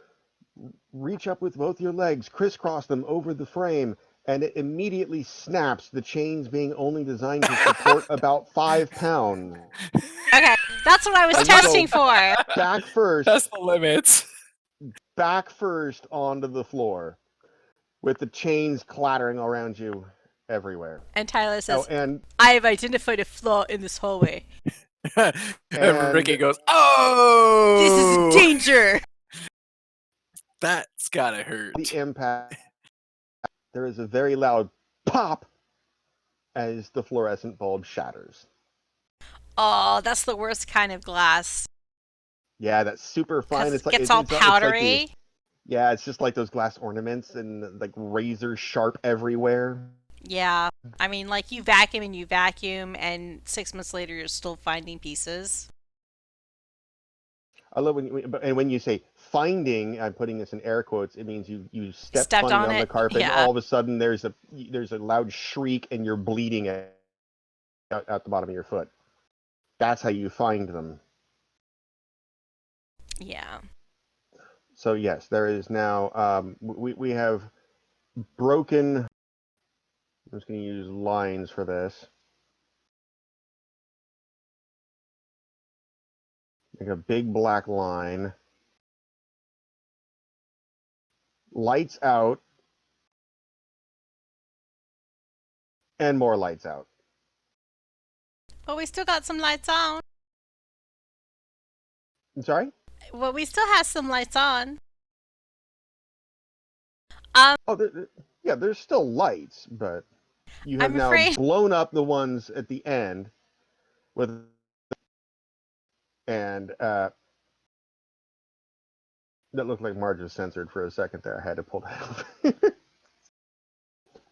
Speaker 1: Reach up with both your legs, crisscross them over the frame, and it immediately snaps, the chains being only designed to support about 5 pounds.
Speaker 2: Okay, that's what I was testing for.
Speaker 1: Back first.
Speaker 3: That's the limits.
Speaker 1: Back first onto the floor, with the chains clattering around you everywhere.
Speaker 2: And Tyler says,
Speaker 1: and
Speaker 2: I have identified a flaw in this hallway.
Speaker 3: And Ricky goes, oh!
Speaker 2: This is danger!
Speaker 3: That's gotta hurt.
Speaker 1: The impact. There is a very loud pop as the fluorescent bulb shatters.
Speaker 2: Oh, that's the worst kind of glass.
Speaker 1: Yeah, that's super fine.
Speaker 2: It gets all powdery.
Speaker 1: Yeah, it's just like those glass ornaments and like razor sharp everywhere.
Speaker 2: Yeah. I mean, like you vacuum and you vacuum, and 6 months later you're still finding pieces.
Speaker 1: I love when you say finding. I'm putting this in air quotes. It means you step
Speaker 2: Stepped
Speaker 1: funny
Speaker 2: on
Speaker 1: on the
Speaker 2: it.
Speaker 1: carpet, and
Speaker 2: Yeah.
Speaker 1: all of a sudden there's a loud shriek, and you're bleeding out the bottom of your foot. That's how you find them.
Speaker 2: Yeah.
Speaker 1: So yes, there is now. We have broken. I'm just going to use lines for this. Like a big black line. Lights out, and more lights out.
Speaker 2: But we still got some lights on.
Speaker 1: I'm sorry.
Speaker 2: Well, we still have some lights on.
Speaker 1: Oh, yeah. There's still lights, but you have
Speaker 2: I'm
Speaker 1: now
Speaker 2: afraid.
Speaker 1: blown up the ones at the end with and that looked like Marge was censored for a second there. I had to pull that up.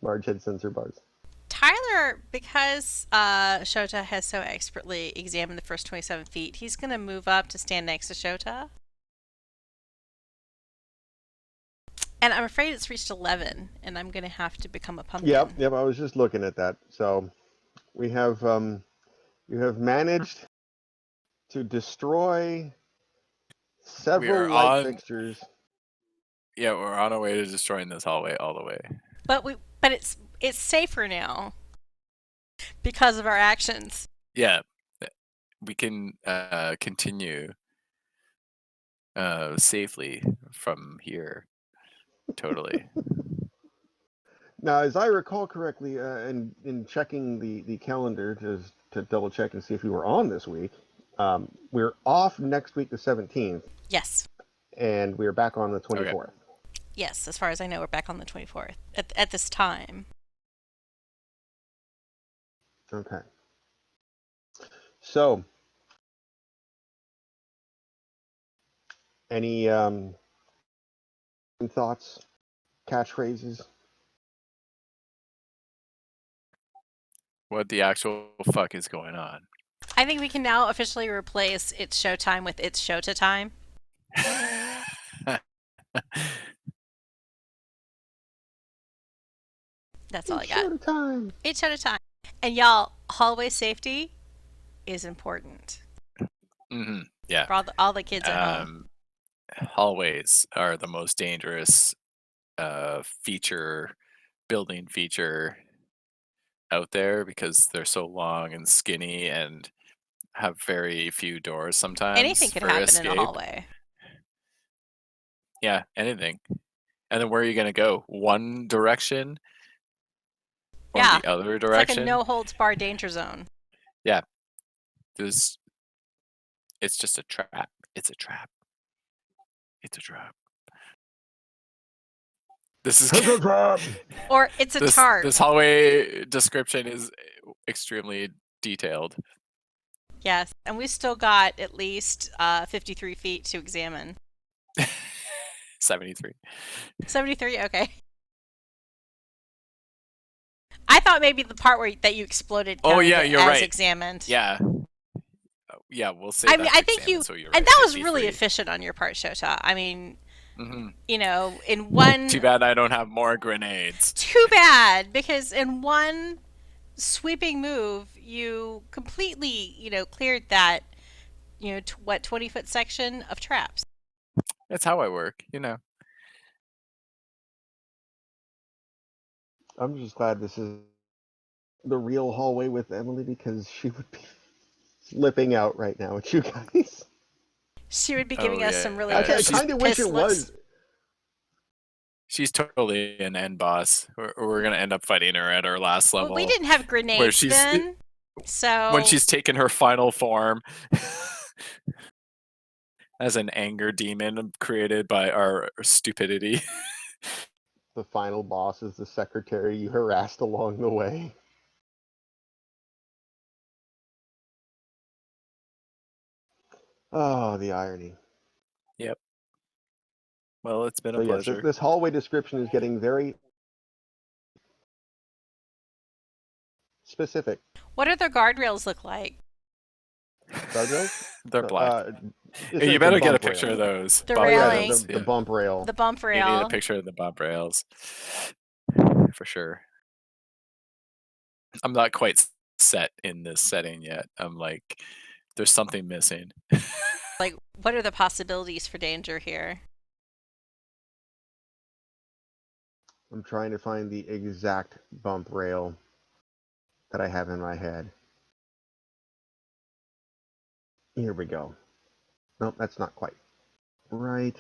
Speaker 1: Marge had censor bars.
Speaker 2: Tyler, because Shota has so expertly examined the first 27 feet, he's going to move up to stand next to Shota. And I'm afraid it's reached 11, and I'm going to have to become a pumpkin.
Speaker 1: Yep. I was just looking at that. So we have you have managed to destroy
Speaker 3: We are
Speaker 1: several light
Speaker 3: on.
Speaker 1: fixtures.
Speaker 3: Yeah, we're on our way to destroying this hallway all the way.
Speaker 2: But it's safer now because of our actions.
Speaker 3: Yeah, we can continue safely from here. Totally.
Speaker 1: Now, as I recall correctly, in checking the calendar to double check and see if we were on this week, we're off next week the 17th,
Speaker 2: Yes.
Speaker 1: and we're back on the
Speaker 3: Okay.
Speaker 1: 24th.
Speaker 2: Yes, as far as I know, we're back on the 24th at this time.
Speaker 1: Okay. So, any thoughts, catchphrases?
Speaker 3: What the actual fuck is going on?
Speaker 2: I think we can now officially replace It's Showtime with It's Shota Time. That's all I
Speaker 1: It's
Speaker 2: got.
Speaker 1: showtime.
Speaker 2: It's Shota Time. And y'all, hallway safety is important
Speaker 3: hmm Yeah.
Speaker 2: for all the kids at home.
Speaker 3: Hallways are the most dangerous building feature out there because they're so long and skinny and have very few doors
Speaker 2: Anything
Speaker 3: sometimes
Speaker 2: could
Speaker 3: for
Speaker 2: happen in a
Speaker 3: escape.
Speaker 2: hallway.
Speaker 3: Yeah, anything. And then where are you going to go? One direction or
Speaker 2: Yeah.
Speaker 3: the other
Speaker 2: It's like a
Speaker 3: direction?
Speaker 2: no holds bar danger zone.
Speaker 3: Yeah. There's it's just a trap. It's a trap. It's a trap. This is
Speaker 1: It's a trap.
Speaker 2: Or it's a tarp.
Speaker 3: this hallway description is extremely detailed.
Speaker 2: Yes. And we still got at least 53 feet to examine.
Speaker 3: 73.
Speaker 2: 73? Okay. I thought maybe the part where that you exploded
Speaker 3: Oh
Speaker 2: counted
Speaker 3: yeah, you're
Speaker 2: as
Speaker 3: right.
Speaker 2: examined.
Speaker 3: Yeah. Yeah, we'll say
Speaker 2: I
Speaker 3: that.
Speaker 2: mean, I think you,
Speaker 3: so you're
Speaker 2: and
Speaker 3: right,
Speaker 2: that was really
Speaker 3: 53.
Speaker 2: efficient on your part, Shota. I mean,
Speaker 3: hmm
Speaker 2: in one,
Speaker 3: Too bad I don't have more grenades.
Speaker 2: too bad, because in one sweeping move, you completely, cleared that, 20-foot section of traps.
Speaker 3: That's how I work,
Speaker 1: I'm just glad this is the real hallway with Emily because she would be flipping out right now at you guys.
Speaker 2: She would be
Speaker 3: Oh
Speaker 2: giving us
Speaker 3: yeah.
Speaker 2: some really
Speaker 1: I
Speaker 3: She's
Speaker 1: kind of wish it
Speaker 2: pissed looks.
Speaker 1: was.
Speaker 3: she's totally an end boss. We're gonna end up fighting her at our last
Speaker 2: Well,
Speaker 3: level.
Speaker 2: we didn't have
Speaker 3: where
Speaker 2: grenades
Speaker 3: she's
Speaker 2: then, so
Speaker 3: when she's taken her final form as an anger demon created by our stupidity.
Speaker 1: The final boss is the secretary you harassed along the way. Oh, the irony.
Speaker 3: Yep. Well, it's been
Speaker 1: So
Speaker 3: a
Speaker 1: yes,
Speaker 3: pleasure.
Speaker 1: this hallway description is getting very specific.
Speaker 2: What do their guardrails look like?
Speaker 1: Guardrails?
Speaker 3: They're
Speaker 1: No,
Speaker 3: black.
Speaker 1: it's
Speaker 3: You
Speaker 1: a
Speaker 3: better get a
Speaker 1: bump
Speaker 3: picture
Speaker 1: rail.
Speaker 3: of those.
Speaker 2: The
Speaker 3: bump
Speaker 1: Oh yeah,
Speaker 2: railing.
Speaker 3: rails.
Speaker 1: the bump rail.
Speaker 2: The bump
Speaker 3: You need a
Speaker 2: rail.
Speaker 3: picture of the bump rails. For sure. I'm not quite set in this setting yet. I'm like, there's something missing.
Speaker 2: Like, what are the possibilities for danger here?
Speaker 1: I'm trying to find the exact bump rail that I have in my head. Here we go. Nope, that's not quite right.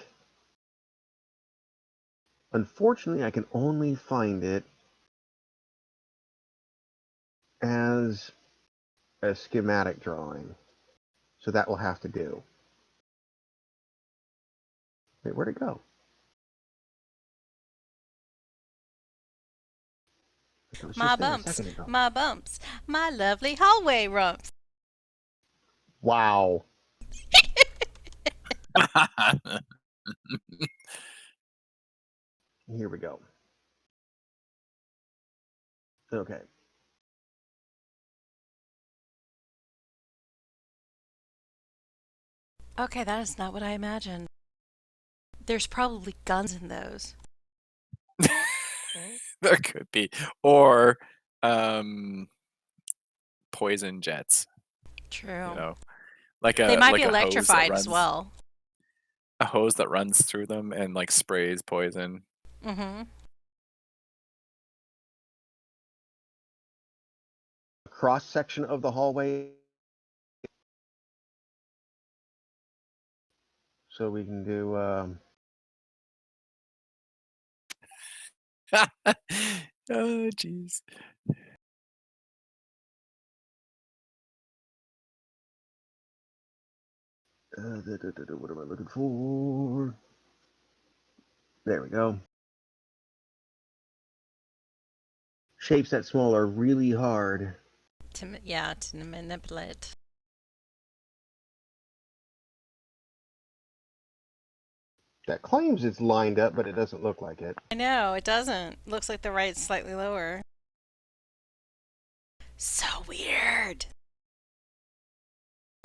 Speaker 1: Unfortunately, I can only find it as a schematic drawing. So that will have to do. Wait, where'd it go? It was
Speaker 2: My
Speaker 1: just there a
Speaker 2: bumps,
Speaker 1: second ago.
Speaker 2: my bumps, my lovely hallway rumps.
Speaker 1: Wow. Here we go. Okay.
Speaker 2: Okay, that is not what I imagined. There's probably guns in those.
Speaker 3: There could be. Or poison jets.
Speaker 2: True.
Speaker 3: You know. Like
Speaker 2: They might be
Speaker 3: a hose that
Speaker 2: electrified as
Speaker 3: runs
Speaker 2: well.
Speaker 3: a hose that runs through them and like sprays poison.
Speaker 2: Mm-hmm.
Speaker 1: Cross section of the hallway. So we can do
Speaker 3: Oh jeez.
Speaker 1: what am I looking for? There we go. Shapes that small are really hard.
Speaker 2: To manipulate.
Speaker 1: That claims it's lined up, but it doesn't look like it.
Speaker 2: I know, it doesn't. Looks like the right's slightly lower. So weird.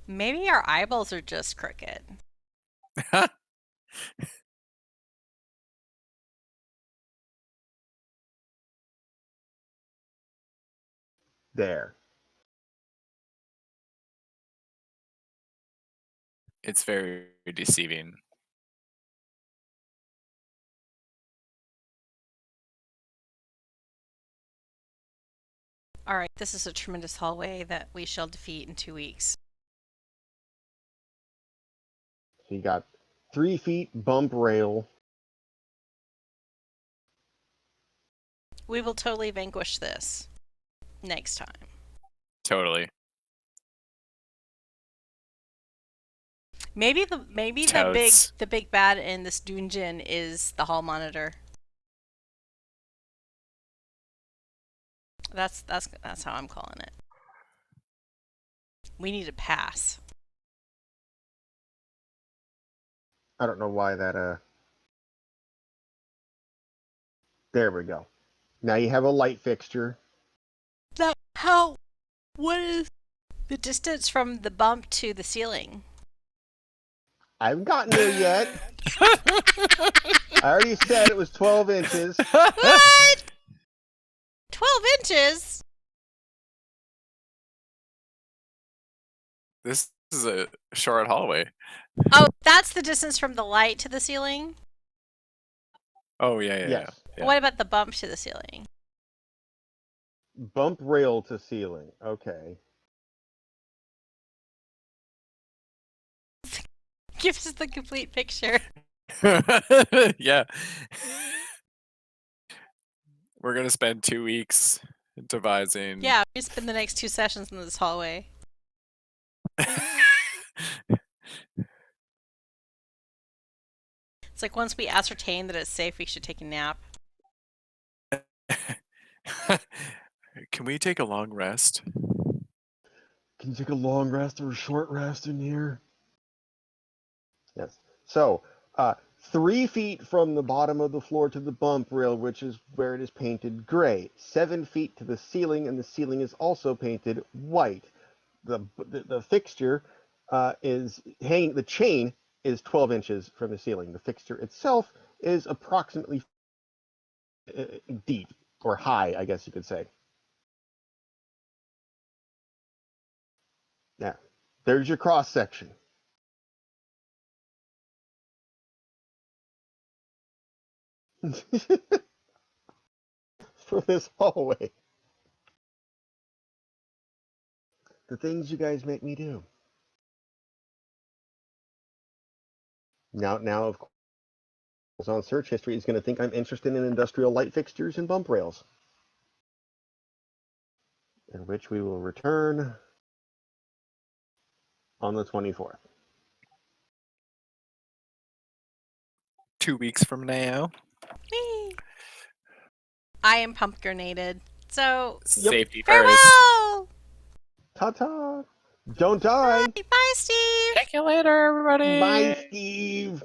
Speaker 2: Maybe our eyeballs are just crooked.
Speaker 1: There.
Speaker 3: It's very deceiving.
Speaker 2: All right, this is a tremendous hallway that we shall defeat in 2 weeks.
Speaker 1: So you got 3 feet bump rail.
Speaker 2: We will totally vanquish this next time.
Speaker 3: Totally.
Speaker 2: Maybe
Speaker 3: Totes.
Speaker 2: the big bad in this dungeon is the hall monitor. That's how I'm calling it. We need a pass.
Speaker 1: I don't know why that there we go. Now you have a light fixture.
Speaker 2: What is the distance from the bump to the ceiling?
Speaker 1: I haven't gotten there yet. I already said it was 12 inches.
Speaker 2: What? 12 inches?
Speaker 3: This is a short hallway.
Speaker 2: Oh, that's the distance from the light to the ceiling?
Speaker 3: Oh yeah.
Speaker 1: Yes.
Speaker 3: Yeah.
Speaker 2: What about the bump to the ceiling?
Speaker 1: Bump rail to ceiling. Okay.
Speaker 2: Give us the complete picture.
Speaker 3: Yeah. We're gonna spend 2 weeks devising.
Speaker 2: Yeah, we spend the next 2 sessions in this hallway. It's like once we ascertain that it's safe, we should take a nap.
Speaker 3: Can we take a long rest?
Speaker 1: Can you take a long rest or a short rest in here? Yes. So, 3 feet from the bottom of the floor to the bump rail, which is where it is painted gray. 7 feet to the ceiling, and the ceiling is also painted white. The fixture is hanging. The chain is 12 inches from the ceiling. The fixture itself is approximately deep or high, I guess you could say. Now, there's your cross section. For this hallway. The things you guys make me do. Now, of course, on search history is going to think I'm interested in industrial light fixtures and bump rails. In which we will return on the 24th.
Speaker 3: 2 weeks from now.
Speaker 2: Whee! I am pumpkinated. So,
Speaker 3: Safety first.
Speaker 2: farewell!
Speaker 1: Ta-ta! Don't die!
Speaker 2: Bye, Steve!
Speaker 3: Catch you later, everybody.
Speaker 1: Bye, Steve!